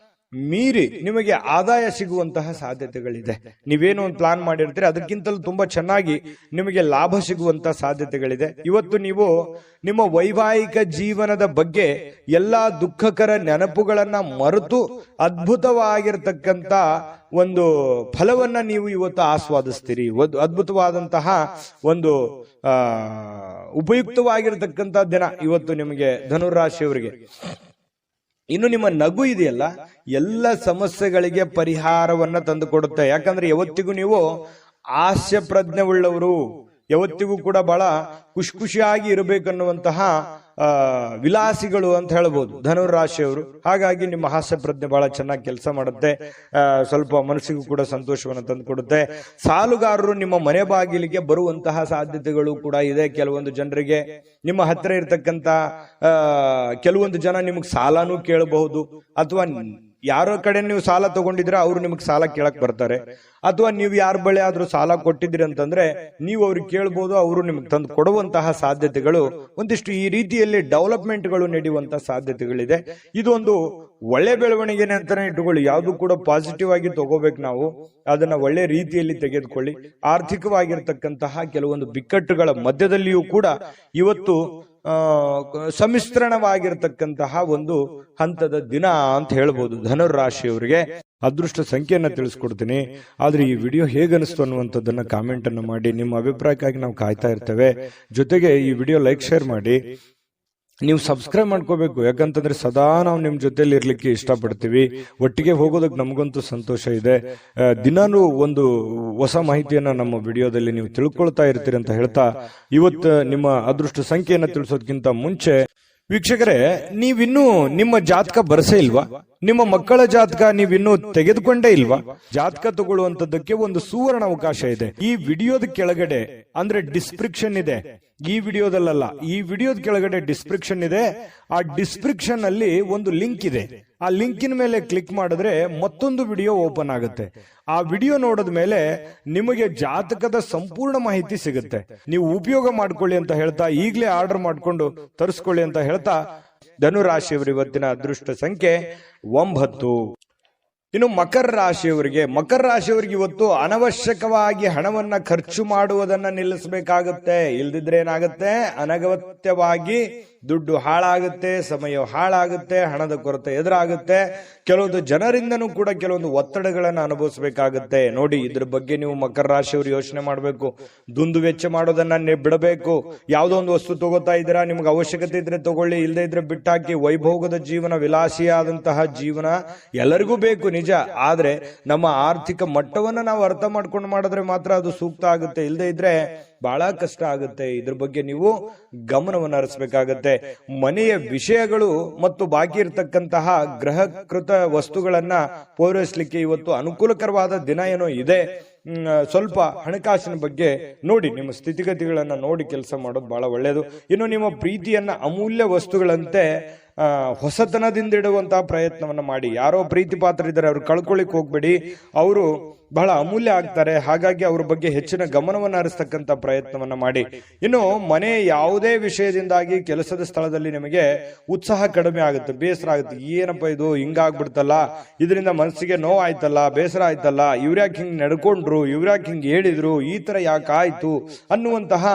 ಮೀರಿ ನಿಮಗೆ ಆದಾಯ ಸಿಗುವಂತಹ ಸಾಧ್ಯತೆಗಳಿದೆ. ನೀವೇನೋ ಒಂದು ಪ್ಲಾನ್ ಮಾಡಿರ್ತೀರಿ, ಅದಕ್ಕಿಂತಲೂ ತುಂಬಾ ಚೆನ್ನಾಗಿ ನಿಮಗೆ ಲಾಭ ಸಿಗುವಂತಹ ಸಾಧ್ಯತೆಗಳಿದೆ. ಇವತ್ತು ನೀವು ನಿಮ್ಮ ವೈವಾಹಿಕ ಜೀವನದ ಬಗ್ಗೆ ಎಲ್ಲಾ ದುಃಖಕರ ನೆನಪುಗಳನ್ನ ಮರೆತು ಅದ್ಭುತವಾಗಿರ್ತಕ್ಕಂಥ ಒಂದು ಫಲವನ್ನ ನೀವು ಇವತ್ತು ಆಸ್ವಾದಿಸ್ತೀರಿ. ಅದ್ಭುತವಾದಂತಹ ಒಂದು ಉಪಯುಕ್ತವಾಗಿರತಕ್ಕಂಥ ದಿನ ಇವತ್ತು ನಿಮಗೆ ಧನುರಾಶಿಯವರಿಗೆ. ಇನ್ನು ನಿಮ್ಮ ನಗು ಇದೆಯಲ್ಲ, ಎಲ್ಲ ಸಮಸ್ಯೆಗಳಿಗೆ ಪರಿಹಾರವನ್ನ ತಂದು ಕೊಡುತ್ತೆ. ಯಾಕಂದ್ರೆ ಯಾವತ್ತಿಗೂ ನೀವು ಹಾಸ್ಯ ಪ್ರಜ್ಞೆ ಉಳ್ಳವರು, ಯಾವತ್ತಿಗೂ ಕೂಡ ಬಹಳ ಖುಷಿಯಾಗಿ ಇರಬೇಕನ್ನುವಂತಹ ವಿಲಾಸಿಗಳು ಅಂತ ಹೇಳ್ಬೋದು ಧನುರಾಶಿಯವರು. ಹಾಗಾಗಿ ನಿಮ್ಮ ಹಾಸ್ಯ ಪ್ರಜ್ಞೆ ಬಹಳ ಚೆನ್ನಾಗಿ ಕೆಲಸ ಮಾಡುತ್ತೆ, ಸ್ವಲ್ಪ ಮನಸ್ಸಿಗೂ ಕೂಡ ಸಂತೋಷವನ್ನು ತಂದು ಕೊಡುತ್ತೆ. ಸಾಲುಗಾರರು ನಿಮ್ಮ ಮನೆ ಬಾಗಿಲಿಗೆ ಬರುವಂತಹ ಸಾಧ್ಯತೆಗಳು ಕೂಡ ಇದೆ. ಕೆಲವೊಂದು ಜನರಿಗೆ ನಿಮ್ಮ ಹತ್ತಿರ ಇರತಕ್ಕಂತ ಕೆಲವೊಂದು ಜನ ನಿಮಗೆ ಸಾಲನೂ ಕೇಳಬಹುದು, ಅಥವಾ ಯಾರೋ ಕಡೆ ನೀವು ಸಾಲ ತಗೊಂಡಿದ್ರೆ ಅವರು ನಿಮಗೆ ಸಾಲ ಕೇಳಕ್ ಬರ್ತಾರೆ, ಅಥವಾ ನೀವು ಯಾರ ಬಳಿ ಆದ್ರೂ ಸಾಲ ಕೊಟ್ಟಿದ್ರಿ ಅಂತಂದ್ರೆ ನೀವು ಅವ್ರಿಗೆ ಕೇಳ್ಬೋದು, ಅವರು ನಿಮ್ಗೆ ತಂದು ಕೊಡುವಂತಹ ಸಾಧ್ಯತೆಗಳು ಒಂದಿಷ್ಟು ಈ ರೀತಿಯಲ್ಲಿ ಡೆವಲಪ್ಮೆಂಟ್ಗಳು ನಡೆಯುವಂತಹ ಸಾಧ್ಯತೆಗಳಿದೆ. ಇದೊಂದು ಒಳ್ಳೆ ಬೆಳವಣಿಗೆನೆ ಅಂತಾನೆ ಇಟ್ಟುಕೊಳ್ಳಿ. ಯಾವುದು ಕೂಡ ಪಾಸಿಟಿವ್ ಆಗಿ ತಗೋಬೇಕು, ನಾವು ಅದನ್ನ ಒಳ್ಳೆ ರೀತಿಯಲ್ಲಿ ತೆಗೆದುಕೊಳ್ಳಿ. ಆರ್ಥಿಕವಾಗಿರ್ತಕ್ಕಂತಹ ಕೆಲವೊಂದು ಬಿಕ್ಕಟ್ಟುಗಳ ಮಧ್ಯದಲ್ಲಿಯೂ ಕೂಡ ಇವತ್ತು ಸಮ್ಮಿಶ್ರಣವಾಗಿರ್ತಕ್ಕಂತಹ ಒಂದು ಹಂತದ ದಿನ ಅಂತ ಹೇಳ್ಬೋದು ಧನುರಾಶಿಯವರಿಗೆ. ಅದೃಷ್ಟ ಸಂಖ್ಯೆಯನ್ನ ತಿಳಿಸ್ಕೊಡ್ತೀನಿ, ಆದ್ರೆ ಈ ವಿಡಿಯೋ ಹೇಗನಿಸ್ತು ಅನ್ನುವಂಥದ್ದನ್ನ ಕಾಮೆಂಟ್ ಅನ್ನು ಮಾಡಿ. ನಿಮ್ಮ ಅಭಿಪ್ರಾಯಕ್ಕಾಗಿ ನಾವು ಕಾಯ್ತಾ ಇರ್ತೇವೆ. ಜೊತೆಗೆ ಈ ವಿಡಿಯೋ ಲೈಕ್ ಶೇರ್ ಮಾಡಿ. ನೀವು ಸಬ್ಸ್ಕ್ರೈಬ್ ಮಾಡ್ಕೋಬೇಕು, ಯಾಕಂತಂದ್ರೆ ಸದಾ ನಾವು ನಿಮ್ ಜೊತೆಲಿ ಇರ್ಲಿಕ್ಕೆ ಇಷ್ಟಪಡ್ತೀವಿ. ಒಟ್ಟಿಗೆ ಹೋಗೋದಕ್ಕೆ ನಮಗಂತೂ ಸಂತೋಷ ಇದೆ. ದಿನಾನು ಒಂದು ಹೊಸ ಮಾಹಿತಿಯನ್ನ ನಮ್ಮ ವಿಡಿಯೋದಲ್ಲಿ ನೀವು ತಿಳ್ಕೊಳ್ತಾ ಇರ್ತೀರಿ ಅಂತ ಹೇಳ್ತಾ, ಇವತ್ತು ನಿಮ್ಮ ಅದೃಷ್ಟ ಸಂಖ್ಯೆಯನ್ನ ತಿಳಿಸೋದಕ್ಕಿಂತ ಮುಂಚೆ ವೀಕ್ಷಕರೇ, ನೀವಿನ್ನೂ ನಿಮ್ಮ ಜಾತಕ ಬರಸೇ ಇಲ್ವಾ? ನಿಮ್ಮ ಮಕ್ಕಳ ಜಾತಕ ನೀವಿನ್ನೂ ತೆಗೆದುಕೊಂಡೇ ಇಲ್ವಾ? ಜಾತಕ ತಗೊಳ್ಳುವಂತದ್ದಕ್ಕೆ ಒಂದು ಸುವರ್ಣ ಅವಕಾಶ ಇದೆ. ಈ ವಿಡಿಯೋದ ಕೆಳಗಡೆ ಅಂದ್ರೆ ಡಿಸ್ಕ್ರಿಪ್ಷನ್ ಇದೆ, ಈ ವಿಡಿಯೋದಲ್ಲ, ಈ ವಿಡಿಯೋದ ಕೆಳಗಡೆ ಡಿಸ್ಕ್ರಿಪ್ಷನ್ ಇದೆ. ಆ ಡಿಸ್ಕ್ರಿಪ್ಷನ್ ಅಲ್ಲಿ ಒಂದು ಲಿಂಕ್ ಇದೆ. ಆ ಲಿಂಕಿನ ಮೇಲೆ ಕ್ಲಿಕ್ ಮಾಡಿದ್ರೆ ಮತ್ತೊಂದು ವಿಡಿಯೋ ಓಪನ್ ಆಗುತ್ತೆ. ಆ ವಿಡಿಯೋ ನೋಡಿದ ಮೇಲೆ ನಿಮಗೆ ಜಾತಕದ ಸಂಪೂರ್ಣ ಮಾಹಿತಿ ಸಿಗುತ್ತೆ. ನೀವು ಉಪಯೋಗ ಮಾಡ್ಕೊಳ್ಳಿ ಅಂತ ಹೇಳ್ತಾ, ಈಗಲೇ ಆರ್ಡರ್ ಮಾಡ್ಕೊಂಡು ತರಿಸ್ಕೊಳ್ಳಿ ಅಂತ ಹೇಳ್ತಾ, ಧನುರಾಶಿಯವರು ಇವತ್ತಿನ ಅದೃಷ್ಟ ಸಂಖ್ಯೆ 9. ಇನ್ನು ಮಕರ ರಾಶಿಯವರಿಗೆ ಇವತ್ತು ಅನವಶ್ಯಕವಾಗಿ ಹಣವನ್ನ ಖರ್ಚು ಮಾಡುವುದನ್ನ ನಿಲ್ಲಿಸಬೇಕಾಗುತ್ತೆ. ಇಲ್ದಿದ್ರೆ ಏನಾಗುತ್ತೆ, ಅನಗತ್ಯವಾಗಿ ದುಡ್ಡು ಹಾಳಾಗುತ್ತೆ, ಸಮಯ ಹಾಳಾಗುತ್ತೆ, ಹಣದ ಕೊರತೆ ಎದುರಾಗುತ್ತೆ. ಕೆಲವೊಂದು ಜನರಿಂದನೂ ಕೂಡ ಕೆಲವೊಂದು ಒತ್ತಡಗಳನ್ನು ಅನುಭವಿಸಬೇಕಾಗುತ್ತೆ. ನೋಡಿ, ಇದ್ರ ಬಗ್ಗೆ ನೀವು ಮಕರ ರಾಶಿಯವರು ಯೋಚನೆ ಮಾಡಬೇಕು. ದುಂದು ವೆಚ್ಚ ಮಾಡೋದನ್ನ ಬಿಡಬೇಕು. ಯಾವುದೋ ಒಂದು ವಸ್ತು ತಗೋತಾ ಇದ್ದೀರಾ, ನಿಮ್ಗೆ ಅವಶ್ಯಕತೆ ಇದ್ರೆ ತಗೊಳ್ಳಿ, ಇಲ್ಲದೆ ಇದ್ರೆ ಬಿಟ್ಟಾಕಿ. ವೈಭೋಗದ ಜೀವನ, ವಿಲಾಸಿಯಾದಂತಹ ಜೀವನ ಎಲ್ಲರಿಗೂ ಬೇಕು ನಿಜ. ಆದ್ರೆ ನಮ್ಮ ಆರ್ಥಿಕ ಮಟ್ಟವನ್ನ ನಾವು ಅರ್ಥ ಮಾಡ್ಕೊಂಡು ಮಾಡಿದ್ರೆ ಮಾತ್ರ ಅದು ಸೂಕ್ತ ಆಗುತ್ತೆ. ಇಲ್ಲದೆ ಇದ್ರೆ ಬಹಳ ಕಷ್ಟ ಆಗುತ್ತೆ. ಇದ್ರ ಬಗ್ಗೆ ನೀವು ಗಮನವನ್ನು ಹರಿಸಬೇಕಾಗತ್ತೆ. ಮನೆಯ ವಿಷಯಗಳು ಮತ್ತು ಬಾಕಿ ಇರತಕ್ಕಂತಹ ಗೃಹಕೃತ ವಸ್ತುಗಳನ್ನ ಪೂರೈಸಲಿಕ್ಕೆ ಇವತ್ತು ಅನುಕೂಲಕರವಾದ ದಿನ ಏನೋ ಇದೆ. ಸ್ವಲ್ಪ ಹಣಕಾಸಿನ ಬಗ್ಗೆ ನೋಡಿ, ನಿಮ್ಮ ಸ್ಥಿತಿಗತಿಗಳನ್ನ ನೋಡಿ ಕೆಲಸ ಮಾಡೋದು ಬಹಳ ಒಳ್ಳೆಯದು. ಇನ್ನು ನಿಮ್ಮ ಪ್ರೀತಿಯನ್ನ ಅಮೂಲ್ಯ ವಸ್ತುಗಳಂತೆ ಹೊಸತನದಿಂದ ಇಡುವಂತಹ ಪ್ರಯತ್ನವನ್ನ ಮಾಡಿ. ಯಾರೋ ಪ್ರೀತಿ ಪಾತ್ರರಿದ್ದಾರೆ, ಅವ್ರು ಕಳ್ಕೊಳ್ಳಿಕ್ ಹೋಗ್ಬೇಡಿ. ಅವರು ಬಹಳ ಅಮೂಲ್ಯ ಆಗ್ತಾರೆ. ಹಾಗಾಗಿ ಅವ್ರ ಬಗ್ಗೆ ಹೆಚ್ಚಿನ ಗಮನವನ್ನು ಹರಿಸ್ತಕ್ಕಂಥ ಪ್ರಯತ್ನವನ್ನ ಮಾಡಿ. ಇನ್ನು ಮನೆ ಯಾವುದೇ ವಿಷಯದಿಂದಾಗಿ ಕೆಲಸದ ಸ್ಥಳದಲ್ಲಿ ನಿಮಗೆ ಉತ್ಸಾಹ ಕಡಿಮೆ ಆಗುತ್ತೆ, ಬೇಸರ ಆಗುತ್ತೆ. ಏನಪ್ಪ ಇದು ಹಿಂಗಾಗ್ಬಿಡ್ತಲ್ಲ, ಇದರಿಂದ ಮನಸ್ಸಿಗೆ ನೋವಾಯ್ತಲ್ಲ, ಬೇಸರ ಆಯ್ತಲ್ಲ, ಇವ್ರ್ಯಾಕ್ ಹಿಂಗ್ ನಡ್ಕೊಂಡ್ರು, ಇವ್ರ್ಯಾಕ್ ಹಿಂಗ್ ಹೇಳಿದ್ರು, ಈ ತರ ಯಾಕಾಯ್ತು ಅನ್ನುವಂತಹ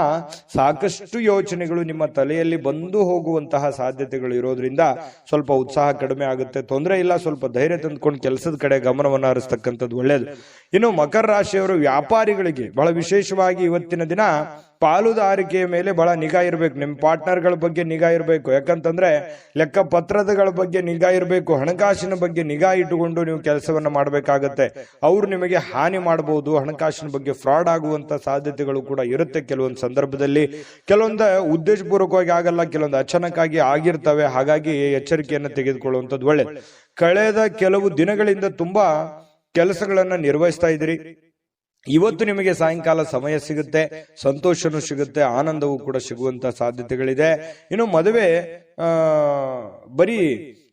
ಸಾಕಷ್ಟು ಯೋಚನೆಗಳು ನಿಮ್ಮ ತಲೆಯಲ್ಲಿ ಬಂದು ಹೋಗುವಂತಹ ಸಾಧ್ಯತೆಗಳು ಇರೋದ್ರಿಂದ ಸ್ವಲ್ಪ ಉತ್ಸಾಹ ಕಡಿಮೆ ಆಗುತ್ತೆ. ತೊಂದರೆ ಇಲ್ಲ, ಸ್ವಲ್ಪ ಧೈರ್ಯ ತಂದ್ಕೊಂಡು ಕೆಲಸದ ಕಡೆ ಗಮನವನ್ನು ಹರಿಸ್ತಕ್ಕಂಥದ್ದು ಒಳ್ಳೇದು. ಇನ್ನು ಮಕರ ರಾಶಿಯವರು ವ್ಯಾಪಾರಿಗಳಿಗೆ ಬಹಳ ವಿಶೇಷವಾಗಿ ಇವತ್ತಿನ ದಿನ ಪಾಲುದಾರಿಕೆಯ ಮೇಲೆ ಬಹಳ ನಿಗಾ ಇರಬೇಕು. ನಿಮ್ಮ ಪಾರ್ಟ್ನರ್ಗಳ ಬಗ್ಗೆ ನಿಗಾ ಇರಬೇಕು. ಯಾಕಂತಂದ್ರೆ ಲೆಕ್ಕ ಪತ್ರಗಳ ಬಗ್ಗೆ ನಿಗಾ ಇರಬೇಕು. ಹಣಕಾಸಿನ ಬಗ್ಗೆ ನಿಗಾ ಇಟ್ಟುಕೊಂಡು ನೀವು ಕೆಲಸವನ್ನ ಮಾಡಬೇಕಾಗತ್ತೆ. ಅವರು ನಿಮಗೆ ಹಾನಿ ಮಾಡಬಹುದು. ಹಣಕಾಸಿನ ಬಗ್ಗೆ ಫ್ರಾಡ್ ಆಗುವಂತ ಸಾಧ್ಯತೆಗಳು ಕೂಡ ಇರುತ್ತೆ. ಕೆಲವೊಂದು ಸಂದರ್ಭದಲ್ಲಿ ಕೆಲವೊಂದು ಉದ್ದೇಶಪೂರ್ವಕವಾಗಿ ಆಗಲ್ಲ, ಕೆಲವೊಂದು ಅಚಾನಕ್ಕಾಗಿ ಆಗಿರ್ತವೆ. ಹಾಗಾಗಿ ಎಚ್ಚರಿಕೆಯನ್ನು ತೆಗೆದುಕೊಳ್ಳುವಂಥದ್ದು ಒಳ್ಳೆ. ಕಳೆದ ಕೆಲವು ದಿನಗಳಿಂದ ತುಂಬಾ ಕೆಲಸಗಳನ್ನ ನಿರ್ವಹಿಸ್ತಾ ಇದ್ದೀರಿ. ಇವತ್ತು ನಿಮಗೆ ಸಾಯಂಕಾಲ ಸಮಯ ಸಿಗುತ್ತೆ, ಸಂತೋಷನೂ ಸಿಗುತ್ತೆ, ಆನಂದವೂ ಕೂಡ ಸಿಗುವಂತ ಸಾಧ್ಯತೆಗಳಿದೆ. ಇನ್ನು ಮದುವೆ ಬರೀ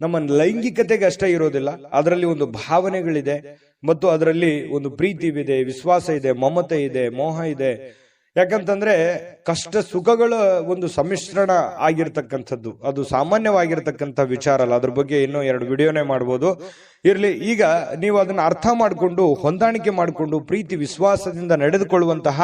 ನಮ್ಮ ಲೈಂಗಿಕತೆಗೆ ಅಷ್ಟೇ ಇರೋದಿಲ್ಲ, ಅದರಲ್ಲಿ ಒಂದು ಭಾವನೆಗಳಿದೆ ಮತ್ತು ಅದರಲ್ಲಿ ಒಂದು ಪ್ರೀತಿ ಇದೆ, ವಿಶ್ವಾಸ ಇದೆ, ಮಮತೆ ಇದೆ, ಮೋಹ ಇದೆ. ಯಾಕಂತಂದ್ರೆ ಕಷ್ಟ ಸುಖಗಳ ಒಂದು ಸಮ್ಮಿಶ್ರಣ ಆಗಿರ್ತಕ್ಕಂಥದ್ದು, ಅದು ಸಾಮಾನ್ಯವಾಗಿರ್ತಕ್ಕಂಥ ವಿಚಾರ ಅಲ್ಲ. ಅದ್ರ ಬಗ್ಗೆ ಇನ್ನೂ 2 ವಿಡಿಯೋನೇ ಮಾಡ್ಬೋದು. ಇರ್ಲಿ, ಈಗ ನೀವು ಅದನ್ನ ಅರ್ಥ ಮಾಡಿಕೊಂಡು ಹೊಂದಾಣಿಕೆ ಮಾಡಿಕೊಂಡು ಪ್ರೀತಿ ವಿಶ್ವಾಸದಿಂದ ನಡೆದುಕೊಳ್ಳುವಂತಹ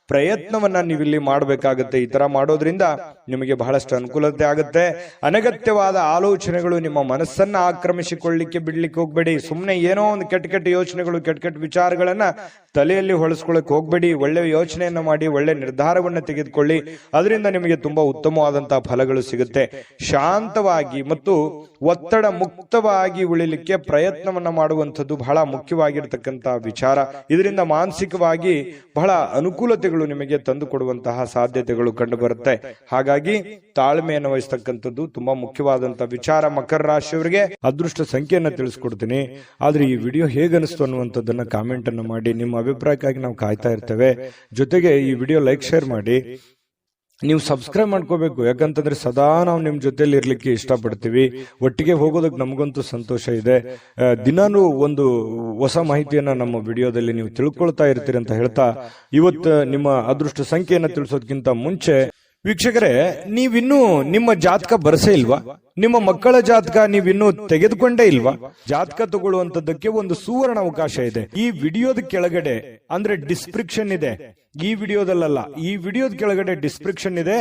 ಪ್ರಯತ್ನವನ್ನ ನೀವಿಲ್ಲಿ ಮಾಡಬೇಕಾಗುತ್ತೆ. ಈ ತರ ಮಾಡೋದ್ರಿಂದ ನಿಮಗೆ ಬಹಳಷ್ಟು ಅನುಕೂಲತೆ ಆಗುತ್ತೆ. ಅನಗತ್ಯವಾದ ಆಲೋಚನೆಗಳು ನಿಮ್ಮ ಮನಸ್ಸನ್ನ ಆಕ್ರಮಿಸಿಕೊಳ್ಳಿಕ್ಕೆ ಬಿಡ್ಲಿಕ್ಕೆ ಹೋಗ್ಬೇಡಿ. ಸುಮ್ಮನೆ ಏನೋ ಒಂದು ಕೆಟ್ಟ ಯೋಚನೆಗಳು, ಕೆಟ್ಟ ವಿಚಾರಗಳನ್ನ ತಲೆಯಲ್ಲಿ ಹೊಳಸ್ಕೊಳ್ಳಕ್ ಹೋಗ್ಬೇಡಿ. ಒಳ್ಳೆ ಯೋಚನೆಯನ್ನ ಮಾಡಿ ಒಳ್ಳೆ ನಿರ್ಧಾರವನ್ನ ತೆಗೆದುಕೊಳ್ಳಿ. ಅದರಿಂದ ನಿಮಗೆ ತುಂಬಾ ಉತ್ತಮವಾದಂತಹ ಫಲಗಳು ಸಿಗುತ್ತೆ. ಶಾಂತವಾಗಿ ಮತ್ತು ಒತ್ತಡ ಮುಕ್ತವಾಗಿ ಉಳಿಲಿಕ್ಕೆ ಪ್ರಯತ್ನವನ್ನ ಮಾಡುವಂಥದ್ದು ಬಹಳ ಮುಖ್ಯವಾಗಿರ್ತಕ್ಕಂತಹ ವಿಚಾರ. ಇದರಿಂದ ಮಾನಸಿಕವಾಗಿ ಬಹಳ ಅನುಕೂಲತೆಗಳು ನಿಮಗೆ ತಂದು ಕೊಡುವಂತಹ ಸಾಧ್ಯತೆಗಳು ಕಂಡು ಬರುತ್ತೆ. ಹಾಗಾಗಿ ತಾಳ್ಮೆಯನ್ನು ವಹಿಸ್ತಕ್ಕಂಥದ್ದು ತುಂಬಾ ಮುಖ್ಯವಾದಂತಹ ವಿಚಾರ. ಮಕರ ರಾಶಿಯವರಿಗೆ ಅದೃಷ್ಟ ಸಂಖ್ಯೆಯನ್ನ ತಿಳಿಸ್ಕೊಡ್ತೀನಿ. ಆದ್ರೆ ಈ ವಿಡಿಯೋ ಹೇಗನಿಸ್ತು ಅನ್ನುವಂಥದ್ದನ್ನ ಕಾಮೆಂಟ್ ಅನ್ನು ಮಾಡಿ. ನಿಮ್ಮ ಅಭಿಪ್ರಾಯಕ್ಕಾಗಿ ನಾವು ಕಾಯ್ತಾ ಇರ್ತೇವೆ. ಜೊತೆಗೆ ಈ ವಿಡಿಯೋ ಲೈಕ್, ಶೇರ್ ಮಾಡಿ. ನೀವು ಸಬ್ಸ್ಕ್ರೈಬ್ ಮಾಡ್ಕೋಬೇಕು. ಯಾಕಂತಂದ್ರೆ ಸದಾ ನಾವು ನಿಮ್ ಜೊತೆಲಿ ಇರ್ಲಿಕ್ಕೆ ಇಷ್ಟಪಡ್ತೀವಿ. ಒಟ್ಟಿಗೆ ಹೋಗೋದಕ್ಕೆ ನಮಗಂತೂ ಸಂತೋಷ ಇದೆ. ದಿನಾನು ಒಂದು ಹೊಸ ಮಾಹಿತಿಯನ್ನ ನಮ್ಮ ವಿಡಿಯೋದಲ್ಲಿ ನೀವು ತಿಳ್ಕೊಳ್ತಾ ಇರ್ತೀರಿ ಅಂತ ಹೇಳ್ತಾ, ಇವತ್ತು ನಿಮ್ಮ ಅದೃಷ್ಟ ಸಂಖ್ಯೆಯನ್ನ ತಿಳಿಸೋದಕ್ಕಿಂತ ಮುಂಚೆ ವೀಕ್ಷಕರೇ, ನೀವಿನ್ನೂ ನಿಮ್ಮ ಜಾತಕ ಬರಸೇ ಇಲ್ವಾ? ನಿಮ್ಮ ಮಕ್ಕಳ ಜಾತಕ ನೀವಿನ್ನೂ ತೆಗೆದುಕೊಂಡೇ ಇಲ್ವಾ? ಜಾತಕ ತಗೊಳ್ಳುವಂತದ್ದಕ್ಕೆ ಒಂದು ಸುವರ್ಣ ಅವಕಾಶ ಇದೆ. ಈ ವಿಡಿಯೋದ ಕೆಳಗಡೆ ಅಂದ್ರೆ ಡಿಸ್ಕ್ರಿಪ್ಷನ್ ಇದೆ. ಈ ವಿಡಿಯೋದಲ್ಲ, ಈ ವಿಡಿಯೋದ ಕೆಳಗಡೆ ಡಿಸ್ಕ್ರಿಪ್ಷನ್ ಇದೆ.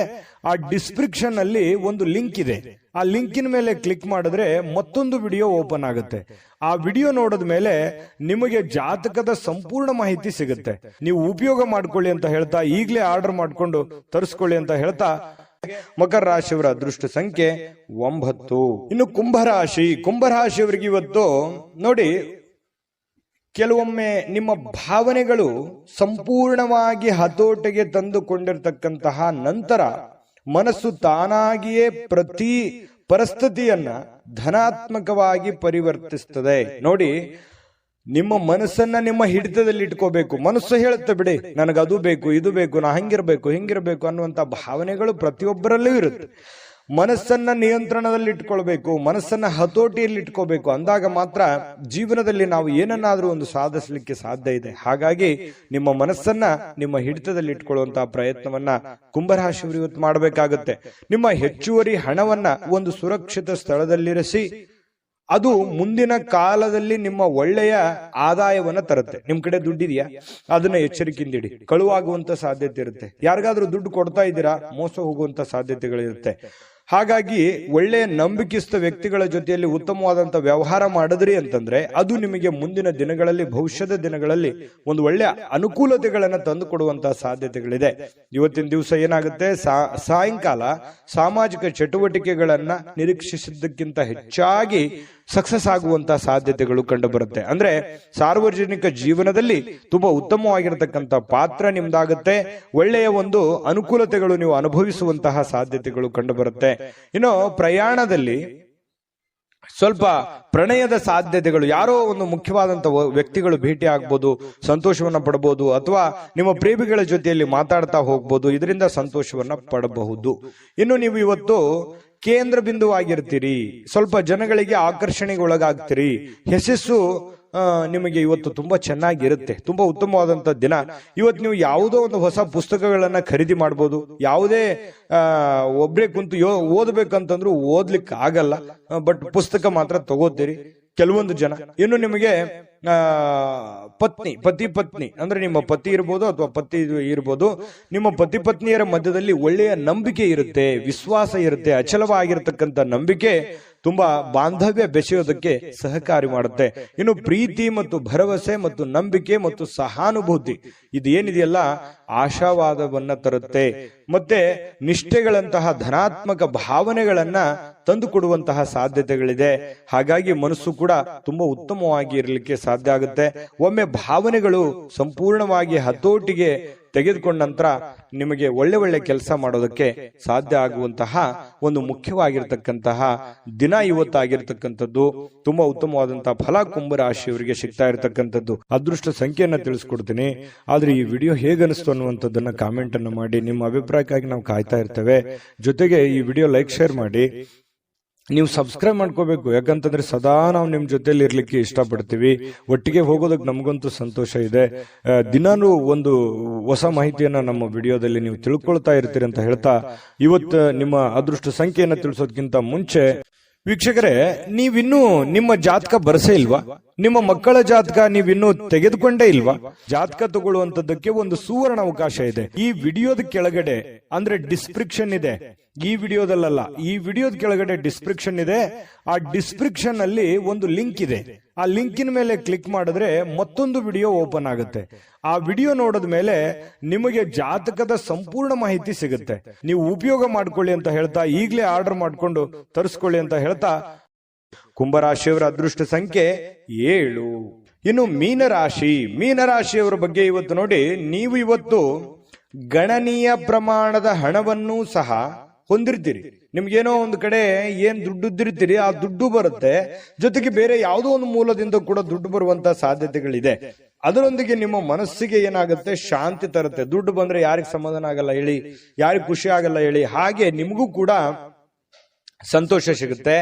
ಆ ಡಿಸ್ಕ್ರಿಪ್ಷನ್ ಅಲ್ಲಿ ಒಂದು ಲಿಂಕ್ ಇದೆ. ಆ ಲಿಂಕಿನ ಮೇಲೆ ಕ್ಲಿಕ್ ಮಾಡಿದ್ರೆ ಮತ್ತೊಂದು ವಿಡಿಯೋ ಓಪನ್ ಆಗುತ್ತೆ. ಆ ವಿಡಿಯೋ ನೋಡಿದ ಮೇಲೆ ನಿಮಗೆ ಜಾತಕದ ಸಂಪೂರ್ಣ ಮಾಹಿತಿ ಸಿಗುತ್ತೆ. ನೀವು ಉಪಯೋಗ ಮಾಡ್ಕೊಳ್ಳಿ ಅಂತ ಹೇಳ್ತಾ, ಈಗಲೇ ಆರ್ಡರ್ ಮಾಡ್ಕೊಂಡು ತರಿಸ್ಕೊಳ್ಳಿ ಅಂತ ಹೇಳ್ತಾ, ಮಕರ ರಾಶಿಯವರ ಅದೃಷ್ಟ ಸಂಖ್ಯೆ 9. ಇನ್ನು ಕುಂಭರಾಶಿಯವರಿಗೆ ಇವತ್ತು ನೋಡಿ, ಕೆಲವೊಮ್ಮೆ ನಿಮ್ಮ ಭಾವನೆಗಳು ಸಂಪೂರ್ಣವಾಗಿ ಹತೋಟಿಗೆ ತಂದುಕೊಂಡಿರ್ತಕ್ಕಂತಹ ನಂತರ ಮನಸ್ಸು ತಾನಾಗಿಯೇ ಪ್ರತಿ ಪರಿಸ್ಥಿತಿಯನ್ನ ಧನಾತ್ಮಕವಾಗಿ ಪರಿವರ್ತಿಸ್ತದೆ. ನೋಡಿ, ನಿಮ್ಮ ಮನಸ್ಸನ್ನ ನಿಮ್ಮ ಹಿಡಿತದಲ್ಲಿ ಇಟ್ಕೋಬೇಕು. ಮನಸ್ಸು ಹೇಳುತ್ತೆ, ಬಿಡಿ ನನಗದು ಬೇಕು, ಇದು ಬೇಕು, ನಾ ಹಿಂಗಿರ್ಬೇಕು ಅನ್ನುವಂತ ಭಾವನೆಗಳು ಪ್ರತಿಯೊಬ್ಬರಲ್ಲೂ ಇರುತ್ತೆ. ಮನಸ್ಸನ್ನ ನಿಯಂತ್ರಣದಲ್ಲಿ ಇಟ್ಕೊಳ್ಬೇಕು, ಮನಸ್ಸನ್ನ ಹತೋಟಿಯಲ್ಲಿ ಇಟ್ಕೋಬೇಕು. ಅಂದಾಗ ಮಾತ್ರ ಜೀವನದಲ್ಲಿ ನಾವು ಏನನ್ನಾದ್ರೂ ಒಂದು ಸಾಧಿಸಲಿಕ್ಕೆ ಸಾಧ್ಯ ಇದೆ. ಹಾಗಾಗಿ ನಿಮ್ಮ ಮನಸ್ಸನ್ನ ನಿಮ್ಮ ಹಿಡಿತದಲ್ಲಿ ಇಟ್ಕೊಳ್ಳುವಂತಹ ಪ್ರಯತ್ನವನ್ನ ಕುಂಭರಾಶಿಯವರು ಇವತ್ತು ಮಾಡಬೇಕಾಗುತ್ತೆ. ನಿಮ್ಮ ಹೆಚ್ಚುವರಿ ಹಣವನ್ನ ಒಂದು ಸುರಕ್ಷಿತ ಸ್ಥಳದಲ್ಲಿರಿಸಿ. ಅದು ಮುಂದಿನ ಕಾಲದಲ್ಲಿ ನಿಮ್ಮ ಒಳ್ಳೆಯ ಆದಾಯವನ್ನ ತರುತ್ತೆ. ನಿಮ್ ಕಡೆ ದುಡ್ಡಿದೆಯಾ, ಅದನ್ನ ಎಚ್ಚರಿಕೆಯಿಂದ ಇಡಿ. ಕಳುವಾಗುವಂತ ಸಾಧ್ಯತೆ ಇರುತ್ತೆ. ಯಾರಿಗಾದ್ರೂ ದುಡ್ಡು ಕೊಡ್ತಾ ಇದ್ದೀರಾ, ಮೋಸ ಹೋಗುವಂತ ಸಾಧ್ಯತೆಗಳಿರುತ್ತೆ. ಹಾಗಾಗಿ ಒಳ್ಳೆಯ ನಂಬಿಕೆಸ್ಥ ವ್ಯಕ್ತಿಗಳ ಜೊತೆಯಲ್ಲಿ ಉತ್ತಮವಾದಂತ ವ್ಯವಹಾರ ಮಾಡಿದ್ರಿ ಅಂತಂದ್ರೆ ಅದು ನಿಮಗೆ ಮುಂದಿನ ದಿನಗಳಲ್ಲಿ, ಭವಿಷ್ಯದ ದಿನಗಳಲ್ಲಿ ಒಂದು ಒಳ್ಳೆಯ ಅನುಕೂಲತೆಗಳನ್ನ ತಂದು ಕೊಡುವಂತಹ ಸಾಧ್ಯತೆಗಳಿದೆ. ಇವತ್ತಿನ ದಿವಸ ಏನಾಗುತ್ತೆ, ಸಾಯಂಕಾಲ ಸಾಮಾಜಿಕ ಚಟುವಟಿಕೆಗಳನ್ನ ನಿರೀಕ್ಷಿಸಿದ್ದಕ್ಕಿಂತ ಹೆಚ್ಚಾಗಿ ಸಕ್ಸಸ್ ಆಗುವಂತಹ ಸಾಧ್ಯತೆಗಳು ಕಂಡು ಬರುತ್ತೆ. ಅಂದ್ರೆ ಸಾರ್ವಜನಿಕ ಜೀವನದಲ್ಲಿ ತುಂಬಾ ಉತ್ತಮವಾಗಿರತಕ್ಕಂತ ಪಾತ್ರ ನಿಮ್ದಾಗುತ್ತೆ. ಒಳ್ಳೆಯ ಒಂದು ಅನುಕೂಲತೆಗಳು ನೀವು ಅನುಭವಿಸುವಂತಹ ಸಾಧ್ಯತೆಗಳು ಕಂಡು ಬರುತ್ತೆ. ಇನ್ನು ಪ್ರಯಾಣದಲ್ಲಿ ಸ್ವಲ್ಪ ಪ್ರಣಯದ ಸಾಧ್ಯತೆಗಳು, ಯಾರೋ ಒಂದು ಮುಖ್ಯವಾದಂತ ವ್ಯಕ್ತಿಗಳು ಭೇಟಿ ಆಗ್ಬೋದು, ಸಂತೋಷವನ್ನ ಪಡಬಹುದು. ಅಥವಾ ನಿಮ್ಮ ಪ್ರೇಮಿಗಳ ಜೊತೆಯಲ್ಲಿ ಮಾತಾಡ್ತಾ ಹೋಗ್ಬೋದು, ಇದರಿಂದ ಸಂತೋಷವನ್ನ ಪಡಬಹುದು. ಇನ್ನು ನೀವು ಇವತ್ತು ಕೇಂದ್ರ ಬಿಂದುವಾಗಿರ್ತೀರಿ, ಸ್ವಲ್ಪ ಜನಗಳಿಗೆ ಆಕರ್ಷಣೆಗೆ ಒಳಗಾಗ್ತೀರಿ. ಯಶಸ್ಸು ನಿಮಗೆ ಇವತ್ತು ತುಂಬಾ ಚೆನ್ನಾಗಿರುತ್ತೆ. ತುಂಬಾ ಉತ್ತಮವಾದಂತ ದಿನ. ಇವತ್ತು ನೀವು ಯಾವುದೋ ಒಂದು ಹೊಸ ಪುಸ್ತಕಗಳನ್ನ ಖರೀದಿ ಮಾಡಬಹುದು. ಯಾವುದೇ ಒಬ್ರೇ ಕುಂತು ಓದ್ಬೇಕಂತಂದ್ರೂ ಓದ್ಲಿಕ್ಕೆ ಆಗಲ್ಲ, ಬಟ್ ಪುಸ್ತಕ ಮಾತ್ರ ತಗೋತೀರಿ ಕೆಲವೊಂದು ಜನ. ಇನ್ನು ನಿಮಗೆ ಪತಿ ಪತ್ನಿ ಅಂದ್ರೆ ನಿಮ್ಮ ಪತಿ ಇರ್ಬೋದು ಅಥವಾ ಪತಿ ಇರ್ಬೋದು, ನಿಮ್ಮ ಪತಿ ಪತ್ನಿಯರ ಮಧ್ಯದಲ್ಲಿ ಒಳ್ಳೆಯ ನಂಬಿಕೆ ಇರುತ್ತೆ, ವಿಶ್ವಾಸ ಇರುತ್ತೆ. ಅಚಲವಾಗಿರ್ತಕ್ಕಂಥ ನಂಬಿಕೆ ತುಂಬಾ ಬಾಂಧವ್ಯ ಬೆಸೆಯೋದಕ್ಕೆ ಸಹಕಾರಿ ಮಾಡುತ್ತೆ. ಇನ್ನು ಪ್ರೀತಿ ಮತ್ತು ಭರವಸೆ ಮತ್ತು ನಂಬಿಕೆ ಮತ್ತು ಸಹಾನುಭೂತಿ ಇದು ಏನಿದೆಯಲ್ಲ, ಆಶಾವಾದವನ್ನ ತರುತ್ತೆ. ಮತ್ತೆ ನಿಷ್ಠೆಗಳಂತಹ ಧನಾತ್ಮಕ ಭಾವನೆಗಳನ್ನ ತಂದು ಕೊಡುವಂತಹ ಸಾಧ್ಯತೆಗಳಿದೆ. ಹಾಗಾಗಿ ಮನಸ್ಸು ಕೂಡ ತುಂಬಾ ಉತ್ತಮವಾಗಿ ಇರಲಿಕ್ಕೆ ಸಾಧ್ಯ ಆಗುತ್ತೆ. ಒಮ್ಮೆ ಭಾವನೆಗಳು ಸಂಪೂರ್ಣವಾಗಿ ಹತೋಟಿಗೆ ತೆಗೆದುಕೊಂಡ ನಂತರ ನಿಮಗೆ ಒಳ್ಳೆ ಕೆಲಸ ಮಾಡೋದಕ್ಕೆ ಸಾಧ್ಯ ಆಗುವಂತಹ ಒಂದು ಮುಖ್ಯವಾಗಿರ್ತಕ್ಕಂತಹ ದಿನ ಇವತ್ತಾಗಿರ್ತಕ್ಕಂಥದ್ದು. ತುಂಬಾ ಉತ್ತಮವಾದಂತಹ ಫಲ ಕುಂಭರಾಶಿಯವರಿಗೆ ಸಿಗ್ತಾ ಇರತಕ್ಕಂಥದ್ದು. ಅದೃಷ್ಟ ಸಂಖ್ಯೆಯನ್ನ ತಿಳಿಸ್ಕೊಡ್ತೀನಿ. ಆದ್ರೆ ಈ ವಿಡಿಯೋ ಹೇಗನಿಸ್ತು ಅನ್ನುವಂಥದ್ದನ್ನ ಕಾಮೆಂಟ್ ಅನ್ನು ಮಾಡಿ. ನಿಮ್ಮ ಅಭಿಪ್ರಾಯಕ್ಕಾಗಿ ನಾವು ಕಾಯ್ತಾ ಇರ್ತೇವೆ. ಜೊತೆಗೆ ಈ ವಿಡಿಯೋ ಲೈಕ್, ಶೇರ್ ಮಾಡಿ. ನೀವು ಸಬ್ಸ್ಕ್ರೈಬ್ ಮಾಡ್ಕೋಬೇಕು. ಯಾಕಂತಂದ್ರೆ ಸದಾ ನಾವು ನಿಮ್ ಜೊತೆಲಿ ಇರ್ಲಿಕ್ಕೆ ಇಷ್ಟಪಡ್ತೀವಿ. ಒಟ್ಟಿಗೆ ಹೋಗೋದಕ್ಕೆ ನಮಗಂತೂ ಸಂತೋಷ ಇದೆ. ದಿನಾನು ಒಂದು ಹೊಸ ಮಾಹಿತಿಯನ್ನ ನಮ್ಮ ವಿಡಿಯೋದಲ್ಲಿ ನೀವು ತಿಳ್ಕೊಳ್ತಾ ಇರ್ತೀರಿ ಅಂತ ಹೇಳ್ತಾ, ಇವತ್ತು ನಿಮ್ಮ ಅದೃಷ್ಟ ಸಂಖ್ಯೆಯನ್ನ ತಿಳಿಸೋದಕ್ಕಿಂತ ಮುಂಚೆ ವೀಕ್ಷಕರೇ, ನೀವಿನ್ನೂ ನಿಮ್ಮ ಜಾತಕ ಬರಸೇ ಇಲ್ವಾ? ನಿಮ್ಮ ಮಕ್ಕಳ ಜಾತಕ ನೀವಿನ್ನೂ ತೆಗೆದುಕೊಂಡೇ ಇಲ್ವಾ? ಜಾತಕ ತಗೊಳ್ಳುವಂತದ್ದಕ್ಕೆ ಒಂದು ಸುವರ್ಣ ಅವಕಾಶ ಇದೆ. ಈ ವಿಡಿಯೋದ ಕೆಳಗಡೆ ಅಂದ್ರೆ ಡಿಸ್ಕ್ರಿಪ್ಷನ್ ಇದೆ. ಈ ವಿಡಿಯೋದಲ್ಲ, ಈ ವಿಡಿಯೋದ ಕೆಳಗಡೆ ಡಿಸ್ಕ್ರಿಪ್ಷನ್ ಇದೆ. ಆ ಡಿಸ್ಕ್ರಿಪ್ಷನ್ ಅಲ್ಲಿ ಒಂದು ಲಿಂಕ್ ಇದೆ. ಆ ಲಿಂಕಿನ ಮೇಲೆ ಕ್ಲಿಕ್ ಮಾಡಿದ್ರೆ ಮತ್ತೊಂದು ವಿಡಿಯೋ ಓಪನ್ ಆಗುತ್ತೆ. ಆ ವಿಡಿಯೋ ನೋಡಿದ ಮೇಲೆ ನಿಮಗೆ ಜಾತಕದ ಸಂಪೂರ್ಣ ಮಾಹಿತಿ ಸಿಗುತ್ತೆ. ನೀವು ಉಪಯೋಗ ಮಾಡ್ಕೊಳ್ಳಿ ಅಂತ ಹೇಳ್ತಾ, ಈಗಲೇ ಆರ್ಡರ್ ಮಾಡ್ಕೊಂಡು ತರಿಸ್ಕೊಳ್ಳಿ ಅಂತ ಹೇಳ್ತಾ, ಕುಂಭರಾಶಿಯವರ ಅದೃಷ್ಟ ಸಂಖ್ಯೆ 7. ಇನ್ನು ಮೀನರಾಶಿಯವರ ಬಗ್ಗೆ ಇವತ್ತು ನೋಡಿ, ನೀವು ಇವತ್ತು ಗಣನೀಯ ಪ್ರಮಾಣದ ಹಣವನ್ನು ಸಹ ಹೊಂದಿರ್ತೀರಿ. ನಿಮ್ಗೇನೋ ಒಂದು ಕಡೆ ಏನ್ ದುಡ್ಡಿರ್ತೀರಿ, ಆ ದುಡ್ಡು ಬರುತ್ತೆ. ಜೊತೆಗೆ ಬೇರೆ ಯಾವುದೋ ಒಂದು ಮೂಲದಿಂದ ಕೂಡ ದುಡ್ಡು ಬರುವಂತ ಸಾಧ್ಯತೆಗಳಿದೆ. ಅದರೊಂದಿಗೆ ನಿಮ್ಮ ಮನಸ್ಸಿಗೆ ಏನಾಗುತ್ತೆ, ಶಾಂತಿ ತರುತ್ತೆ. ದುಡ್ಡು ಬಂದ್ರೆ ಯಾರಿಗೆ ಸಮಾಧಾನ ಆಗಲ್ಲ ಹೇಳಿ, ಯಾರಿಗೆ ಖುಷಿ ಆಗಲ್ಲ ಹೇಳಿ. ಹಾಗೆ ನಿಮಗೂ ಕೂಡ ಸಂತೋಷ ಸಿಗುತ್ತೆ,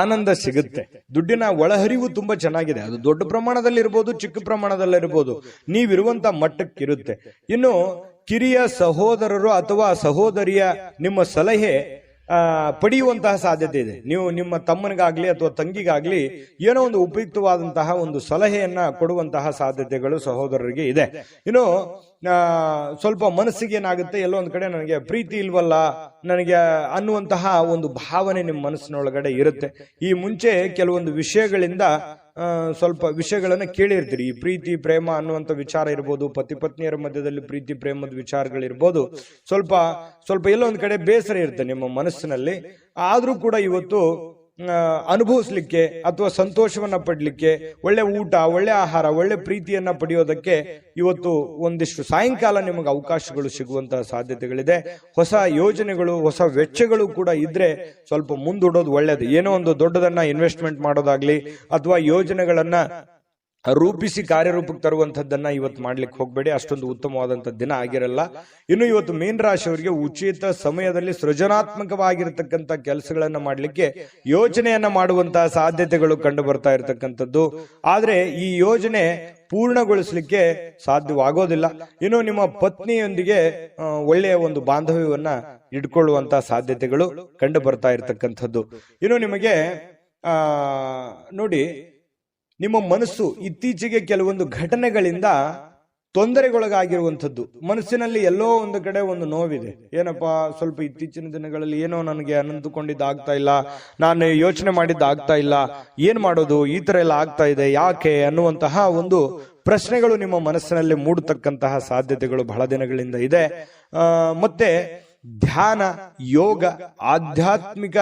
ಆನಂದ ಸಿಗುತ್ತೆ. ದುಡ್ಡಿನ ಒಳಹರಿವು ತುಂಬಾ ಚೆನ್ನಾಗಿದೆ. ಅದು ದೊಡ್ಡ ಪ್ರಮಾಣದಲ್ಲಿ ಇರ್ಬೋದು, ಚಿಕ್ಕ ಪ್ರಮಾಣದಲ್ಲಿ ಇರ್ಬೋದು, ನೀವಿರುವಂತ ಮಟ್ಟಕ್ಕಿರುತ್ತೆ. ಇನ್ನು ಕಿರಿಯ ಸಹೋದರರು ಅಥವಾ ಸಹೋದರಿಯ ನಿಮ್ಮ ಸಲಹೆ ಪಡೆಯುವಂತಹ ಸಾಧ್ಯತೆ ಇದೆ. ನೀವು ನಿಮ್ಮ ತಮ್ಮನಿಗಾಗ್ಲಿ ಅಥವಾ ತಂಗಿಗಾಗ್ಲಿ ಏನೋ ಒಂದು ಉಪಯುಕ್ತವಾದಂತಹ ಒಂದು ಸಲಹೆಯನ್ನ ಕೊಡುವಂತಹ ಸಾಧ್ಯತೆಗಳು ಸಹೋದರರಿಗೆ ಇದೆ. ಇನ್ನು ಸ್ವಲ್ಪ ಮನಸ್ಸಿಗೆ ಏನಾಗುತ್ತೆ, ಎಲ್ಲೋ ಒಂದ್ ಕಡೆ ನನಗೆ ಪ್ರೀತಿ ಇಲ್ವಲ್ಲ ನನಗೆ ಅನ್ನುವಂತಹ ಒಂದು ಭಾವನೆ ನಿಮ್ಮ ಮನಸ್ಸಿನೊಳಗಡೆ ಇರುತ್ತೆ. ಈ ಮುಂಚೆ ಕೆಲವೊಂದು ವಿಷಯಗಳಿಂದ ಸ್ವಲ್ಪ ವಿಷಯಗಳನ್ನ ಕೇಳಿರ್ತೀರಿ. ಈ ಪ್ರೀತಿ ಪ್ರೇಮ ಅನ್ನುವಂಥ ವಿಚಾರ ಇರ್ಬೋದು, ಪತಿ ಪತ್ನಿಯರ ಮಧ್ಯದಲ್ಲಿ ಪ್ರೀತಿ ಪ್ರೇಮದ ವಿಚಾರಗಳಿರ್ಬೋದು. ಸ್ವಲ್ಪ ಎಲ್ಲೋ ಒಂದ್ ಕಡೆ ಬೇಸರ ಇರುತ್ತೆ ನಿಮ್ಮ ಮನಸ್ಸಿನಲ್ಲಿ. ಆದ್ರೂ ಕೂಡ ಇವತ್ತು ಅನುಭವಿಸ್ಲಿಕ್ಕೆ ಅಥವಾ ಸಂತೋಷವನ್ನ ಪಡ್ಲಿಕ್ಕೆ, ಒಳ್ಳೆ ಊಟ, ಒಳ್ಳೆ ಆಹಾರ, ಒಳ್ಳೆ ಪ್ರೀತಿಯನ್ನ ಪಡೆಯೋದಕ್ಕೆ ಇವತ್ತು ಒಂದಿಷ್ಟು ಸಾಯಂಕಾಲ ನಿಮಗೆ ಅವಕಾಶಗಳು ಸಿಗುವಂತಹ ಸಾಧ್ಯತೆಗಳಿದೆ. ಹೊಸ ಯೋಜನೆಗಳು, ಹೊಸ ವೆಚ್ಚಗಳು ಕೂಡ ಇದ್ರೆ ಸ್ವಲ್ಪ ಮುಂದೂಡೋದು ಒಳ್ಳೇದು. ಏನೋ ಒಂದು ದೊಡ್ಡದನ್ನ ಇನ್ವೆಸ್ಟ್ಮೆಂಟ್ ಮಾಡೋದಾಗ್ಲಿ ಅಥವಾ ಯೋಜನೆಗಳನ್ನ ರೂಪಿಸಿ ಕಾರ್ಯರೂಪಕ್ಕೆ ತರುವಂತದ್ದನ್ನ ಇವತ್ತು ಮಾಡ್ಲಿಕ್ಕೆ ಹೋಗ್ಬೇಡಿ. ಅಷ್ಟೊಂದು ಉತ್ತಮವಾದಂತ ದಿನ ಆಗಿರಲ್ಲ. ಇನ್ನು ಇವತ್ತು ಮೀನರಾಶಿಯವರಿಗೆ ಉಚಿತ ಸಮಯದಲ್ಲಿ ಸೃಜನಾತ್ಮಕವಾಗಿರ್ತಕ್ಕಂಥ ಕೆಲಸಗಳನ್ನ ಮಾಡ್ಲಿಕ್ಕೆ ಯೋಚನೆಯನ್ನ ಮಾಡುವಂತಹ ಸಾಧ್ಯತೆಗಳು ಕಂಡು ಬರ್ತಾ ಇರತಕ್ಕಂಥದ್ದು. ಆದ್ರೆ ಈ ಯೋಜನೆ ಪೂರ್ಣಗೊಳಿಸಲಿಕ್ಕೆ ಸಾಧ್ಯವಾಗೋದಿಲ್ಲ. ಇನ್ನು ನಿಮ್ಮ ಪತ್ನಿಯೊಂದಿಗೆ ಒಳ್ಳೆಯ ಒಂದು ಬಾಂಧವ್ಯವನ್ನ ಇಟ್ಕೊಳ್ಳುವಂತಹ ಸಾಧ್ಯತೆಗಳು ಕಂಡು ಬರ್ತಾ ಇರತಕ್ಕಂಥದ್ದು. ಇನ್ನು ನಿಮಗೆ ನೋಡಿ, ನಿಮ್ಮ ಮನಸ್ಸು ಇತ್ತೀಚೆಗೆ ಕೆಲವೊಂದು ಘಟನೆಗಳಿಂದ ತೊಂದರೆಗೊಳಗಾಗಿರುವಂಥದ್ದು. ಮನಸ್ಸಿನಲ್ಲಿ ಎಲ್ಲೋ ಒಂದು ಕಡೆ ಒಂದು ನೋವಿದೆ. ಏನಪ್ಪಾ, ಸ್ವಲ್ಪ ಇತ್ತೀಚಿನ ದಿನಗಳಲ್ಲಿ ಏನೋ ನನಗೆ ಅನಂತುಕೊಂಡಿದ್ದು ಆಗ್ತಾ ಇಲ್ಲ, ನಾನು ಯೋಚನೆ ಮಾಡಿದ್ದು ಆಗ್ತಾ ಇಲ್ಲ, ಏನ್ ಮಾಡೋದು, ಈ ತರ ಎಲ್ಲ ಆಗ್ತಾ ಇದೆ, ಯಾಕೆ ಅನ್ನುವಂತಹ ಒಂದು ಪ್ರಶ್ನೆಗಳು ನಿಮ್ಮ ಮನಸ್ಸಿನಲ್ಲಿ ಮೂಡತಕ್ಕಂತಹ ಸಾಧ್ಯತೆಗಳು ಬಹಳ ದಿನಗಳಿಂದ ಇದೆ. ಮತ್ತೆ ಧ್ಯಾನ, ಯೋಗ, ಆಧ್ಯಾತ್ಮಿಕ,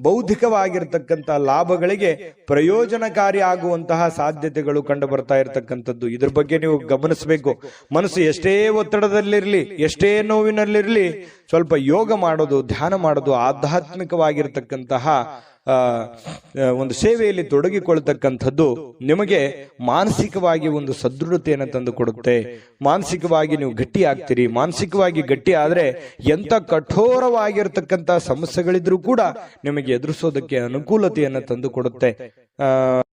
ಬೌದ್ಧಿಕವಾಗಿರ್ತಕ್ಕಂಥ ಲಾಭಗಳಿಗೆ ಪ್ರಯೋಜನಕಾರಿ ಆಗುವಂತಹ ಸಾಧ್ಯತೆಗಳು ಕಂಡು ಬರ್ತಾ ಇರತಕ್ಕಂಥದ್ದು. ಇದ್ರ ಬಗ್ಗೆ ನೀವು ಗಮನಿಸಬೇಕು. ಮನಸ್ಸು ಎಷ್ಟೇ ಒತ್ತಡದಲ್ಲಿರ್ಲಿ, ಎಷ್ಟೇ ನೋವಿನಲ್ಲಿರ್ಲಿ, ಸ್ವಲ್ಪ ಯೋಗ ಮಾಡೋದು, ಧ್ಯಾನ ಮಾಡೋದು, ಆಧ್ಯಾತ್ಮಿಕವಾಗಿರ್ತಕ್ಕಂತಹ ಒಂದು ಸೇವೆಯಲ್ಲಿ ತೊಡಗಿಕೊಳ್ತಕ್ಕಂಥದ್ದು ನಿಮಗೆ ಮಾನಸಿಕವಾಗಿ ಒಂದು ಸದೃಢತೆಯನ್ನು ತಂದು ಕೊಡುತ್ತೆ. ಮಾನಸಿಕವಾಗಿ ನೀವು ಗಟ್ಟಿ ಆಗ್ತೀರಿ. ಮಾನಸಿಕವಾಗಿ ಗಟ್ಟಿ ಆದ್ರೆ ಎಂತ ಕಠೋರವಾಗಿರ್ತಕ್ಕಂಥ ಸಮಸ್ಯೆಗಳಿದ್ರೂ ಕೂಡ ನಿಮಗೆ ಎದುರಿಸೋದಕ್ಕೆ ಅನುಕೂಲತೆಯನ್ನು ತಂದು ಕೊಡುತ್ತೆ.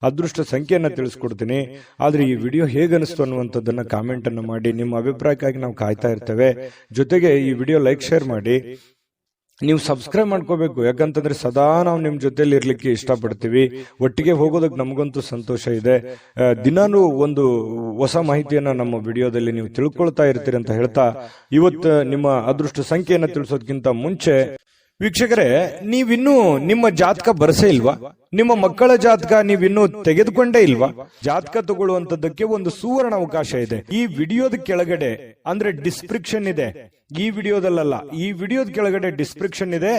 ಅದೃಷ್ಟ ಸಂಖ್ಯೆಯನ್ನ ತಿಳಿಸ್ಕೊಡ್ತೀನಿ. ಆದ್ರೆ ಈ ವಿಡಿಯೋ ಹೇಗನಿಸ್ತು ಅನ್ನುವಂಥದ್ದನ್ನ ಕಾಮೆಂಟ್ ಅನ್ನು ಮಾಡಿ. ನಿಮ್ಮ ಅಭಿಪ್ರಾಯಕ್ಕಾಗಿ ನಾವು ಕಾಯ್ತಾ ಇರ್ತೇವೆ. ಜೊತೆಗೆ ಈ ವಿಡಿಯೋ ಲೈಕ್, ಶೇರ್ ಮಾಡಿ. ನೀವು ಸಬ್ಸ್ಕ್ರೈಬ್ ಮಾಡ್ಕೋಬೇಕು. ಯಾಕಂತಂದ್ರೆ ಸದಾ ನಾವು ನಿಮ್ ಜೊತೆಲಿ ಇರ್ಲಿಕ್ಕೆ ಇಷ್ಟಪಡ್ತೀವಿ. ಒಟ್ಟಿಗೆ ಹೋಗೋದಕ್ಕೆ ನಮಗಂತೂ ಸಂತೋಷ ಇದೆ. ದಿನಾನು ಒಂದು ಹೊಸ ಮಾಹಿತಿಯನ್ನ ನಮ್ಮ ವಿಡಿಯೋದಲ್ಲಿ ನೀವು ತಿಳ್ಕೊಳ್ತಾ ಇರ್ತೀರಿ ಅಂತ ಹೇಳ್ತಾ, ಇವತ್ತು ನಿಮ್ಮ ಅದೃಷ್ಟ ಸಂಖ್ಯೆಯನ್ನ ತಿಳಿಸೋದಕ್ಕಿಂತ ಮುಂಚೆ ವೀಕ್ಷಕರೇ, ನೀವಿನ್ನೂ ನಿಮ್ಮ ಜಾತಕ ಬರಸೇ ಇಲ್ವಾ? ನಿಮ್ಮ ಮಕ್ಕಳ ಜಾತಕ ನೀವಿನ್ನೂ ತೆಗೆದುಕೊಂಡೇ ಇಲ್ವಾ? ಜಾತಕ ತಗೊಳ್ಳುವಂತದ್ದಕ್ಕೆ ಒಂದು ಸುವರ್ಣ ಅವಕಾಶ ಇದೆ. ಈ ವಿಡಿಯೋದ ಕೆಳಗಡೆ ಅಂದ್ರೆ ಡಿಸ್ಕ್ರಿಪ್ಷನ್ ಇದೆ. ಈ ವಿಡಿಯೋದಲ್ಲ, ಈ ವಿಡಿಯೋದ ಕೆಳಗಡೆ ಡಿಸ್ಕ್ರಿಪ್ಷನ್ ಇದೆ.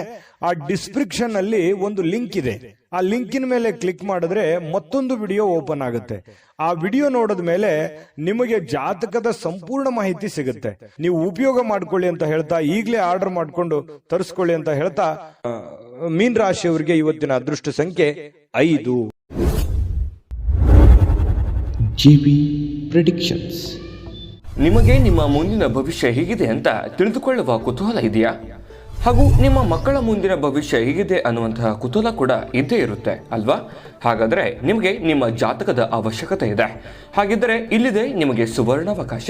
ಆ ಡಿಸ್ಕ್ರಿಪ್ಷನ್ ಅಲ್ಲಿ ಒಂದು ಲಿಂಕ್ ಇದೆ. ಆ ಲಿಂಕಿನ ಮೇಲೆ ಕ್ಲಿಕ್ ಮಾಡಿದ್ರೆ ಮತ್ತೊಂದು ವಿಡಿಯೋ ಓಪನ್ ಆಗುತ್ತೆ. ಆ ವಿಡಿಯೋ ನೋಡಿದ ಮೇಲೆ ನಿಮಗೆ ಜಾತಕದ ಸಂಪೂರ್ಣ ಮಾಹಿತಿ ಸಿಗುತ್ತೆ. ನೀವು ಉಪಯೋಗ ಮಾಡ್ಕೊಳ್ಳಿ ಅಂತ ಹೇಳ್ತಾ, ಈಗಲೇ ಆರ್ಡರ್ ಮಾಡ್ಕೊಂಡು ತರಿಸ್ಕೊಳ್ಳಿ ಅಂತ ಹೇಳ್ತಾ, ಮೀನ್ ರಾಶಿಯವರಿಗೆ ಇವತ್ತಿನ ಅದೃಷ್ಟ ಸಂಖ್ಯೆ 5. GB predictions. ನಿಮಗೆ ನಿಮ್ಮ ಮುಂದಿನ ಭವಿಷ್ಯ ಹೇಗಿದೆ ಅಂತ ತಿಳಿದುಕೊಳ್ಳುವ ಕುತೂಹಲ ಇದೆಯಾ? ಹಾಗೂ ನಿಮ್ಮ ಮಕ್ಕಳ ಮುಂದಿನ ಭವಿಷ್ಯ ಹೇಗಿದೆ ಅನ್ನುವಂತಹ ಕುತೂಹಲ ಕೂಡ ಇದ್ದೇ ಇರುತ್ತೆ ಅಲ್ವಾ? ಹಾಗಾದರೆ ನಿಮಗೆ ನಿಮ್ಮ ಜಾತಕದ ಅವಶ್ಯಕತೆ ಇದೆ. ಹಾಗಿದ್ದರೆ ಇಲ್ಲಿದೆ ನಿಮಗೆ ಸುವರ್ಣಾವಕಾಶ.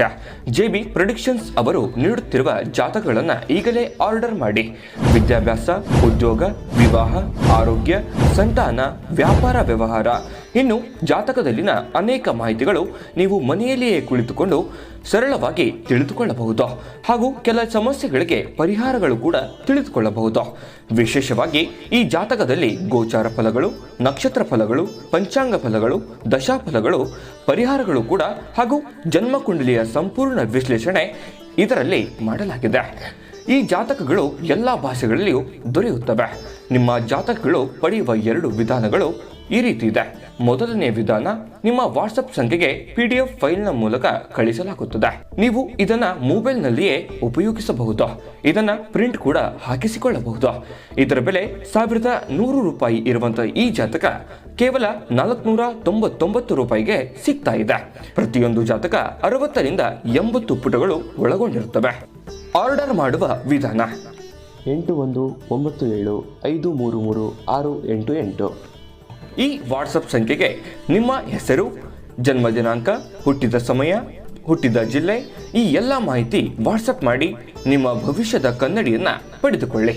JB ಪ್ರೆಡಿಕ್ಷನ್ಸ್ ಅವರು ನೀಡುತ್ತಿರುವ ಜಾತಕಗಳನ್ನು ಈಗಲೇ ಆರ್ಡರ್ ಮಾಡಿ. ವಿದ್ಯಾಭ್ಯಾಸ, ಉದ್ಯೋಗ, ವಿವಾಹ, ಆರೋಗ್ಯ, ಸಂತಾನ, ವ್ಯಾಪಾರ ವ್ಯವಹಾರ, ಇನ್ನು ಜಾತಕದಲ್ಲಿನ ಅನೇಕ ಮಾಹಿತಿಗಳು ನೀವು ಮನೆಯಲ್ಲಿಯೇ ಕುಳಿತುಕೊಂಡು ಸರಳವಾಗಿ ತಿಳಿದುಕೊಳ್ಳಬಹುದು. ಹಾಗೂ ಕೆಲ ಸಮಸ್ಯೆಗಳಿಗೆ ಪರಿಹಾರಗಳು ಕೂಡ ತಿಳಿದುಕೊಳ್ಳಬಹುದು. ವಿಶೇಷವಾಗಿ ಈ ಜಾತಕದಲ್ಲಿ ಗೋಚಾರ ಫಲಗಳು, ನಕ್ಷತ್ರ ಫಲಗಳು, ಪಂಚಾಂಗ ಫಲಗಳು, ದಶಾಫಲಗಳು, ಪರಿಹಾರಗಳು ಕೂಡ ಹಾಗೂ ಜನ್ಮಕುಂಡಲಿಯ ಸಂಪೂರ್ಣ ವಿಶ್ಲೇಷಣೆ ಇದರಲ್ಲಿ ಮಾಡಲಾಗಿದೆ. ಈ ಜಾತಕಗಳು ಎಲ್ಲ ಭಾಷೆಗಳಲ್ಲಿಯೂ ದೊರೆಯುತ್ತವೆ. ನಿಮ್ಮ ಜಾತಕಗಳು ಪಡೆಯುವ 2 ವಿಧಾನಗಳು ಈ ರೀತಿ ಇದೆ. ಮೊದಲನೇ ವಿಧಾನ, ನಿಮ್ಮ ವಾಟ್ಸಪ್ ಸಂಖ್ಯೆಗೆ PDF ಫೈಲ್ನ ಮೂಲಕ ಕಳಿಸಲಾಗುತ್ತದೆ. ನೀವು ಇದನ್ನ ಮೊಬೈಲ್ನಲ್ಲಿಯೇ ಉಪಯೋಗಿಸಬಹುದು. ಇದನ್ನ ಪ್ರಿಂಟ್ ಕೂಡ ಹಾಕಿಸಿಕೊಳ್ಳಬಹುದು. ಇದರ ಬೆಲೆ 1100 ರೂಪಾಯಿ ಇರುವಂತಹ ಈ ಜಾತಕ ಕೇವಲ 499 ರೂಪಾಯಿಗೆ ಸಿಗ್ತಾ ಇದೆ. ಪ್ರತಿಯೊಂದು ಜಾತಕ 60 ರಿಂದ 80 ಪುಟಗಳು ಒಳಗೊಂಡಿರುತ್ತವೆ. ಆರ್ಡರ್ ಮಾಡುವ ವಿಧಾನ 8197533688. ಈ ವಾಟ್ಸಪ್ ಸಂಖ್ಯೆಗೆ ನಿಮ್ಮ ಹೆಸರು, ಜನ್ಮ ದಿನಾಂಕ, ಹುಟ್ಟಿದ ಸಮಯ, ಹುಟ್ಟಿದ ಜಿಲ್ಲೆ, ಈ ಎಲ್ಲ ಮಾಹಿತಿ ವಾಟ್ಸಪ್ ಮಾಡಿ ನಿಮ್ಮ ಭವಿಷ್ಯದ ಕನ್ನಡಿಯನ್ನು ಪಡೆದುಕೊಳ್ಳಿ.